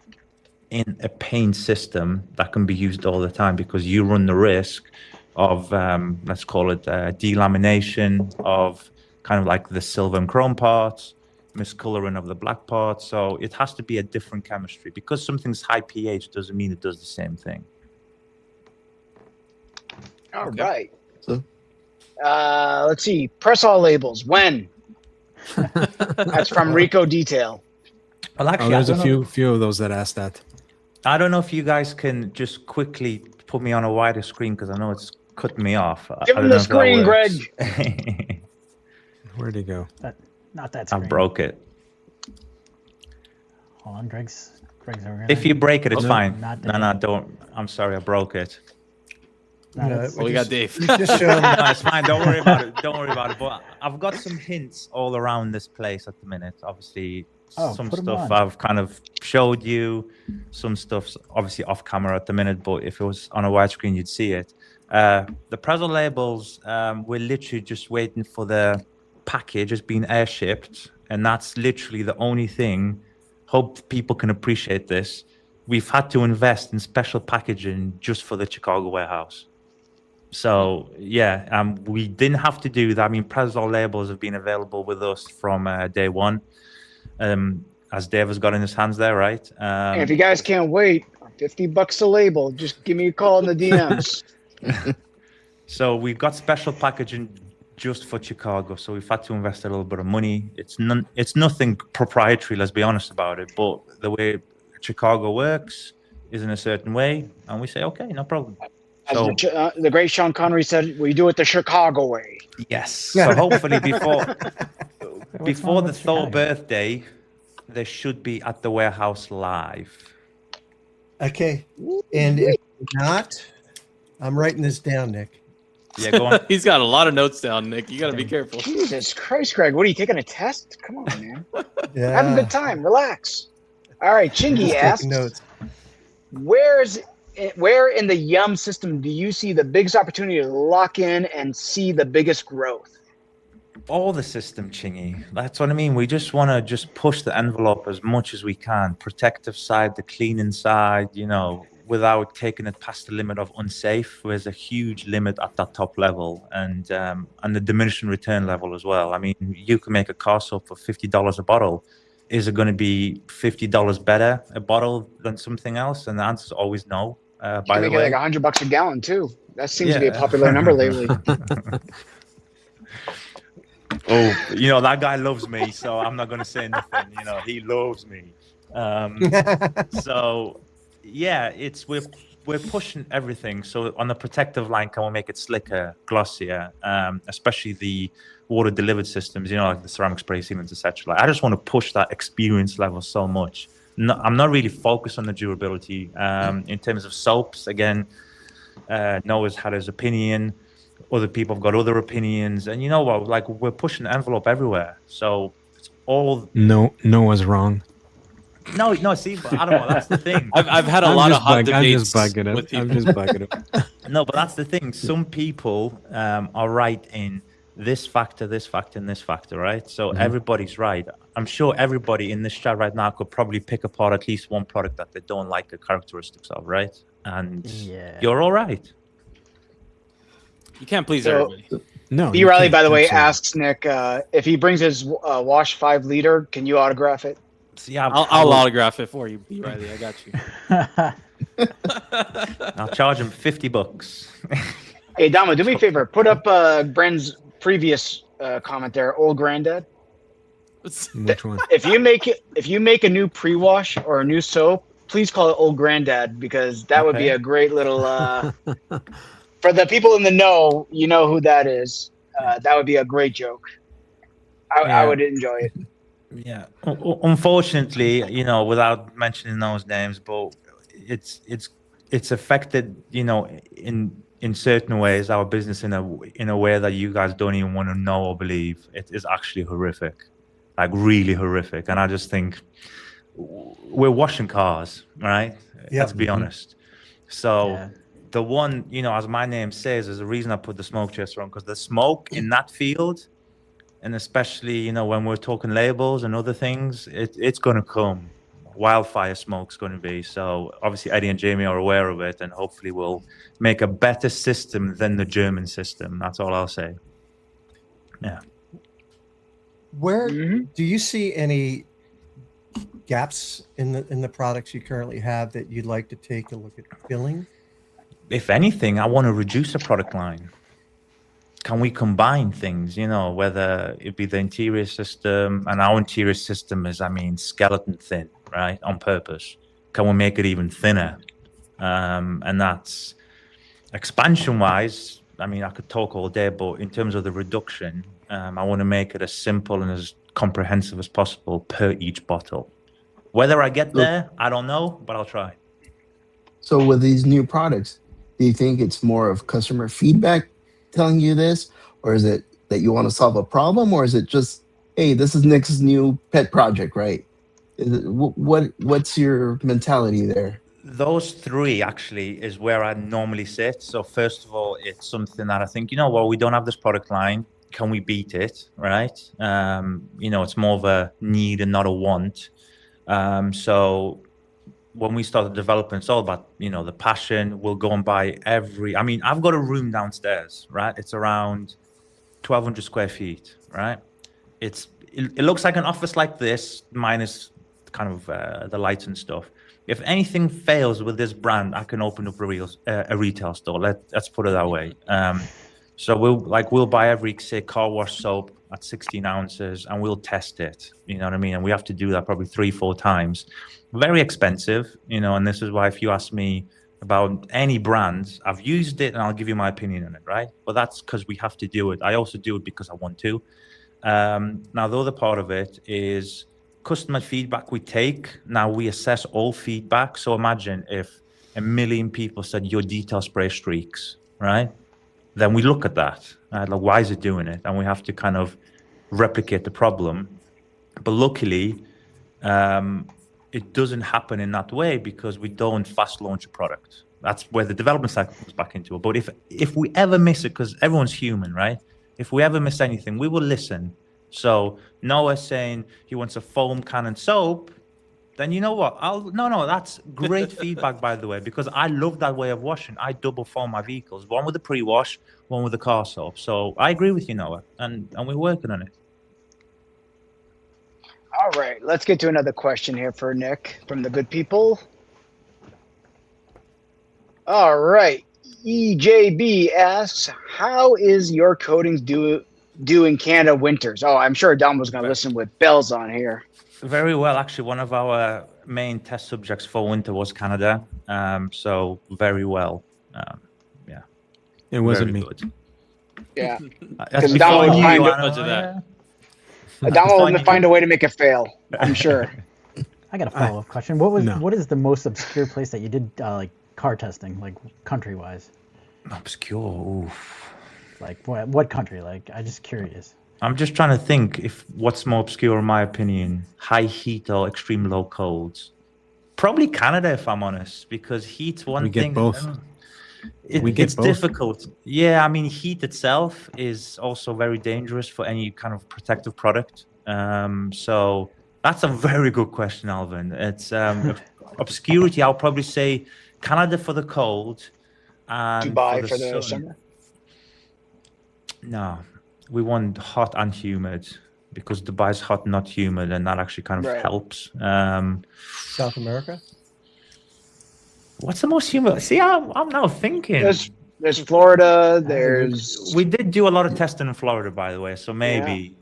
in a paint system that can be used all the time, because you run the risk of let's call it delamination of kind of like the silver and chrome parts, miscoloring of the black parts. So it has to be a different chemistry. Because something's high pH doesn't mean it does the same thing. All right. So- Let's see. Press all labels. When? That's from Rico Detail. Well, Oh, actually, there's I a don't know, few of those that asked that. I don't know if you guys can just quickly put me on a wider screen, because I know it's cutting me off. Give I him don't the know if that screen, works. Greg. Where'd he go? Not that I screen. broke it. Hold on, Greg's over If you break it, it's Oh, fine. not No, there. don't. I'm sorry, I broke it. No, No, that's- Oh, we got Dave. you just show 'em- No, it's fine. Don't worry about it. Don't worry about it. But I've got some hints all around this place at the minute. Obviously, Oh, some put 'em stuff on. I've kind of showed you. Some stuff's obviously off camera at the minute. But if it was on a widescreen, you'd see it. The Prezzo labels, we're literally just waiting for the package is being air shipped, and that's literally the only thing. Hope people can appreciate this. We've had to invest in special packaging just for the Chicago warehouse. So yeah, we didn't have to do that. I mean, Prezzo labels have been available with us from day one, as Dave has got in his hands there, right? And if you guys can't wait, $50 a label. Just give me a call in the DMs. So we've got special packaging just for Chicago. So we've had to invest a little bit of money. It's nothing proprietary, let's be honest about it. But the way Chicago works is in a certain way, and we say, okay, no problem. As So the great Sean Connery said, we do it the Chicago way. yes. So hopefully before wrong the with Thor Chicago? birthday, they should be at the warehouse live. Okay. And if not, I'm writing this down, Nick. Yeah, go on. He's got a lot of notes down, Nick. You got to be careful. Jesus Christ, Greg. What are you taking a test? Come on, man. Yeah. Have a good time. Relax. All right. Chingy Just asks, taking notes. where in the Yum system do you see the biggest opportunity to lock in and see the biggest growth? All the system, Chingy. That's what I mean. We just want to just push the envelope as much as we can. Protective side, the cleaning side, you know, without taking it past the limit of unsafe. There's a huge limit at that top level, and the diminishing return level as well. I mean, you can make a car soap for $50 a bottle. Is it going to be $50 better a bottle than something else? And the answer is always no. You By can the make it way, like $100 a gallon too. That seems to be a popular number lately. Oh, that guy loves me, so I'm not going to say nothing. He loves me. So yeah, we're pushing everything. So on the protective line, can we make it slicker, glossier, especially the water delivered systems, like the ceramic spray sealants, etc. Like, I just want to push that experience level so much. No, I'm not really focused on the durability. In terms of soaps, again, Noah's had his opinion. Other people have got other opinions, and you know what? Like, we're pushing the envelope everywhere. So it's all Noah's wrong. no. See, but I don't know. That's the thing. I've had a lot of hot debates with people. I'm just bugging him. No, but that's the thing. Some people are right in this factor, and this factor, right? So everybody's right. I'm sure everybody in this chat right now could probably pick apart at least one product that they don't like the characteristics of, right? And you're all right. You can't please everybody. No. B. Riley, by the way, asks Nick if he brings his Wash 5 liter, can you autograph it? See, I'll autograph it for you, B. Riley. I got you. I'll charge him $50. Hey, Dama, do me a favor. Put up Bren's previous comment there, Old Granddad. Which one? If you make a new pre-wash or a new soap, please call it Old Granddad, because that would be a great little for the people in the know, you know who that is. That would be a great joke. I would enjoy it. Yeah. Unfortunately, without mentioning those names, but it's affected, in certain ways our business in a way that you guys don't even want to know or believe. It is actually horrific, like really horrific. And I just think we're washing cars, right? Let's be honest. So the one, as my name says, is the reason I put the smoke chaser on, because the smoke in that field, and especially, when we're talking labels and other things, it's going to come. Wildfire smoke's going to be. So obviously Eddie and Jamie are aware of it, and hopefully we'll make a better system than the German system. That's all I'll say. Yeah. Where do you see any gaps in the products you currently have that you'd like to take a look at filling? If anything, I want to reduce the product line. Can we combine things, whether it be the interior system, and our interior system is, skeleton thin, right, on purpose. Can we make it even thinner? And that's expansion-wise. I could talk all day, but in terms of the reduction, I want to make it as simple and as comprehensive as possible per each bottle. Whether I get there, I don't know, but I'll try. So with these new products, do you think it's more of customer feedback telling you this, or is it that you want to solve a problem, or is it just, hey, this is Nick's new pet project, right? What's your mentality there? Those three actually is where I normally sit. So first of all, it's something that I think, we don't have this product line. Can we beat it, right? It's more of a need and not a want. So when we started developing, it's all about, the passion. We'll go and buy I've got a room downstairs, right? It's around 1,200 square feet, right? It looks like an office like this, minus kind of the lights and stuff. If anything fails with this brand, I can open up a retail store. Let's put it that way. So we'll buy every, say, car wash soap at 16 ounces, and we'll test it. You know what I mean? And we have to do that probably 3-4 times. Very expensive, and this is why if you ask me about any brands, I've used it and I'll give you my opinion on it, right? But that's because we have to do it. I also do it because I want to. Now, the other part of it is customer feedback we take. Now, we assess all feedback. So imagine if 1 million people said your detail spray streaks, right? Then we look at that. Like, why is it doing it? And we have to kind of replicate the problem. But luckily, it doesn't happen in that way because we don't fast launch a product. That's where the development cycle comes back into it. But if we ever miss it, because everyone's human, right? If we ever miss anything, we will listen. So Noah's saying he wants a foam cannon soap, then you know what? No, that's great feedback, by the way, because I love that way of washing. I double foam my vehicles, one with the pre-wash, one with the car soap. So I agree with you, Noah, and we're working on it. All right, let's get to another question here for Nick from the good people. All right, EJB asks, how is your coatings do in Canada winters? Oh, I'm sure Dom was going to listen with bells on here. Very well, actually. One of our main test subjects for winter was Canada. So very well. Yeah. It wasn't Very me. good. Yeah. That's Dom before will you, find much of that. Dom will find a way to make it fail. I'm sure. I got a follow up question. What No. what is the most obscure place that you did like car testing, like country wise? Obscure. Oof. Like what country? Like I just curious. I'm just trying to think if what's more obscure in my opinion, high heat or extreme low colds. Probably Canada, if I'm honest, because heat's one We thing. get both. It's difficult. Yeah, I mean, heat itself is also very dangerous for any kind of protective product. So that's a very good question, Alvin. It's obscurity. I'll probably say Canada for the cold, and Dubai for sun. the summer. No, we want hot and humid because Dubai's hot, not humid, and that actually kind of helps. South America. What's the most humid? See, I'm now thinking. There's Florida. We did do a lot of testing in Florida, by the way. So maybe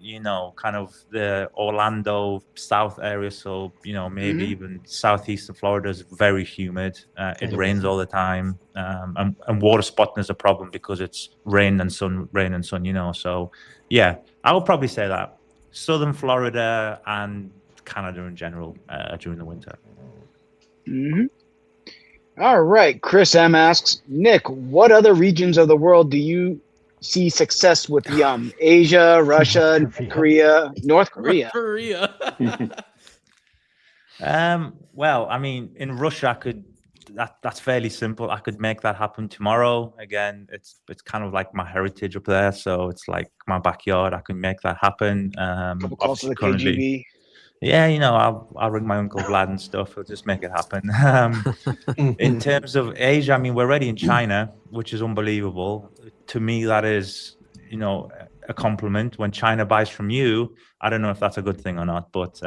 kind of the Orlando South area. So maybe even southeast of Florida is very humid. It rains all the time, and water spotting is a problem because it's rain and sun. So yeah, I would probably say that southern Florida and Canada in general during the winter. All right. Chris M asks, Nick, what other regions of the world do you see success with Yum? Asia, Russia, Korea, North Korea. Well, I mean, in Russia, that's fairly simple. I could make that happen tomorrow. Again, it's kind of like my heritage up there, so it's like my backyard. I can make that happen. Couple calls to the KGB. Yeah, I'll ring my uncle Vlad and stuff. He'll just make it happen. In terms of Asia, I mean, we're already in China, which is unbelievable. To me, that is, a compliment. When China buys from you, I don't know if that's a good thing or not, but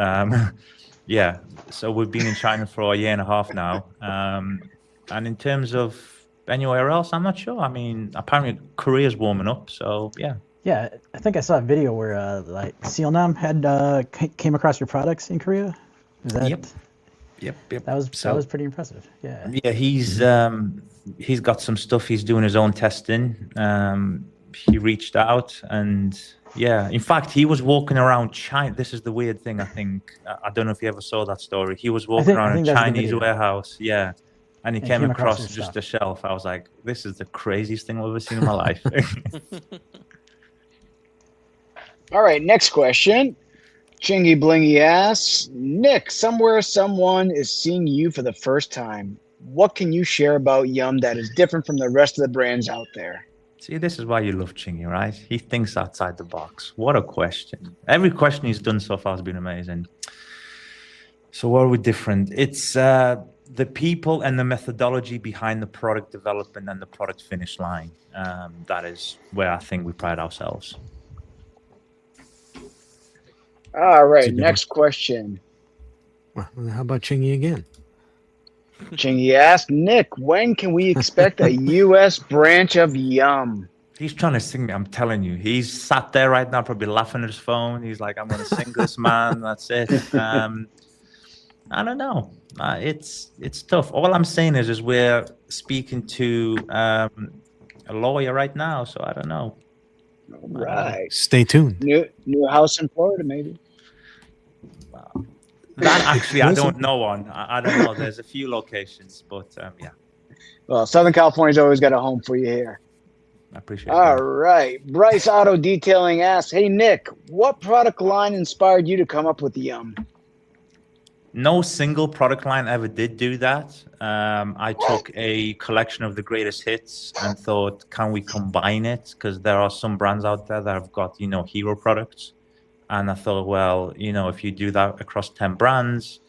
yeah. So we've been in China for a year and a half now. And in terms of anywhere else, I'm not sure. I mean, apparently Korea's warming up, so yeah. Yeah, I think I saw a video where like Sealnam had came across your products in Korea. Is that? Yep. That was pretty impressive. Yeah. Yeah, he's got some stuff. He's doing his own testing. He reached out, and yeah, in fact, he was walking around China. This is the weird thing. I think I don't know if you ever saw that story. He was walking around a Chinese warehouse. Yeah. And he came across just a shelf. I was like, this is the craziest thing I've ever seen in my life. All right, next question. Chingy Blingy asks, Nick, somewhere someone is seeing you for the first time. What can you share about Yum that is different from the rest of the brands out there? See, this is why you love Chingy, right? He thinks outside the box. What a question. Every question he's done so far has been amazing. So what are we different? It's the people and the methodology behind the product development and the product finish line. That is where I think we pride ourselves. All right, next question. Well, how about Chingy again? Chingy asked, Nick, when can we expect a U.S. branch of Yum? He's trying to sing me. I'm telling you. He's sat there right now, probably laughing at his phone. He's like, I'm going to sing this, man. That's it. I don't know. It's tough. All I'm saying is we're speaking to a lawyer right now, so I don't know. All right. Stay tuned. New house in Florida, maybe. That actually, I don't know on. I don't know. There's a few locations, but yeah. Well, Southern California's always got a home for you here. I appreciate All that. right. Bryce Auto Detailing asks, hey, Nick, what product line inspired you to come up with Yum? No single product line ever did do that. I took a collection of the greatest hits and thought, can we combine it? Because there are some brands out there that have got, hero products. And I thought, well, if you do that across 10 brands,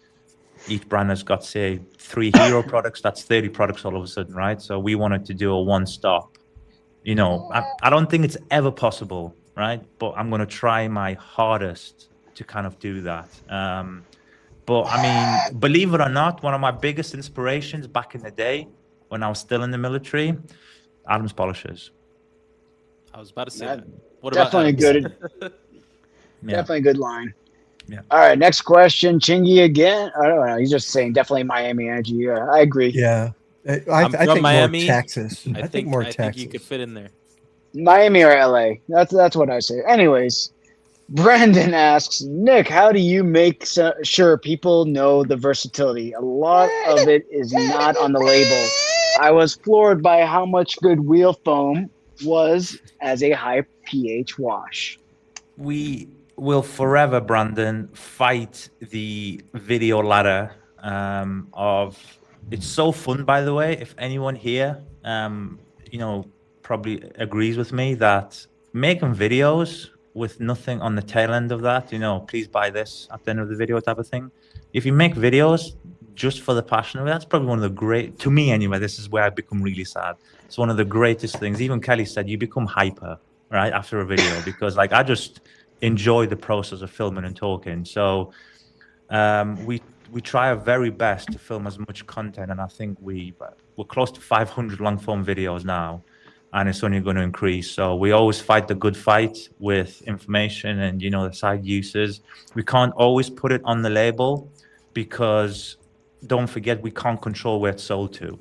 each brand has got, say, 3 hero products. That's 30 products all of a sudden, right? So we wanted to do a one-stop. I don't think it's ever possible, right? But I'm going to try my hardest to kind of do that. But I mean, believe it or not, one of my biggest inspirations back in the day when I was still in the military, Adams polishers. I was about to say that. What about Definitely Adams? good. Yeah. Definitely a good line. Yeah. All right, next question. Chingy again. I don't know. He's just saying definitely Miami Energy. Yeah, I agree. Yeah. I I'm from think Miami. more Texas. I I think think more I think you could Texas. fit in there. Miami or LA. That's what I say. Anyways, Brandon asks, Nick, how do you make sure people know the versatility? A lot of it is not on the label. I was floored by how much good wheel foam was as a high pH wash. We will forever, Brandon, fight the video ladder of it's so fun, by the way. If anyone here probably agrees with me that making videos with nothing on the tail end of that, please buy this at the end of the video type of thing. If you make videos just for the passion of it, that's probably one of the great, to me anyway, this is where I become really sad. It's one of the greatest things. Even Kelly said you become hyper, right, after a video, because like I just enjoy the process of filming and talking. So we try our very best to film as much content, and I think we're close to 500 long form videos now, and it's only going to increase. So we always fight the good fight with information and the side uses. We can't always put it on the label because don't forget we can't control where it's sold to.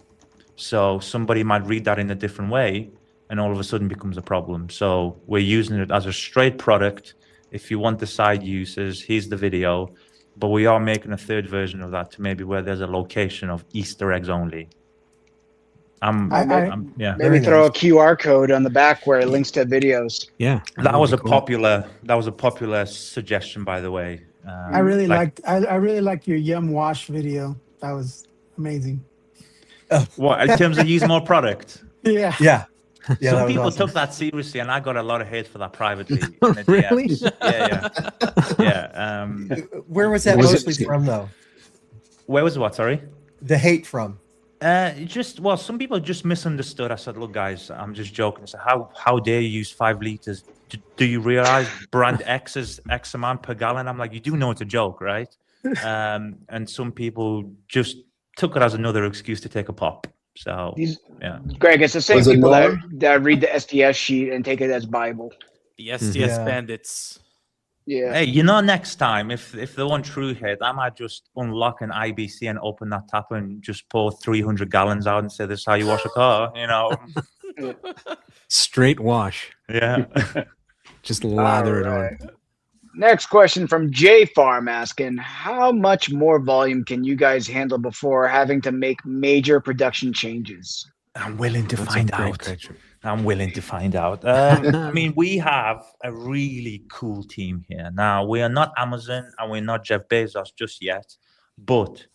So somebody might read that in a different way and all of a sudden becomes a problem. So we're using it as a straight product. If you want the side uses, here's the video. But we are making a third version of that to maybe where there's a location of Easter eggs only. Yeah. Maybe throw a QR code on the back where it links to videos. Yeah, that was a popular suggestion, by the way. I really liked your Yum Wash video. That was amazing. What, in terms of using more product? Yeah. Yeah. Some people took that seriously, and I got a lot of hate for that privately. Really? Yeah. Where was that mostly from, though? Where was what? Sorry. The hate from. Some people just misunderstood. I said, look, guys, I'm just joking. I said, how dare you use 5 liters? Do you realize brand X is X amount per gallon? I'm like, you do know it's a joke, right? And some people just took it as another excuse to take a pop. So, yeah. Greg, it's the same people that read the SDS sheet and take it as Bible. The SDS bandits. Yeah. Hey, next time, if they want true hate, I might just unlock an IBC and open that tap and just pour 300 gallons out and say, this is how you wash a car, Straight wash. Yeah. Just lather it on. Next question from J Farm asking, how much more volume can you guys handle before having to make major production changes? I'm willing to find out. I'm willing to find out. I mean, we have a really cool team here. Now, we are not Amazon and we're not Jeff Bezos just yet, but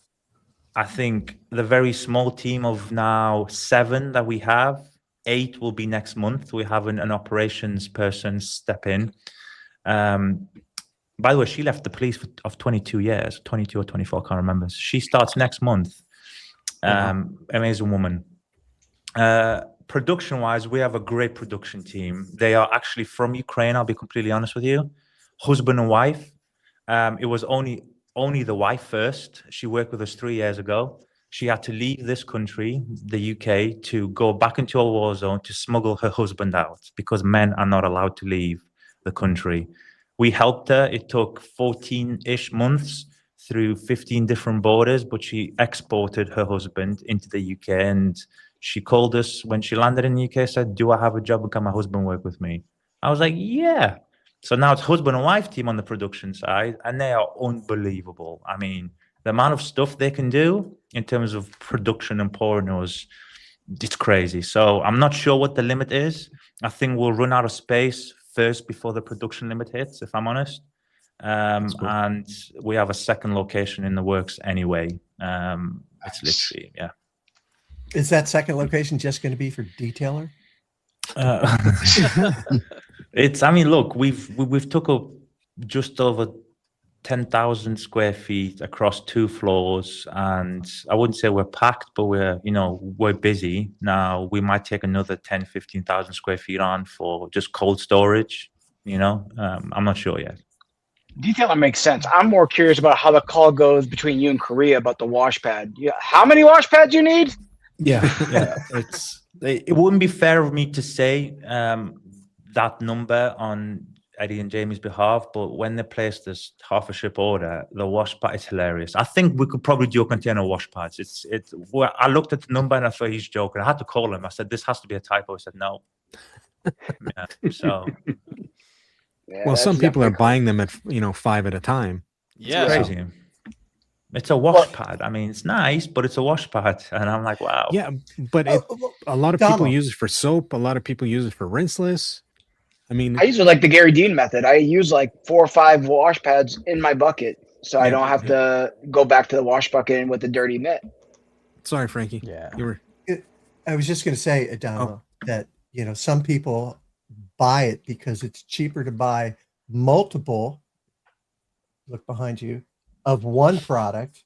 I think the very small team of now 7 that we have, 8 will be next month. We're having an operations person step in. By the way, she left the police of 22 years, 22 or 24, I can't remember. She starts next month. Amazing woman. Production-wise, we have a great production team. They are actually from Ukraine, I'll be completely honest with you. Husband and wife. It was only the wife first. She worked with us 3 years ago. She had to leave this country, the UK, to go back into a war zone to smuggle her husband out because men are not allowed to leave the country. We helped her. It took 14-ish months through 15 different borders, but she exported her husband into the UK. And she called us when she landed in the UK, said, do I have a job and can my husband work with me? I was like, yeah. So now it's husband and wife team on the production side, and they are unbelievable. I mean, the amount of stuff they can do in terms of production and pouring us, it's crazy. So I'm not sure what the limit is. I think we'll run out of space first before the production limit hits, if I'm honest. Cool. And we have a second location in the works anyway. It's literally, yeah. Is that second location just going to be for detailer? I mean, look, we've took up just over 10,000 square feet across 2 floors, and I wouldn't say we're packed, but we're busy now. We might take another 10, 15,000 square feet on for just cold storage. I'm not sure yet. Detailer makes sense. I'm more curious about how the call goes between you and Korea about the wash pad. How many wash pads you need? Yeah. It wouldn't be fair of me to say. that number on Eddie and Jamie's behalf, but when they placed this half a ship order, the wash pad is hilarious. I think we could probably do a container of wash pads. Well, I looked at the number and I thought he's joking. I had to call him. I said, this has to be a typo. He said, no. Yeah, so well, some people are buying them at 5 at a time. Yeah. It's crazy. It's a wash pad. I mean, it's nice, but it's a wash pad. And I'm like, wow. Yeah, but a lot of people use it for soap. A lot of people use it for rinseless. I mean, I use it like the Gary Dean method. I use like 4 or 5 wash pads in my bucket, so I don't have to go back to the wash bucket with the dirty mitt. Sorry, Frankie. Yeah. You were. I was just going to say, Adamo, that some people buy it because it's cheaper to buy multiple. Look behind you, of one product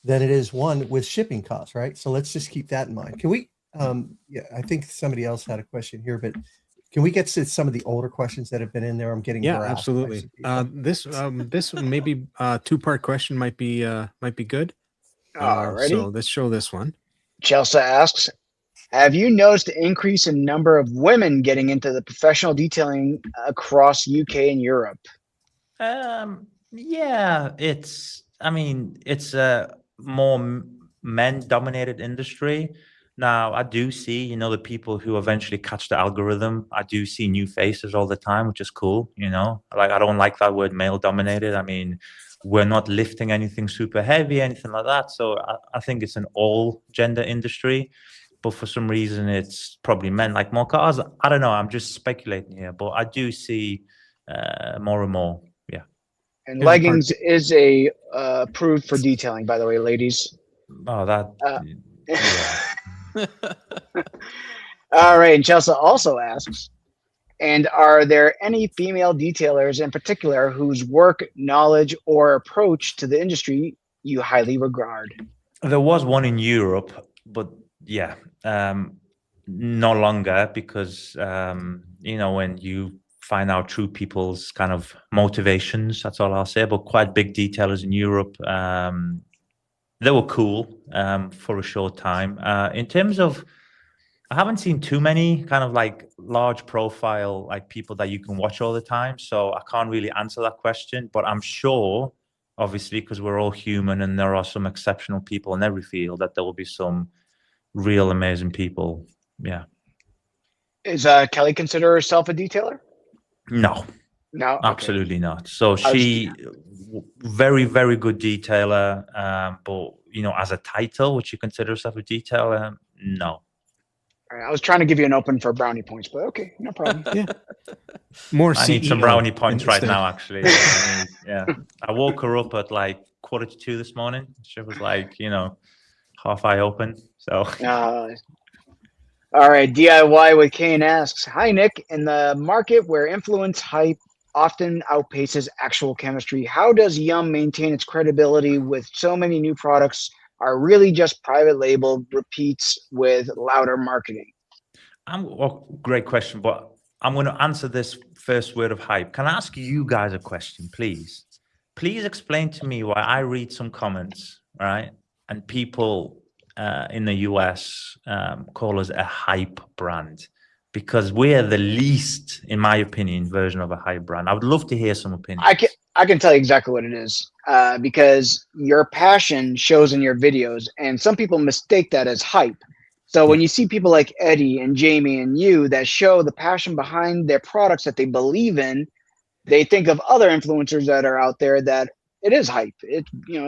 than it is one with shipping costs, right? So let's just keep that in mind. Can we? I think somebody else had a question here, but can we get to some of the older questions that have been in there? I'm getting absolutely. This maybe 2-part question might be good. Alrighty. So let's show this one. Chelsea asks, have you noticed an increase in number of women getting into the professional detailing across UK and Europe? Yeah, it's a more men-dominated industry. Now, I do see, the people who eventually catch the algorithm. I do see new faces all the time, which is cool, Like, I don't like that word male-dominated. I mean, we're not lifting anything super heavy, anything like that. So I think it's an all-gender industry. But for some reason, it's probably men like more cars. I don't know. I'm just speculating here. But I do see more and more, yeah. And leggings is approved for detailing, by the way, ladies. Oh, that... yeah. All right. And Chelsea also asks, and are there any female detailers in particular whose work, knowledge, or approach to the industry you highly regard? There was one in Europe, but yeah, no longer, because when you find out true people's kind of motivations, that's all I'll say. But quite big detailers in Europe, they were cool for a short time. In terms of, I haven't seen too many kind of like large profile like people that you can watch all the time, so I can't really answer that question. But I'm sure, obviously, because we're all human and there are some exceptional people in every field, that there will be some real amazing people. Yeah. Is Kelly consider herself a detailer? No, okay. Absolutely not. So she very, very good detailer, but as a title, would you consider herself a detailer? No. All right, I was trying to give you an open for brownie points, but okay, no problem. Yeah. More I need some CEO brownie points right instead. now, actually. I woke her up at like 1:45 this morning. She was like, half eye open. So all right, DIY with Kane asks, hi Nick, in the market where influence hype often outpaces actual chemistry, how does Yum maintain its credibility with so many new products are really just private label repeats with louder marketing? Great question, but I'm going to answer this first word of hype. Can I ask you guys a question, please? Please explain to me why I read some comments, right? And people in the US call us a hype brand, because we're the least, in my opinion, version of a hype brand. I would love to hear some opinions. I can tell you exactly what it is, because your passion shows in your videos, and some people mistake that as hype. So when you see people like Eddie and Jamie and you that show the passion behind their products that they believe in, they think of other influencers that are out there that it is hype.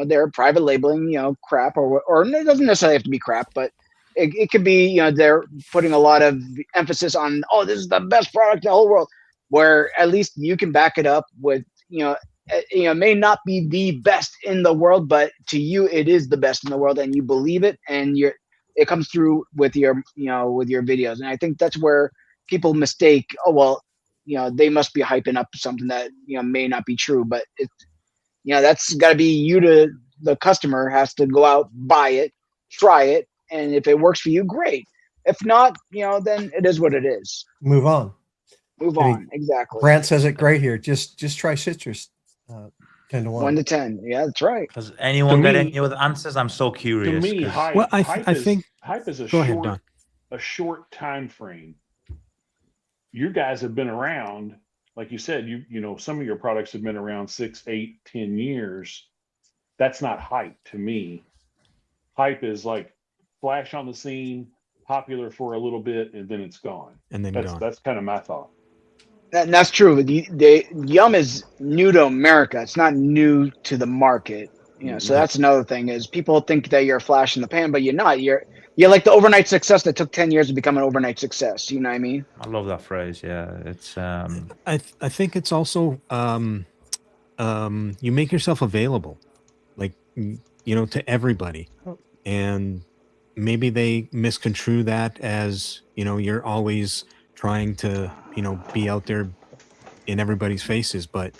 They're private labeling, crap, or it doesn't necessarily have to be crap, but it could be, they're putting a lot of emphasis on, this is the best product in the whole world, where at least you can back it up with, it may not be the best in the world, but to you, it is the best in the world, and you believe it, and it comes through with your videos. And I think that's where people mistake, they must be hyping up something that, may not be true, but that's got to be you the customer has to go out, buy it, try it. And if it works for you, great. If not, then it is what it is. Move on. Exactly. Brant says it great here. Just try citrus. 10 to 1. 1 to 10. Yeah, that's right. Does anyone get any other answers? I'm so curious. To me, hype, well, I hype think hype is go ahead, Don. a short time frame. you guys have been around, like you said, you know, some of your products have been around 6, 8, 10 years. That's not hype to me. Hype is like flash on the scene, popular for a little bit, and then it's gone. And then That's gone. that's kind of my thought. And that's true. The Yum is new to America. It's not new to the market. You know, so that's another thing is people think that you're a flash in the pan, but you're not. You're like the overnight success that took 10 years to become an overnight success. You know what I mean? I love that phrase. Yeah, it's I think it's also you make yourself available, like to everybody, and maybe they misconstrue that as you're always trying to be out there in everybody's faces, but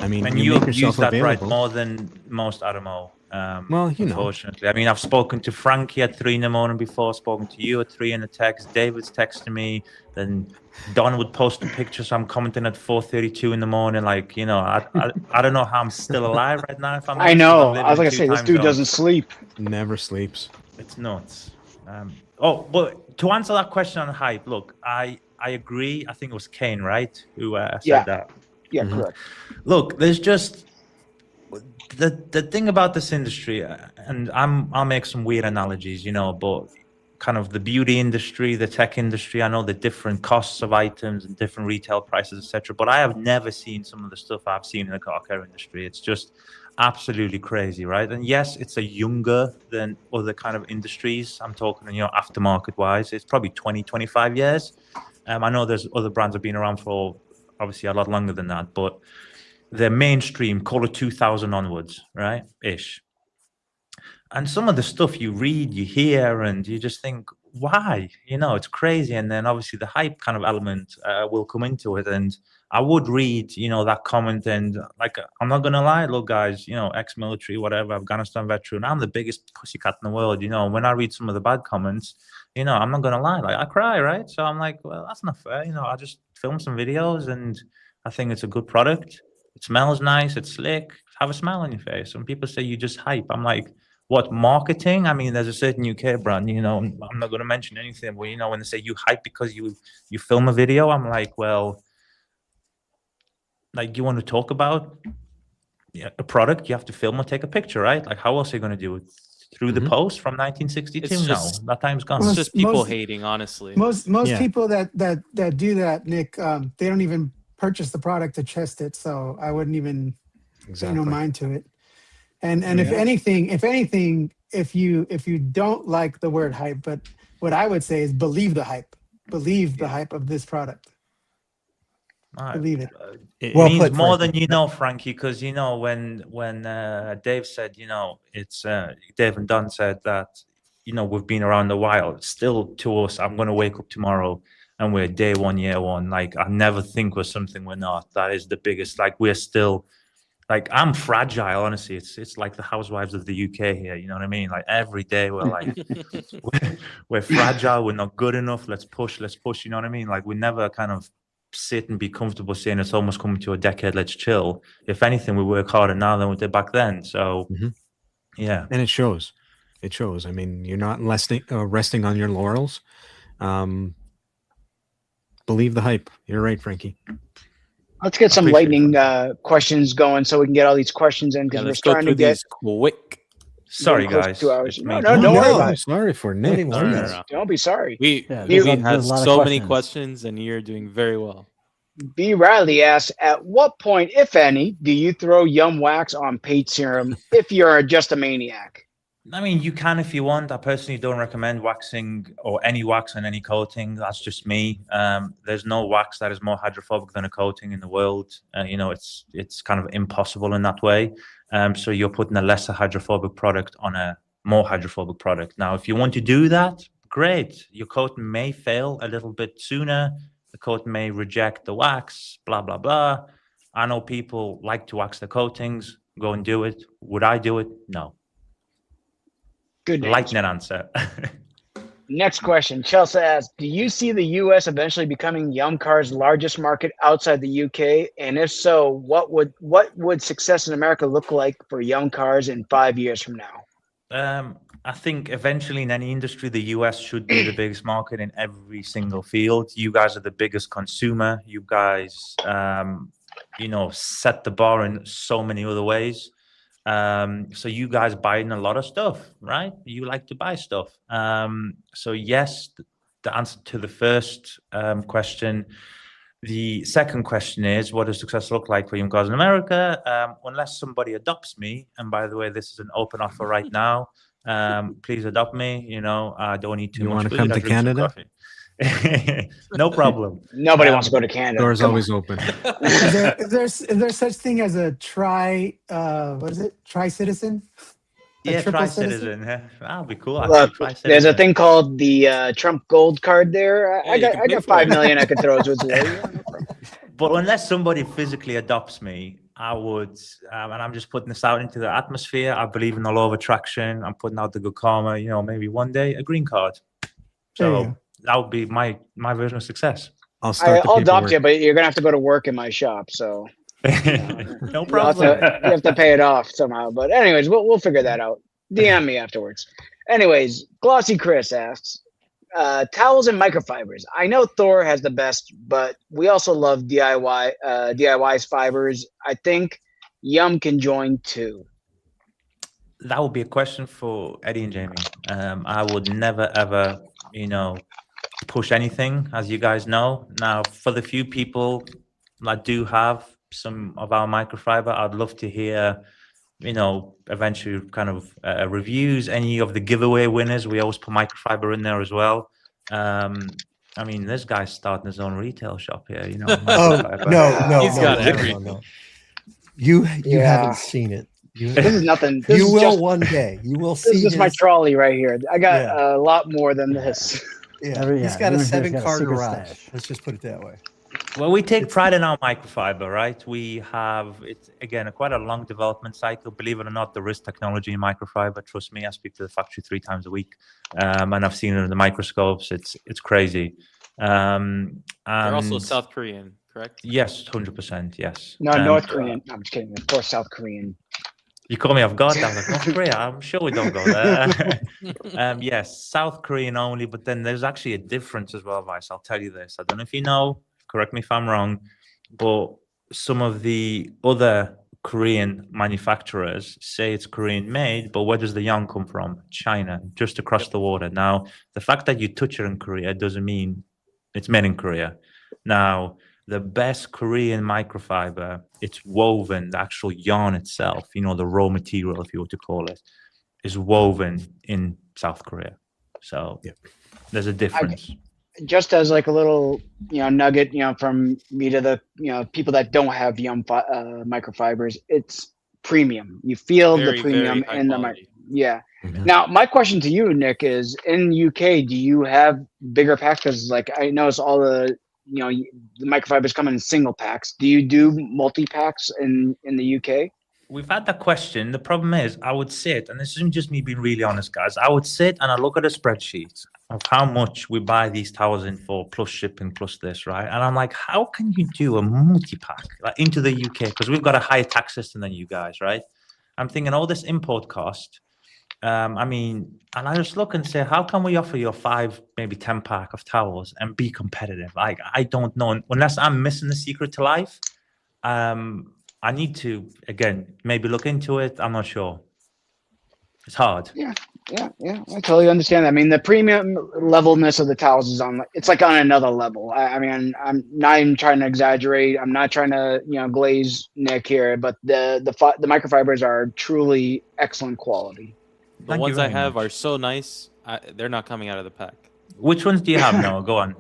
I mean, and you you make have yourself used that right available. more than most Adamo. Well, unfortunately, I mean, I've spoken to Frankie at 3 in the morning before, spoken to you at 3 in the text. David's texting me, then Don would post a picture, so I'm commenting at 4:32 in the morning. Like, I don't know how I'm still alive right now. If I'm I honest, 'cause know. I'm I was living in like I two say, this time dude zones. doesn't sleep. Never sleeps. It's nuts. But to answer that question on hype, look, I agree. I think it was Kane, right, who said that. Yeah, correct. Look, there's just the thing about this industry, and I'll make some weird analogies, but kind of the beauty industry, the tech industry. I know the different costs of items and different retail prices, etc. But I have never seen some of the stuff I've seen in the car care industry. It's just absolutely crazy, right? And yes, it's a younger than other kind of industries. I'm talking, aftermarket wise, it's probably 20, 25 years. I know there's other brands have been around for obviously a lot longer than that, but they're mainstream, call it 2000 onwards, right? Ish. And some of the stuff you read, you hear, and you just think, why? It's crazy. And then obviously the hype kind of element will come into it. And I would read, that comment, and like, I'm not gonna lie, look, guys, ex-military, whatever, Afghanistan veteran, I'm the biggest pussycat in the world. When I read some of the bad comments, I'm not gonna lie, like I cry, right? So I'm like, well, that's not fair. I just film some videos, and I think it's a good product. It smells nice. It's slick. Have a smile on your face. When people say you just hype, I'm like, what, marketing? I mean, there's a certain UK brand, I'm not going to mention anything, but when they say you hype because you film a video, I'm like, well, like, you want to talk about a product, you have to film or take a picture, right? Like, how else are you going to do it? Through the post from 1962? It's just- No, that time's gone. It's just people most- hating, honestly. Most Yeah. people that do that, Nick, they don't even purchase the product to test it. So I wouldn't even pay no mind to it. And if anything, if you don't like the word hype, but what I would say is believe the hype. Believe the hype of this product. Believe it. It Well means put, more Frankie. than you know, Frankie, because when Dave said, it's Dave and Don said that we've been around a while. Still, to us, I'm going to wake up tomorrow and we're day one, year one. Like, I never think we're something we're not. That is the biggest. Like, we're still. Like, I'm fragile, honestly. It's like the housewives of the UK here. You know what I mean? Like, every day we're like, we're fragile. We're not good enough. Let's push. You know what I mean? Like, we never kind of sit and be comfortable saying it's almost coming to a decade. Let's chill. If anything, we work harder now than we did back then. So, yeah. And it shows. It shows. I mean, you're not resting on your laurels. Believe the hype. You're right, Frankie. Let's get some Appreciate lightning questions going so we can get all these questions in Yeah, because we're let's go starting through to get these quick. Sorry, close to guys. 2 hours. It's No, me. don't worry No, about I'm it. sorry for Nick. Don't even worry No, about no, it. no. Don't be sorry. We Yeah, we there's have a lot of so many questions. questions, and you're doing very well. B. Riley asks, at what point, if any, do you throw Yum Wax on paint serum if you're just a maniac? I mean, you can if you want. I personally don't recommend waxing or any wax on any coating. That's just me. There's no wax that is more hydrophobic than a coating in the world. It's kind of impossible in that way. So you're putting a lesser hydrophobic product on a more hydrophobic product. Now, if you want to do that, great. Your coating may fail a little bit sooner. The coating may reject the wax, blah, blah, blah. I know people like to wax their coatings. Go and do it. Would I do it? No. Good answer. Lightning answer. Next question. Chelsea asks, do you see the U.S. eventually becoming Yumcars' largest market outside the U.K.? And if so, what would success in America look like for Yumcars in 5 years from now? I think eventually in any industry, the US should be the biggest market in every single field. You guys are the biggest consumer. You guys, set the bar in so many other ways. So you guys buying a lot of stuff, right? You like to buy stuff. So yes, the answer to the first question. The second question is, what does success look like for Yumcars in America? Unless somebody adopts me, and by the way, this is an open offer right now. Please adopt me. I don't need too You much want to food. come I to drink some Canada? coffee. No problem. Nobody wants to go to Canada. Doors Come always on. open. Is there such thing as a tri-citizen? Yeah, triple try citizen? citizen. That'll be cool. Actually, Look, try there's a citizen. thing called the Trump Gold Card there. Yeah, I you got can I pay got for it. 5 million I could throw to its way. Yeah, no problem. But unless somebody physically adopts me, I would, and I'm just putting this out into the atmosphere. I believe in the law of attraction. I'm putting out the good karma. Maybe one day a green card. There you So go. that would be my version of success. I'll start the I'll adopt paperwork. you, but you're gonna have to go to work in my shop. So No problem. you have to pay it off somehow. But anyways, we'll figure that out. DM me afterwards. Anyways, Glossy Chris asks, towels and microfibers. I know Thor has the best, but we also love DIY's fibers. I think Yum can join too. That would be a question for Eddie and Jamie. I would never ever, push anything, as you guys know. Now, for the few people that do have some of our microfiber, I'd love to hear, eventually kind of reviews. Any of the giveaway winners, we always put microfiber in there as well. This guy's starting his own retail shop here. Oh microfiber. no, He's got everything. no. You Yeah. haven't seen it. This is nothing. This You is will just, one day. You will this see. is just my his- trolley right here. I got Yeah. a lot more than this. Yeah, Every- he's yeah, got a everyone's got a 7-car secret garage. stash. Let's just put it that way. Well, we take pride in our microfiber, right? We have, it's again, quite a long development cycle. Believe it or not, there is technology in microfiber. Trust me, I speak to the factory 3 times a week, and I've seen it in the microscopes. It's crazy. They're also And South Korean, correct? yes, 100%, yes. No, And, North Korean. No, I'm just kidding. Of course, South Korean. You call me off guard. I was like, North Korea. I'm sure we don't go there. Yes, South Korean only. But then there's actually a difference as well, Vice. I'll tell you this. I don't know if you know. Correct me if I'm wrong. But some of the other Korean manufacturers say it's Korean made. But where does the yarn come from? China, just across the water. Now, the fact that you touch it in Korea doesn't mean it's made in Korea. Now, the best Korean microfiber, it's woven, the actual yarn itself, the raw material, if you were to call it, is woven in South Korea. So there's a difference. Just as like a little, nugget, from me to the, people that don't have Yum microfibers, it's premium. You feel Very, the premium very high in the quality. yeah. Mhm. Now, my question to you, Nick, is in UK, do you have bigger packs? Because like I notice all the the microfibers come in single packs. Do you do multi packs in the UK? We've had that question. The problem is, I would sit, and this isn't just me being really honest, guys. I would sit and I look at a spreadsheet of how much we buy these towels in for, plus shipping, plus this, right? And I'm like, how can you do a multi-pack into the UK? Because we've got a higher tax system than you guys, right? I'm thinking all this import cost. And I just look and say, how can we offer you a 5, maybe 10 pack of towels and be competitive? Like, I don't know. Unless I'm missing the secret to life, I need to, again, maybe look into it. I'm not sure. It's hard. Yeah, I totally understand that. The premium levelness of the towels is it's like on another level. I'm not even trying to exaggerate. I'm not trying to, glaze Nick here, but the microfibers are truly excellent quality. The Thank you ones I very have much. are so nice. They're not coming out of the pack. Which ones do you have, Noah? Go on.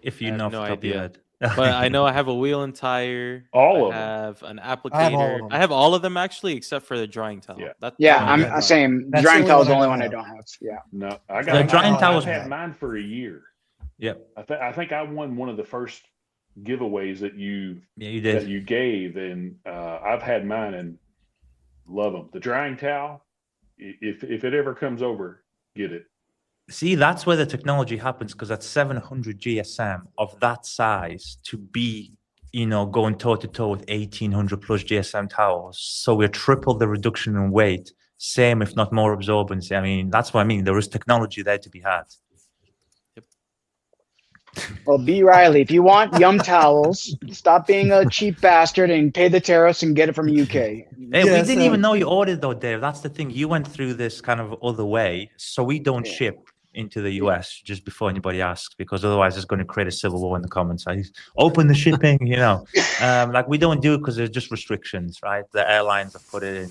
If you I have know off no the top of your idea. head. But I know I have a wheel and tire. All of I them. have an applicator. I have all of them. I have all of them actually, except for the drying towel. Yeah. That's Yeah, the only I'm one I don't. same. That's Drying the towel is the only only one I one I don't don't have. Yeah. No, I The got drying I've towels. had mine for a year. Yep. I think I won one of the first giveaways that Yeah, you did. you gave, and I've had mine and love them. The drying towel, if it ever comes over, get it. See, that's where the technology happens, because at 700 GSM of that size to be, going toe to toe with 1800 plus GSM towels. So we're triple the reduction in weight same, if not more absorbency. I mean, that's what I mean. There is technology there to be had. Well, B. Riley, if you want Yum towels, stop being a cheap bastard and pay the tariffs and get it from UK. Hey, Yeah, we didn't so- even know you ordered though, Dave. That's the thing. You went through this kind of other way, so we don't ship into the US just before anybody asks, because otherwise it's going to create a civil war in the comments. I open the shipping, you know, like we don't do it because there's just restrictions, right? The airlines have put it in,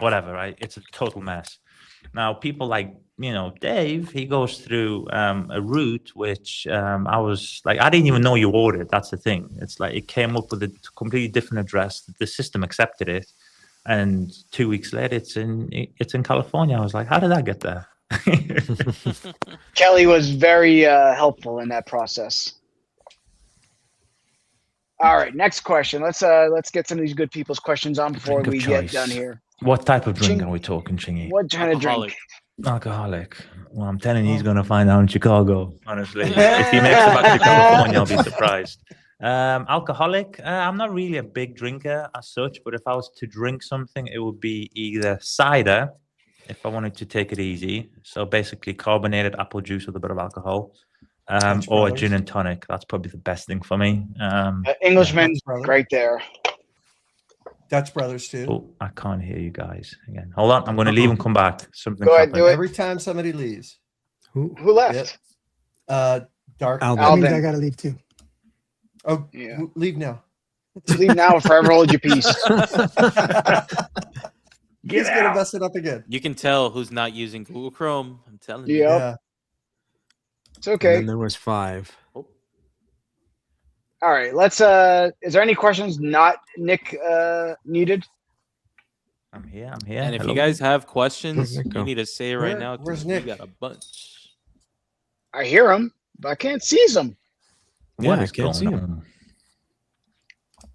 whatever, right? It's a total mess. Now, people like, you know, Dave, he goes through a route which I was like, I didn't even know you ordered. That's the thing. It's like it came up with a completely different address. The system accepted it, and 2 weeks later, it's in California. I was like, how did that get there? Kelly was very helpful in that process. All right, next question. Let's get some of these good people's questions on before Drink of we choice. get done here. What type of drink Ching- are we talking, Chingy? What kind of drink? Alcoholic. Well, I'm telling you, he's going to find out in Chicago, honestly. If he makes it back to California, I'll be surprised. Alcoholic, I'm not really a big drinker as such, but if I was to drink something, it would be either cider, if I wanted to take it easy. So basically carbonated apple juice with a bit of alcohol, or a gin and tonic. That's probably the best thing for me. Englishman's Dutch right there. Dutch Brothers too. Oh, I can't hear you guys again. Hold on, I'm going to leave and come back. Something Go ahead, happened. do it. Every time somebody leaves. Who left? Dark. That Alvin. means I gotta leave too. Oh, Yeah. leave now. Leave now or forever hold your peace. He's gonna mess it up again. You can tell who's not using Google Chrome. I'm telling you. Yep. Yeah. It's okay. And then there was 5. All right, let's is there any questions not Nick needed? I'm here. And if Hello. you guys have questions, Where's Nick you go? need to say it right now. Where's 'cause Nick? We got a bunch. I hear him, but I can't seize him. Yeah, What I is can't see going him. on?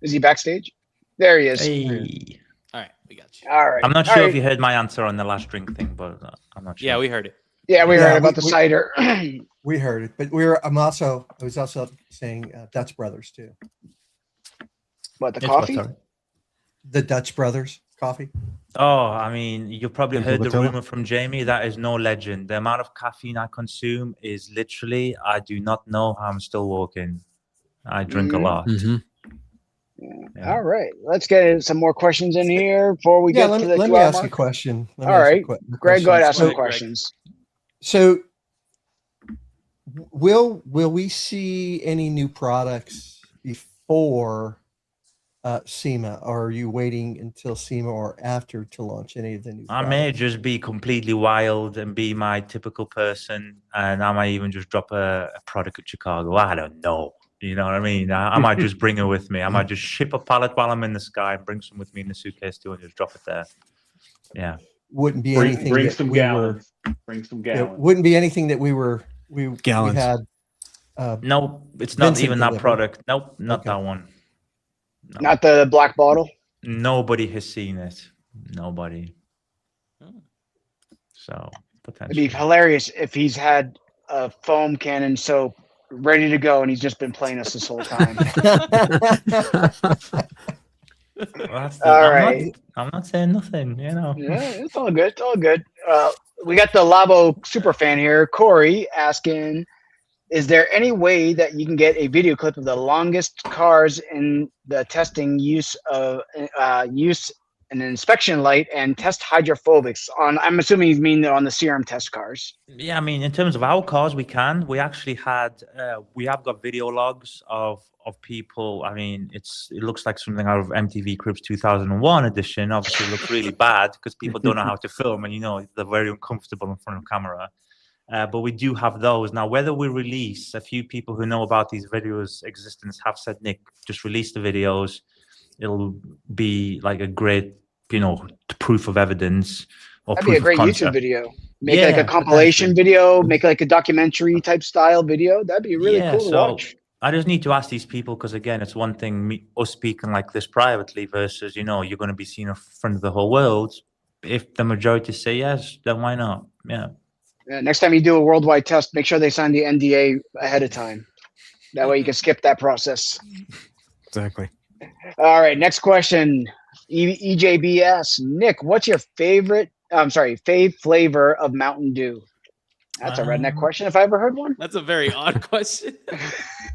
Is he backstage? There he is. Hey. All right, we got you. All right. I'm not All sure right. if you heard my answer on the last drink thing, but I'm not sure. Yeah, we heard it. Yeah, we Yeah, heard about the we- cider. We heard it, but I was also saying Dutch Brothers too. What, the It's coffee? what, sorry? The Dutch Brothers coffee. Oh, I mean, you probably And heard the Coca-Cola? rumor from Jamie. That is no legend. The amount of caffeine I consume is literally, I do not know how I'm still walking. I drink a Mhm. lot. Mm-hmm. Yeah. All right. Let's get some more questions in here before we get let to me, the let 2 me hour ask you a mark. question. Let me All ask you right. a Greg, go ahead, ask some Greg. questions. So, will we see any new products before SEMA, or are you waiting until SEMA or after to launch any of the new I products? may just be completely wild and be my typical person, and I might even just drop a product at Chicago. I don't know. You know what I mean? I might just bring it with me. I might just ship a pallet while I'm in the sky, bring some with me in the suitcase too, and just drop it there. Yeah. Wouldn't be Bring, anything bring that some we gallons. Bring some were. gallons. Wouldn't be anything that we Gallons. had. No, it's not Vincent even that delivered. product. Nope, not Okay. that one. No. Not the black bottle. Nobody has seen it. Nobody. So It'd potentially. be hilarious if he's had a foam cannon soap ready to go and he's just been playing us this whole time. Well, that's All I'm right. I'm not saying nothing. You know. Yeah, it's all good. It's all good. We got the Labo super fan here, Corey, asking, is there any way that you can get a video clip of the longest cars in the testing use an inspection light and test hydrophobics on? I'm assuming you mean on the serum test cars. Yeah, I mean, in terms of our cars, we can. We actually had, we have got video logs of people. I mean, it looks like something out of MTV Cribs 2001 edition. Obviously, it looks really bad because people don't know how to film, and they're very uncomfortable in front of camera. But we do have those now. Whether we release, a few people who know about these videos' existence have said, Nick, just release the videos. It'll be like a great, proof of evidence or That'd be proof a great of YouTube concept. video. Make like a compilation video, make like a documentary type style video. That'd be really cool to watch. I just need to ask these people because, again, it's one thing us speaking like this privately versus, you're going to be seen in front of the whole world. If the majority say yes, then why not? Yeah. Next time you do a worldwide test, make sure they sign the NDA ahead of time. That way you can skip that process. Exactly. All right, next question. EJBS. Nick, what's your favorite I'm sorry, flavor of Mountain Dew? That's a redneck question if I ever heard one. That's a very odd question.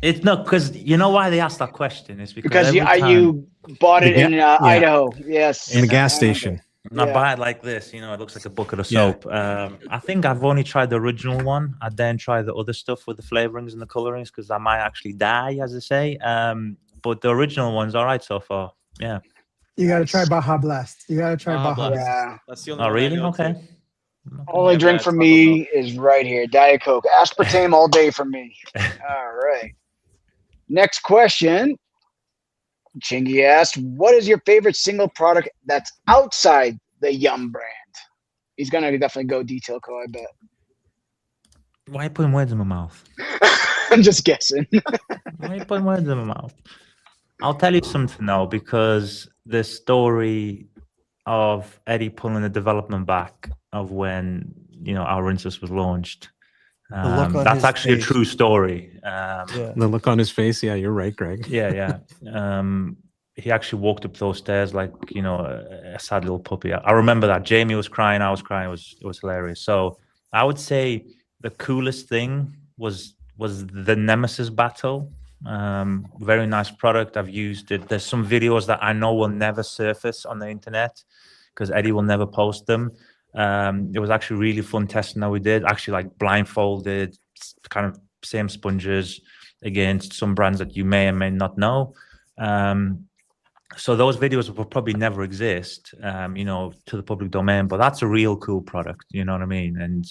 It's not because you know why they asked that question is because Because every time you bought it in yeah. Idaho. Yes. In the gas I remember. station. I Yeah. buy it like this, it looks like a bucket of Yeah. soap. I think I've only tried the original one. I then try the other stuff with the flavorings and the colorings because I might actually die, as they say. But the original one's all right so far. Yeah. You got to try Baja Blast. You got to try Baja Baja Blast. Blast. Yeah. That's the only Oh, one I really? know, Okay. too. Only Yeah, drink but for it's me is right here. Diet Coke. Aspartame all day for me. All right. Next question. Chingy asked, what is your favorite single product that's outside the Yum brand? He's going to definitely go detail co, I bet. Why are you putting words in my mouth? I'm just guessing. Why are you putting words in my mouth? I'll tell you something now, because the story of Eddie pulling the development back of when our rinseless was launched. look on That's his actually face. a true story. Yeah. The look on his face. Yeah, you're right, Greg. Yeah. He actually walked up those stairs like a sad little puppy. I remember that. Jamie was crying. I was crying. It was hilarious. So I would say the coolest thing was the Nemesis battle. Very nice product. I've used it. There's some videos that I know will never surface on the internet because Eddie will never post them. It was actually really fun testing that we did. Actually, like blindfolded, kind of same sponges against some brands that you may or may not know. So those videos will probably never exist, to the public domain. But that's a real cool product. You know what I mean? And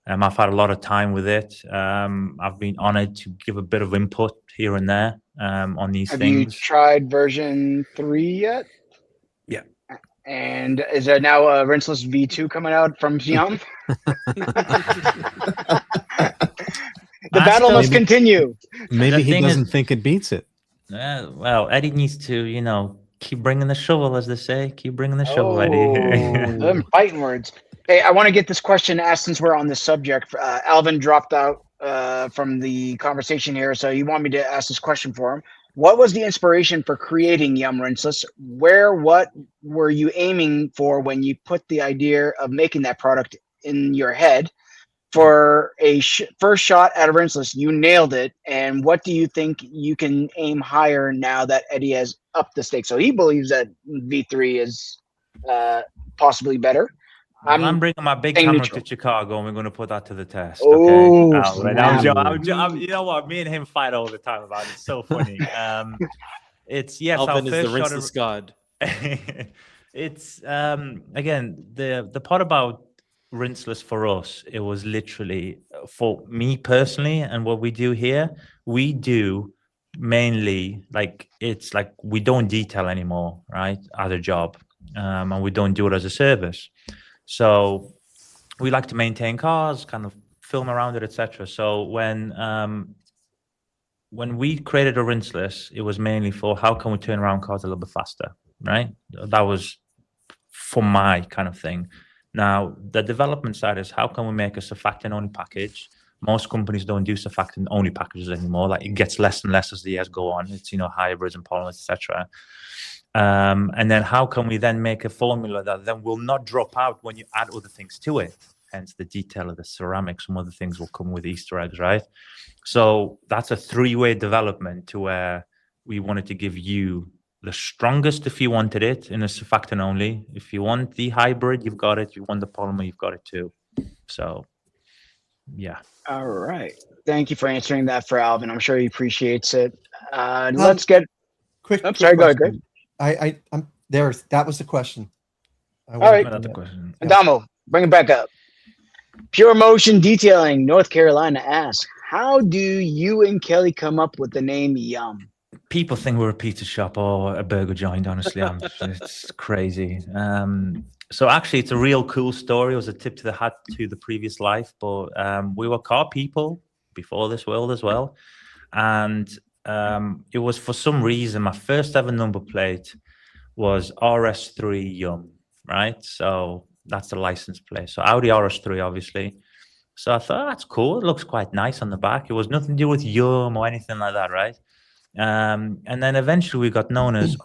I've had a lot of time with it. I've been honored to give a bit of input here and there on these Have things. you tried version 3 yet? Yeah. And is there now a rinseless V2 coming out from Yum? The battle must continue. Maybe he doesn't think it beats it. Well, Eddie needs to, keep bringing the shovel, as they say. Keep bringing the shovel, Eddie. Them fighting words. Hey, I want to get this question asked since we're on this subject. Alvin dropped out from the conversation here, so you want me to ask this question for him. What was the inspiration for creating Yum Rinseless? What were you aiming for when you put the idea of making that product in your head? For a first shot at a rinseless, you nailed it. And what do you think you can aim higher now that Eddie has upped the stakes? So he believes that V3 is possibly better. I'm bringing my big camera to Chicago, and we're going to put that to the test. Oh, okay? You know what? Me and him fight all the time about it. It's so funny. It's Alvin is the rinseless god. It's again the part about rinseless for us, it was literally for me personally, and what we do here, we do mainly it's like we don't detail anymore, right, as a job, and we don't do it as a service. So we like to maintain cars, kind of film around it, etc. So when we created a rinseless, it was mainly for how can we turn around cars a little bit faster, right? That was for my kind of thing. Now, the development side is how can we make a surfactant-only package? Most companies don't do surfactant-only packages anymore. Like, it gets less and less as the years go on. It's, hybrids and polymers, etc. And then how can we then make a formula that then will not drop out when you add other things to it? Hence the detail of the ceramics. Some other things will come with Easter eggs, right? So that's a three-way development to where we wanted to give you the strongest if you wanted it in a surfactant only. If you want the hybrid, you've got it. If you want the polymer, you've got it too. So, yeah. All right. Thank you for answering that for Alvin. I'm sure he appreciates it. Let's get quick. I'm sorry. Go ahead, Greg. I'm there. That was the question. All right. Adamo, bring it back up. Pure Motion Detailing, North Carolina asks, how do you and Kelly come up with the name Yum? People think we're a pizza shop or a burger joint, honestly. It's crazy. So actually, it's a real cool story. It was a tip to the hat to the previous life, but we were car people before this world as well. And it was for some reason, my first ever number plate was RS3 Yum, right? So that's the license plate. So Audi RS3, obviously. So I thought, that's cool. It looks quite nice on the back. It was nothing to do with Yum or anything like that, right? And then eventually we got known as,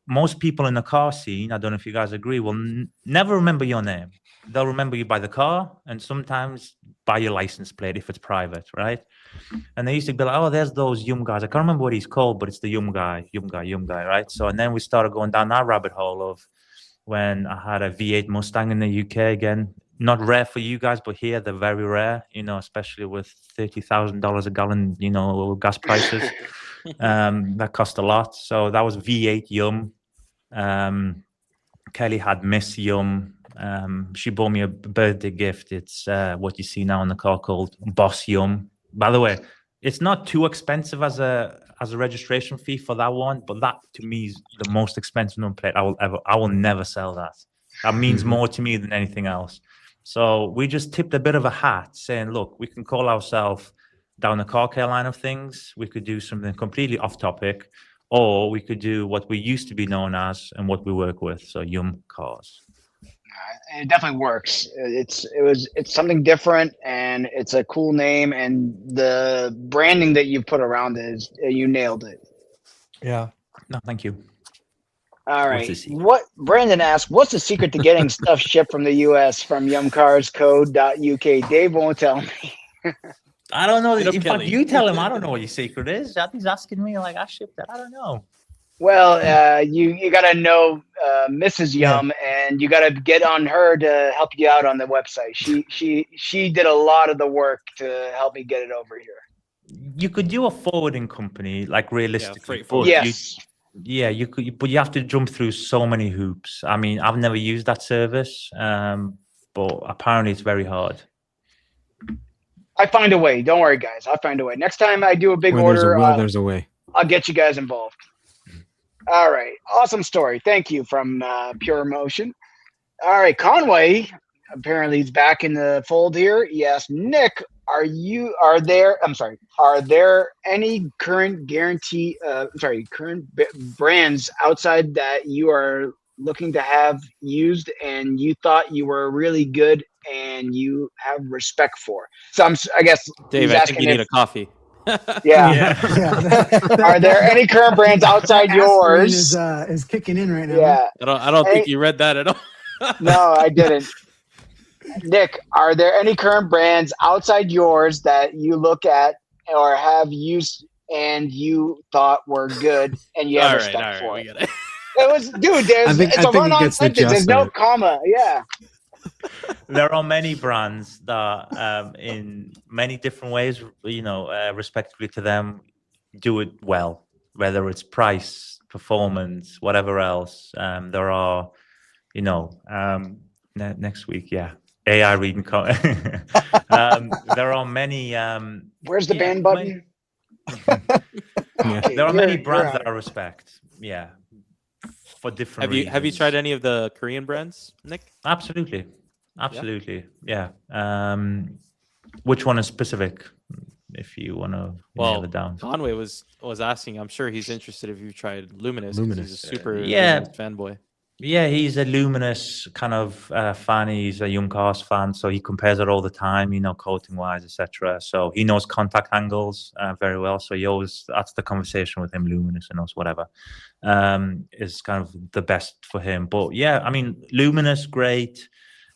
most people in the car scene, I don't know if you guys agree, will never remember your name. they'll remember you by the car and sometimes by your license plate if it's private, right? And they used to be like, oh, there's those Yumcars. I can't remember what he's called, but it's the Yum guy, right? So, and then we started going down that rabbit hole of when I had a V8 Mustang in the UK again. Not rare for you guys, but here they're very rare, especially with $30,000 a gallon, gas prices. That cost a lot. So that was V8 Yum. Kelly had Miss Yum. She bought me a birthday gift. It's what you see now in the car called Boss Yum. By the way, it's not too expensive as a registration fee for that one, but that to me is the most expensive number plate I will never sell that. That means more to me than anything else. So we just tipped a bit of a hat saying, look, we can call ourselves down the car care line of things. We could do something completely off topic, or we could do what we used to be known as and what we work with. So Yumcars. It definitely works. It's something different, and it's a cool name, and the branding that you put around it is you nailed it. Yeah. No, thank you. All right. What Brandon asked, what's the secret to getting stuff shipped from the US from yumcarscode.uk? Dave won't tell me. I don't know. Hit up In fact, Kelly. you tell him. I don't know what your secret is. He's asking me like I shipped it. I don't know. Well, you gotta know Mrs. Yum, and you gotta get on her to help you out on the website. She did a lot of the work to help me get it over here. You could do a forwarding company, like realistically. freight but forwarding. Yes. you could, but you have to jump through so many hoops. I mean, I've never used that service, but apparently it's very hard. I find a way. Don't worry, guys. I'll find a way. Next time I do a big Where order, there's a will, there's a way. I'll get you guys involved. All right. Awesome story. Thank you from Pure Emotion. All right. Conway, apparently he's back in the fold here. He asked, Nick, are there any current brands outside that you are looking to have used and you thought you were really good and you have respect for? So I guess Dave, he's I asking think you need a coffee. Yeah. Are there any current brands outside yours? Is kicking in right now. Yeah. I don't think you read that at all. No, I didn't. Nick, are there any current brands outside yours that you look at or have used and you thought were good and you have respect for? We get it. It was, dude. It's a run-on sentence. There's no comma. Yeah. There are many brands that, in many different ways, respectively to them, do it well. Whether it's price, performance, whatever else. There are, next week, AI reading. There are many. Where's the ban button? There are many brands that I respect. Yeah. For different reasons. Have you tried any of the Korean brands, Nick? Absolutely. Yeah. Which one is specific? If you want to nail it down. Conway was asking. I'm sure he's interested if you've tried Luminous. He's a super Luminous fanboy. Yeah, he's a Luminous kind of fan. He's a Yumcars fan, so he compares it all the time, coating wise, etc. So he knows contact angles very well. So that's the conversation with him. Luminous and us, whatever, is kind of the best for him. But yeah, I mean, Luminous, great.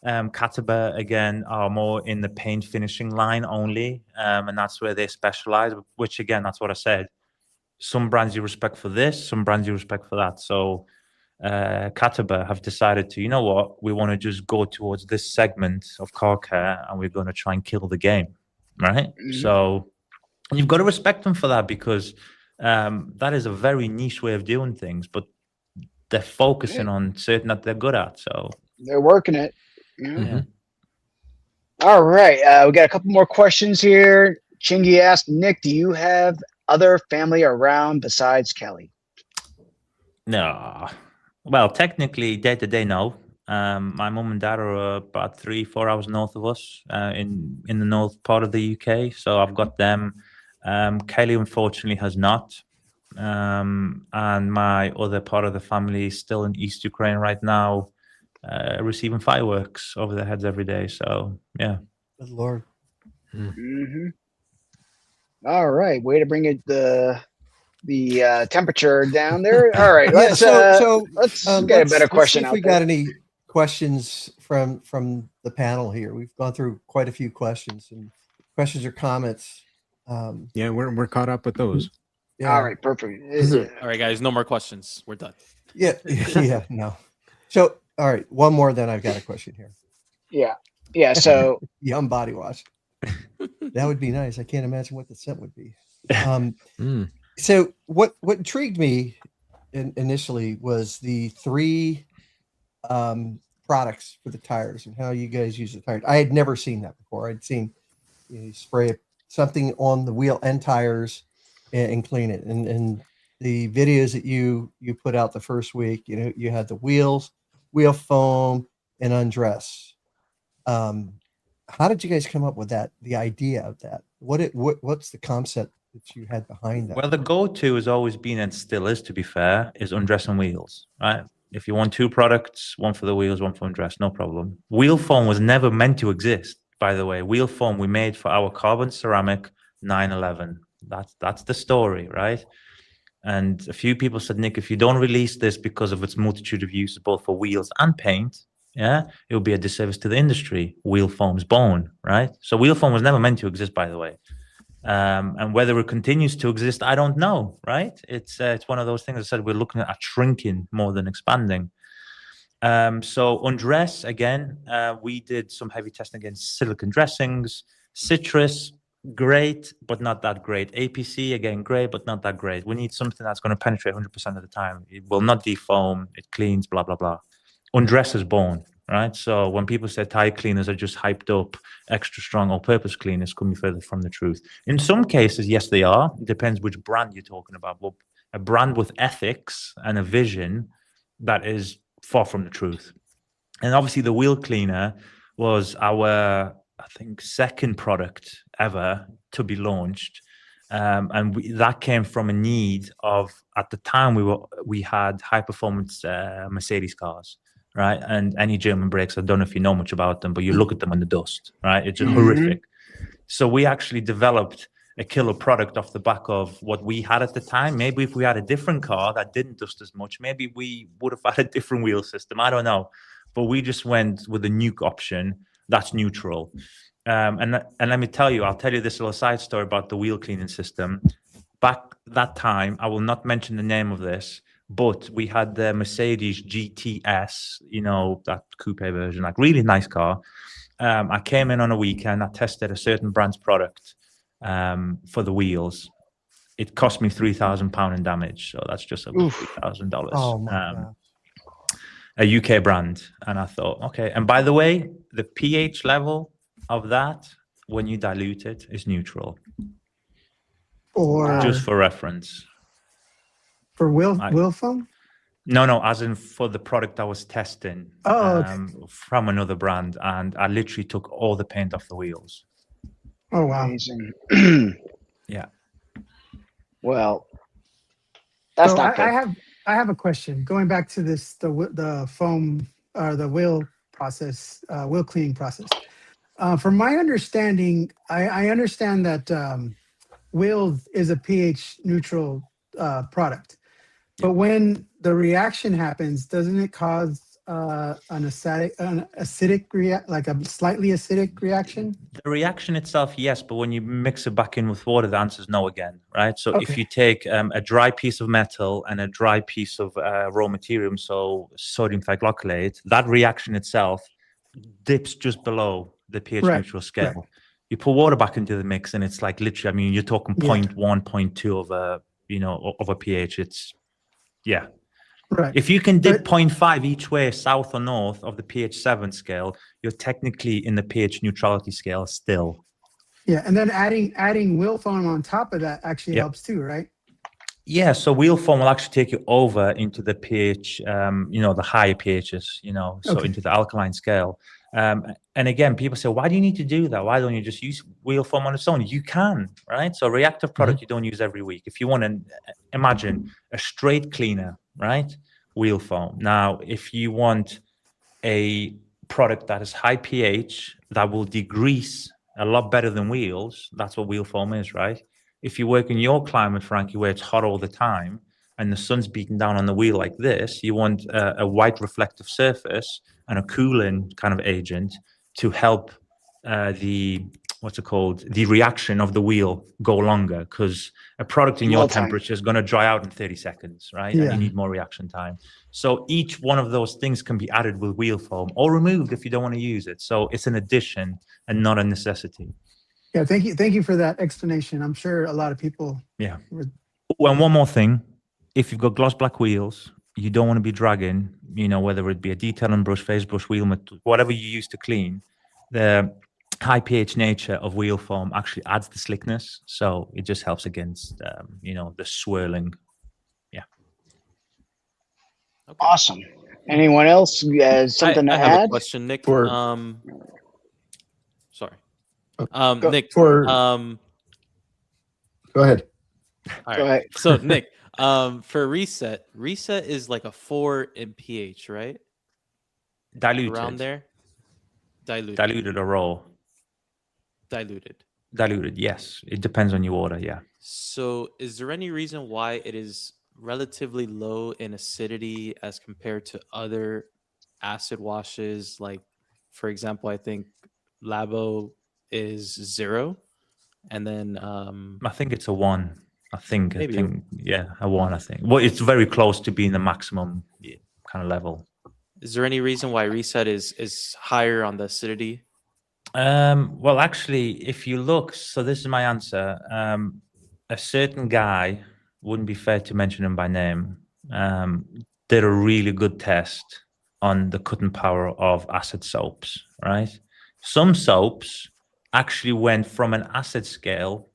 Kataba again are more in the paint finishing line only, and that's where they specialize. Which again, that's what I said. Some brands you respect for this, some brands you respect for that. So Kataba have decided to, we want to just go towards this segment of car care, and we're going to try and kill the game, right? Mm-hmm. So you've got to respect them for that because that is a very niche way of doing things, but they're focusing on certain that they're good at. So they're working it. Yeah. All right. We got a couple more questions here. Chingy asked, Nick, do you have other family around besides Kelly? No. Well, technically, day to day, no. My mum and dad are about 3-4 hours north of us in the north part of the UK. So I've got them. Kelly, unfortunately, has not. And my other part of the family is still in East Ukraine right now. Receiving fireworks over their heads every day. So, yeah. Good Lord. Mm-hmm. All right. Way to bring it the temperature down there. All right. Let's get a better question out there. We got any questions from the panel here. We've gone through quite a few questions or comments. Yeah, we're caught up with those. Yeah. All right, perfect. All right, guys, no more questions. We're done. Yeah, yeah, no. So, all right, one more. Then I've got a question here. Yeah. So Yum body wash. That would be nice. I can't imagine what the scent would be. So, what intrigued me initially was the 3 products for the tires and how you guys use the tires. I had never seen that before. I'd seen you spray something on the wheel and tires and clean it. And the videos that you put out the first week, you had the wheels, wheel foam, and undress. How did you guys come up with that? The idea of that? What's the concept that you had behind that? Well, the go-to has always been, and still is, to be fair, is undress and wheels, right? If you want 2 products, one for the wheels, one for undress, no problem. Wheel foam was never meant to exist, by the way. Wheel foam we made for our carbon ceramic 911. That's the story, right? And a few people said, Nick, if you don't release this because of its multitude of uses, both for wheels and paint, yeah, it will be a disservice to the industry. Wheel foam's born, right? So wheel foam was never meant to exist, by the way. And whether it continues to exist, I don't know, right? It's one of those things. I said we're looking at shrinking more than expanding. So undress, again, we did some heavy testing against silicone dressings. Citrus, great, but not that great. APC, again, great, but not that great. We need something that's going to penetrate 100% of the time. It will not defoam, it cleans, blah, blah, blah. Undress is born, right? So when people say tire cleaners are just hyped up, extra strong all-purpose cleaners, couldn't be further from the truth. In some cases, yes, they are. It depends which brand you're talking about. But a brand with ethics and a vision, that is far from the truth. And obviously the wheel cleaner was our, I think, second product ever to be launched. And that came from a need of, at the time, we had high-performance Mercedes cars, right? And any German brakes, I don't know if you know much about them, but you look at them in the dust, right? It's just horrific. So we actually developed a killer product off the back of what we had at the time. Maybe if we had a different car that didn't dust as much, maybe we would have had a different wheel system. I don't know. But we just went with the nuke option that's neutral. And let me tell you, I'll tell you this little side story about the wheel cleaning system. Back that time, I will not mention the name of this, but we had the Mercedes GTS, that coupe version, like really nice car. I came in on a weekend, I tested a certain brand's product for the wheels. It cost me £3,000 in damage. So that's just over $3,000. Oh my God. A UK brand. And I thought, okay. And by the way, the pH level of that, when you dilute it, is neutral. Or just for reference. For wheel foam? No, as in for the product I was testing from another brand, and I literally took all the paint off the wheels. Oh wow! Amazing. Yeah. Well, that's not good. I have a question. Going back to this, the foam or the wheel process, wheel cleaning process. From my understanding, I understand that wheels is a pH neutral product, but when the reaction happens, doesn't it cause an acidic like a slightly acidic reaction? The reaction itself, yes, but when you mix it back in with water, the answer is no again, right? So if you take a dry piece of metal and a dry piece of raw material, so sodium thioglycolate, that reaction itself dips just below the pH neutral scale. Right. You put water back into the mix, and it's like literally, I mean, you're talking 0.1, 0.2 of a pH. It's right. If you can dip 0.5 each way, south or north of the pH 7 scale, you're technically in the pH neutrality scale still. Yeah, and then adding wheel foam on top of that actually helps too, right? Yeah, so wheel foam will actually take you over into the pH, the higher pHs, so into the alkaline scale. And again, people say, why do you need to do that? Why don't you just use wheel foam on its own? You can, right? So a reactive product you don't use every week. If you want to imagine a straight cleaner, right? Wheel foam. Now, if you want a product that is high pH, that will degrease a lot better than wheels, that's what wheel foam is, right? If you work in your climate, Frankie, where it's hot all the time, and the sun's beating down on the wheel like this, you want a white reflective surface and a cooling kind of agent to help the reaction of the wheel go longer, because a product in your temperature is going to dry out in 30 seconds, right? And you need more reaction time. So each one of those things can be added with wheel foam or removed if you don't want to use it. So it's an addition and not a necessity. Yeah, thank you for that explanation. I'm sure a lot of people. Yeah. Oh, and one more thing, if you've got gloss black wheels, you don't want to be dragging, whether it be a detailing brush, phase brush, wheel, whatever you use to clean, the high pH nature of wheel foam actually adds the slickness, so it just helps against the swirling. Yeah. Okay. Awesome. Anyone else something to I add? have a question, Nick. Sorry. Nick. Go ahead. All right. Go ahead. So Nick, for reset is like a 4 in pH, right? Diluted. Around there. Diluted or raw. Diluted, yes. It depends on your order, yeah. So is there any reason why it is relatively low in acidity as compared to other acid washes? Like, for example, I think Labo is 0. And then I think it's a 1. I think, a 1, I think. Well, it's very close to being the maximum kind of level. Is there any reason why reset is higher on the acidity? Well, actually, if you look, so this is my answer. A certain guy, wouldn't be fair to mention him by name, did a really good test on the cutting power of acid soaps, right? Some soaps actually went from an acid scale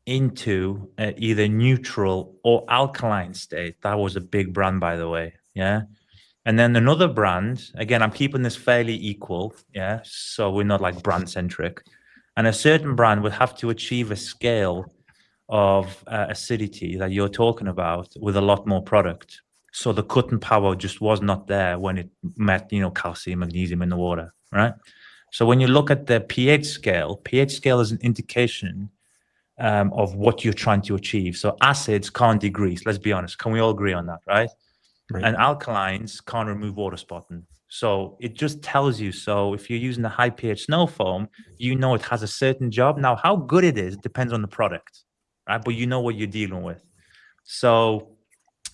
into either neutral or alkaline state. That was a big brand, by the way. Yeah. And then another brand, again, I'm keeping this fairly equal. Yeah. So we're not like brand centric. And a certain brand would have to achieve a scale of acidity that you're talking about with a lot more product. So the cutting power just was not there when it met, calcium, magnesium in the water, right? So when you look at the pH scale is an indication of what you're trying to achieve. So acids can't degrease, let's be honest. Can we all agree on that, right? And alkalines can't remove water spotting. So it just tells you. So if you're using the high pH snow foam, it has a certain job. Now, how good it is depends on the product, right? But you know what you're dealing with. So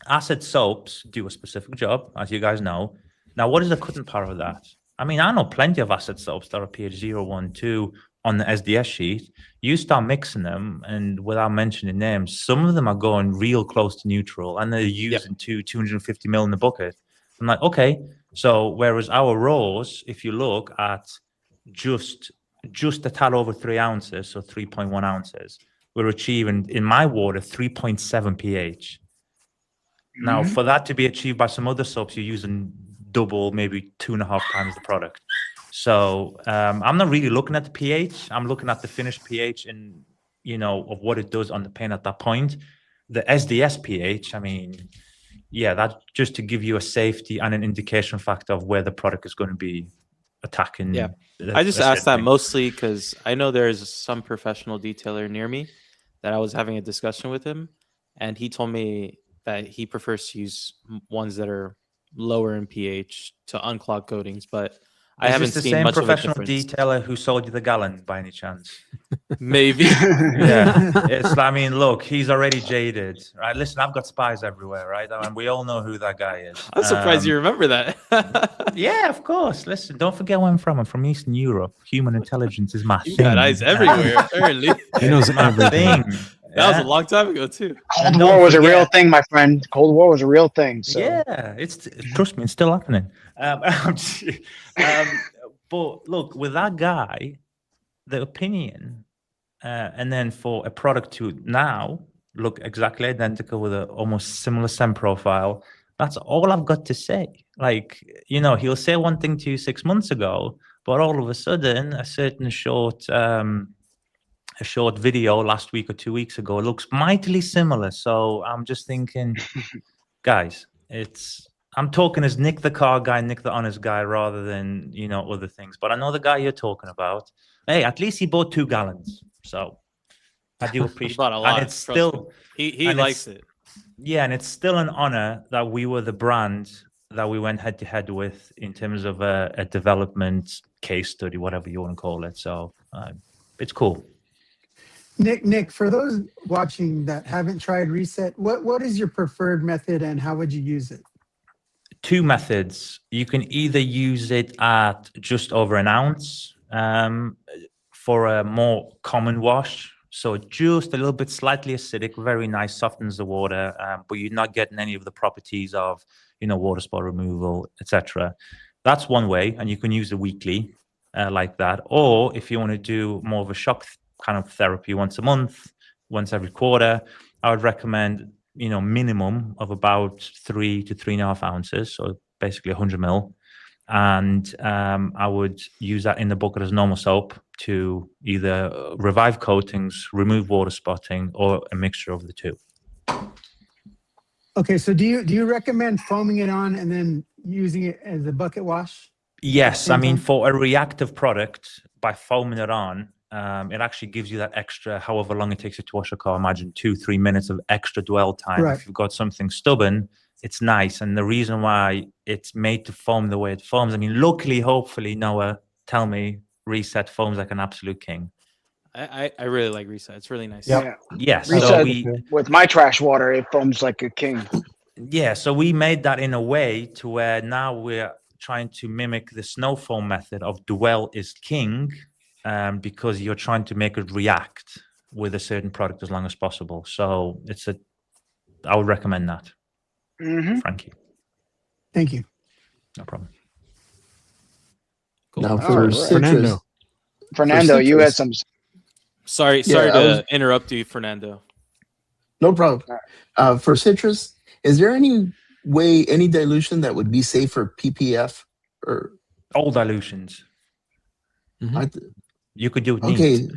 acid soaps do a specific job, as you guys know. Now, what is the cutting power of that? I mean, I know plenty of acid soaps that are pH 0, 1, 2 on the SDS sheet. You start mixing them, and without mentioning names, some of them are going real close to neutral, and they're using 250 ml in the bucket. I'm like, okay. So whereas our raws, if you look at just a tad over 3 ounces, so 3.1 ounces, we're achieving, in my water, 3.7 pH. Now, for that to be achieved by some other soaps, you're using double, maybe 2.5 times the product. So I'm not really looking at the pH. I'm looking at the finished pH and, of what it does on the paint at that point. The SDS pH, I mean, that's just to give you a safety and an indication factor of where the product is going to be attacking. Yeah. I just asked that mostly because I know there's some professional detailer near me that I was having a discussion with him, and he told me that he prefers to use ones that are lower in pH to unclog coatings, but I haven't seen much of a difference. Is this the same professional detailer who sold you the gallon by any chance? Maybe. I mean, look, he's already jaded, right? Listen, I've got spies everywhere, right? And we all know who that guy is. I'm surprised you remember that. Yeah, of course. Listen, don't forget where I'm from. I'm from Eastern Europe. Human intelligence is my thing. You got eyes everywhere, apparently. He knows everything. That was a long time ago, too. Cold War was a real thing, my friend. Cold War was a real thing. So. Yeah, trust me, it's still happening. But look, with that guy, the opinion, and then for a product to now look exactly identical with an almost similar scent profile, that's all I've got to say. Like, he'll say one thing to you 6 months ago, but all of a sudden, a certain short video last week or 2 weeks ago looks mightily similar. So I'm just thinking, guys, I'm talking as Nick the car guy, Nick the honest guy, rather than other things. But I know the guy you're talking about. Hey, at least he bought 2 gallons, so I do appreciate. He bought a lot. And it's still he likes it. Yeah, and it's still an honor that we were the brand that we went head to head with in terms of a development case study, whatever you want to call it. So it's cool. Nick, for those watching that haven't tried Reset, what is your preferred method and how would you use it? Two methods. You can either use it at just over an ounce for a more common wash. So just a little bit slightly acidic, very nice, softens the water, but you're not getting any of the properties of, water spot removal, etc. That's one way, and you can use it weekly like that. Or if you want to do more of a shock kind of therapy once a month, once every quarter, I would recommend, minimum of about 3 to 3.5 ounces, so basically 100 ml. And I would use that in the bucket as normal soap to either revive coatings, remove water spotting, or a mixture of the two. Okay, so do you recommend foaming it on and then using it as a bucket wash? Yes, I mean, for a reactive product, by foaming it on, it actually gives you that extra, however long it takes you to wash a car, imagine 2-3 minutes of extra dwell time. Right. If you've got something stubborn, it's nice. And the reason why it's made to foam the way it foams, I mean, luckily, hopefully, Noah, tell me, Reset foams like an absolute king. I really like Reset. It's really nice. Yeah. Yes. Reset, So with my trash water, it foams like a king. Yeah, so we made that in a way to where now we're trying to mimic the snow foam method of dwell is king, because you're trying to make it react with a certain product as long as possible. So I would recommend that, Frankie. Thank you. No problem. Cool. Now for citrus, Fernando, you had some. Sorry to interrupt you, Fernando. no problem. For citrus, is there any dilution that would be safe for PPF or all dilutions? You could do it neat. Okay.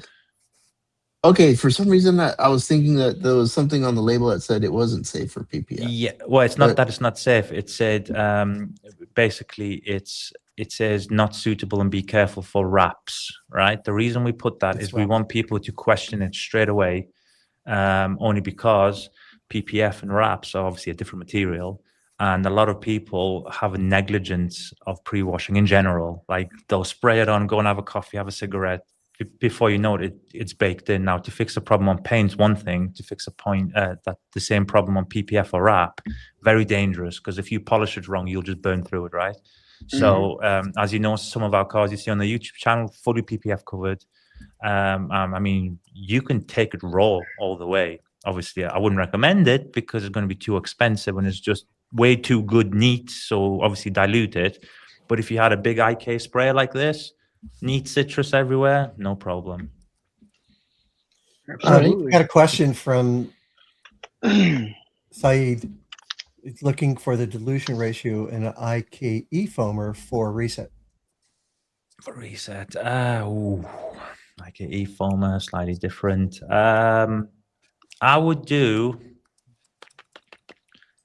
Okay, for some reason I was thinking that there was something on the label that said it wasn't safe for PPF. Yeah, well, it's not that it's not safe. It said basically it says not suitable and be careful for wraps, right? The reason we put that is we want people to question it straight away, only because PPF and wraps are obviously a different material. And a lot of people have a negligence of pre-washing in general. Like they'll spray it on, go and have a coffee, have a cigarette. Before you know it, it's baked in. Now, to fix a problem on paint's one thing. To fix the same problem on PPF or wrap, very dangerous, because if you polish it wrong, you'll just burn through it, right? So, as you know, some of our cars you see on the YouTube channel, fully PPF covered. I mean, you can take it raw all the way. Obviously, I wouldn't recommend it because it's going to be too expensive and it's just way too good neat. So obviously dilute it. But if you had a big IK sprayer like this, neat citrus everywhere, no problem. I got a question from Saeed. It's looking for the dilution ratio in an IKE foamer for Reset. For Reset, IKE foamer, slightly different. I would do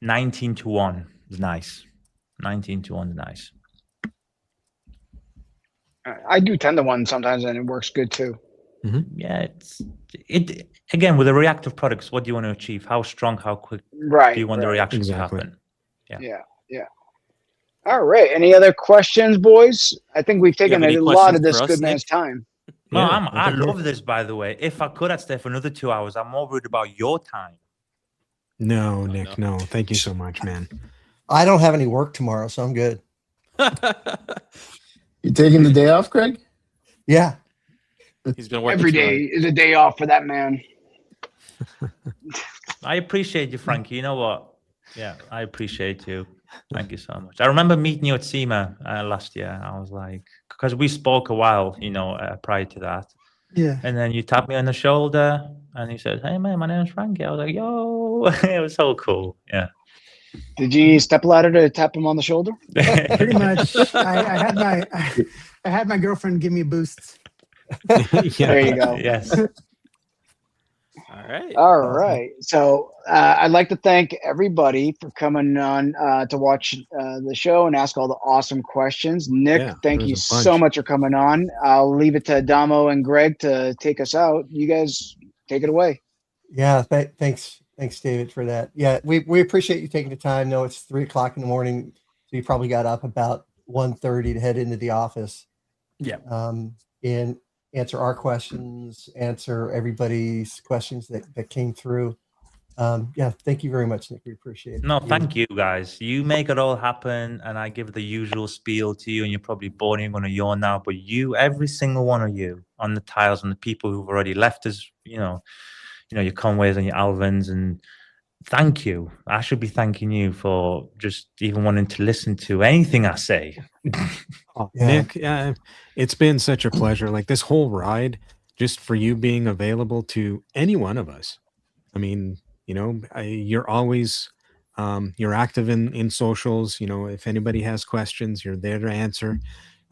19-1 is nice. 19-1 is nice. I do 10-1 sometimes, and it works good too. Yeah, it again with the reactive products. What do you want to achieve? How strong? How quick? Right. Do you want the reaction to happen? Yeah. All right. Any other questions, boys? I think we've taken a lot of this good man's time. No, I love this. By the way, if I could, I'd stay for another 2 hours. I'm more worried about your time. No, Nick, no. Thank you so much, man. I don't have any work tomorrow, so I'm good. You taking the day off, Craig? Yeah. He's been working every day is a day off for that man. I appreciate you, Frankie. You know what? Yeah, I appreciate you. Thank you so much. I remember meeting you at SEMA last year. I was like, because we spoke a while, prior to that. Yeah. And then you tapped me on the shoulder and you said, "Hey man, my name's Frankie." I was like, "Yo," it was so cool. Yeah. Did you need step ladder to tap him on the shoulder? Pretty much. I had my girlfriend give me a boost. There you go. Yes. All right. So I'd like to thank everybody for coming on to watch the show and ask all the awesome questions. Nick, thank you so much for coming on. I'll leave it to Adamo and Greg to take us out. You guys take it away. Yeah. Thanks Thanks, David, for that. Yeah, we appreciate you taking the time. No, it's 3:00 in the morning, so you probably got up about 1:30 to head into the office. Yeah. And answer our questions, answer everybody's questions that came through. Yeah, thank you very much, Nick. We appreciate it. No, thank you guys. You make it all happen, and I give the usual spiel to you, and you're probably bored and you're going to yawn now. But you, every single one of you on the tiles, and the people who've already left us, your Conways and your Alvins, and thank you. I should be thanking you for just even wanting to listen to anything I say. Oh, Yeah. Nick, it's been such a pleasure. Like this whole ride, just for you being available to any one of us. I mean, you're always you're active in socials. If anybody has questions, you're there to answer.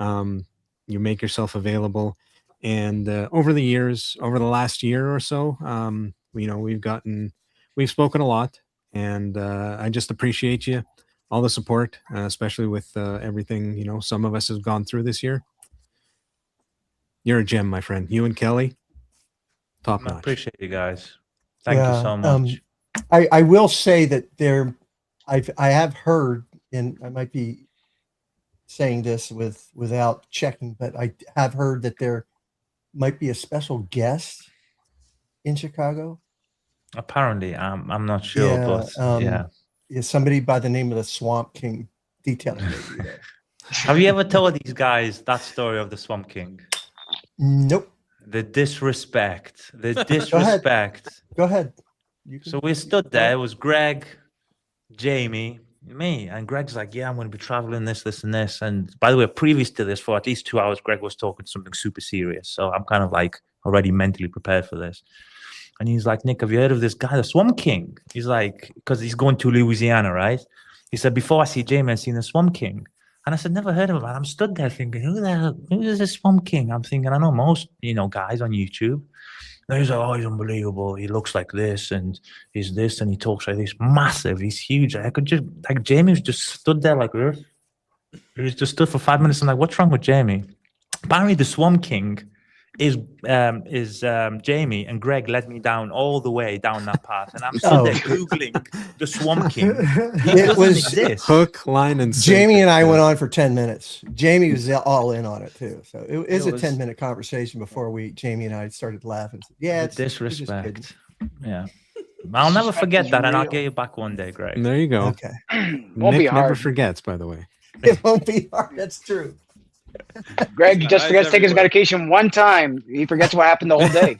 You make yourself available. And over the years, over the last year or so, we've spoken a lot, and I just appreciate you, all the support, especially with everything some of us have gone through this year. You're a gem, my friend. You and Kelly, top I notch. appreciate you guys. Thank you so much. I will say that I have heard, and I might be saying this without checking, but I have heard that there might be a special guest in Chicago. Apparently, I'm not sure, but yeah. Somebody by the name of the Swamp King detailing maybe there. Have you ever told these guys that story of the Swamp King? Nope. The disrespect. The disrespect. Go ahead. So we stood there. It was Greg, Jamie, me, and Greg's like, "Yeah, I'm going to be traveling this, and this." And by the way, previous to this, for at least 2 hours, Greg was talking something super serious. So I'm kind of like already mentally prepared for this. And he's like, "Nick, have you heard of this guy, the Swamp King?" He's like, because he's going to Louisiana, right? He said, "Before I see Jamie, I've seen the Swamp King." And I said, "Never heard of him." And I'm stood there thinking, who is this Swamp King? I'm thinking, I know most, guys on YouTube. And he's like, "Oh, he's unbelievable. He looks like this, and he's this, and he talks like this. Massive. He's huge." I could just, like, Jamie was just stood there like this. He was just stood for 5 minutes. I'm like, "What's wrong with Jamie?" Apparently, the Swamp King is Jamie, and Greg led me down all the way down that path, and I'm stood there googling the Swamp King. He doesn't exist. Hook, line, and sinker. Jamie and I went on for 10 minutes. Jamie was all in on it too. So it was a 10-minute conversation before Jamie and I started laughing. Yeah, it's disrespect. Yeah. I'll never forget that, and I'll get you back one day, Greg. There you go. Okay. Won't Nick be hard. never forgets, by the way. It won't be hard. That's true. Greg just forgets to take his medication one time. He forgets what happened the whole day.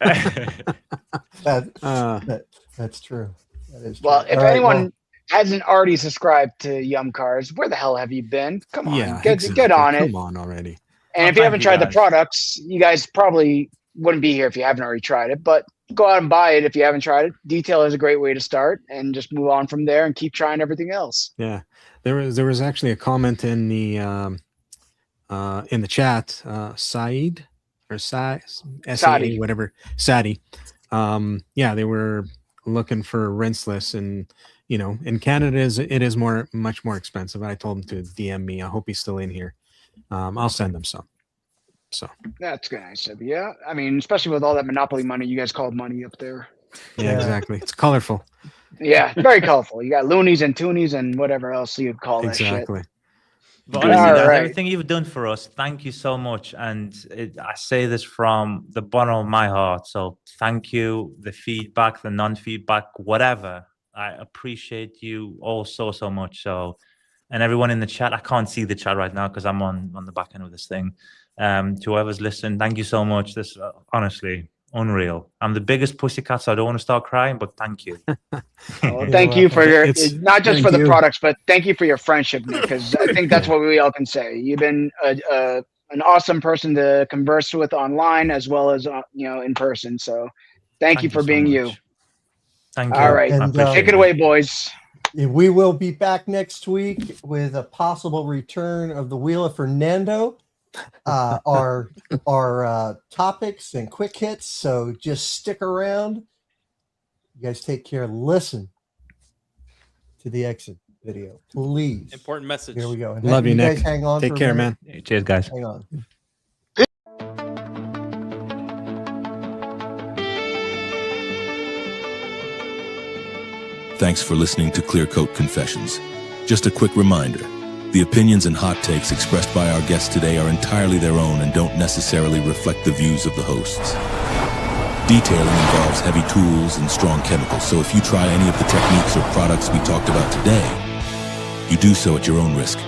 That's true. That is true. Well, if anyone hasn't already subscribed to Yumcars, where the hell have you been? Come on, get on it. Come on already. And if you haven't tried the products, you guys probably wouldn't be here if you haven't already tried it. But go out and buy it if you haven't tried it. Detail is a great way to start, and just move on from there and keep trying everything else. Yeah, there was actually a comment in the chat, Saeed or Sadi, whatever, Sadi. Yeah, they were looking for rinseless, and in Canada it is much more expensive. I told him to DM me. I hope he's still in here. I'll send him some. So that's good, nice of you. Yeah, I mean, especially with all that monopoly money you guys call money up there. Yeah, exactly. It's colorful. Yeah, very colorful. You got loonies and toonies and whatever else you'd call that shit. Exactly. But honestly, guys, everything you've done for us, thank you so much. And I say this from the bottom of my heart. So thank you. The feedback, the non-feedback, whatever. I appreciate you all so much. So, and everyone in the chat, I can't see the chat right now because I'm on the back end of this thing. To whoever's listening, thank you so much. This honestly unreal. I'm the biggest pussycat, so I don't want to start crying, but thank you. Well, thank you for your, not just for the products, but thank you for your friendship, because I think that's what we all can say. You've been an awesome person to converse with online as well as in person. So thank you for being you. Thank you. All right, and, take it away, boys. We will be back next week with a possible return of the Wheel of Fernando. Our topics and quick hits, so just stick around. You guys take care. Listen to the exit video, please. Important message. Here we go. And Love you, Nick. Guys hang on. Take care, man. Cheers, guys. Hang on. Thanks for listening to Clearcoat Confessions. Just a quick reminder, the opinions and hot takes expressed by our guests today are entirely their own and don't necessarily reflect the views of the hosts. Detailing involves heavy tools and strong chemicals, so if you try any of the techniques or products we talked about today, you do so at your own risk.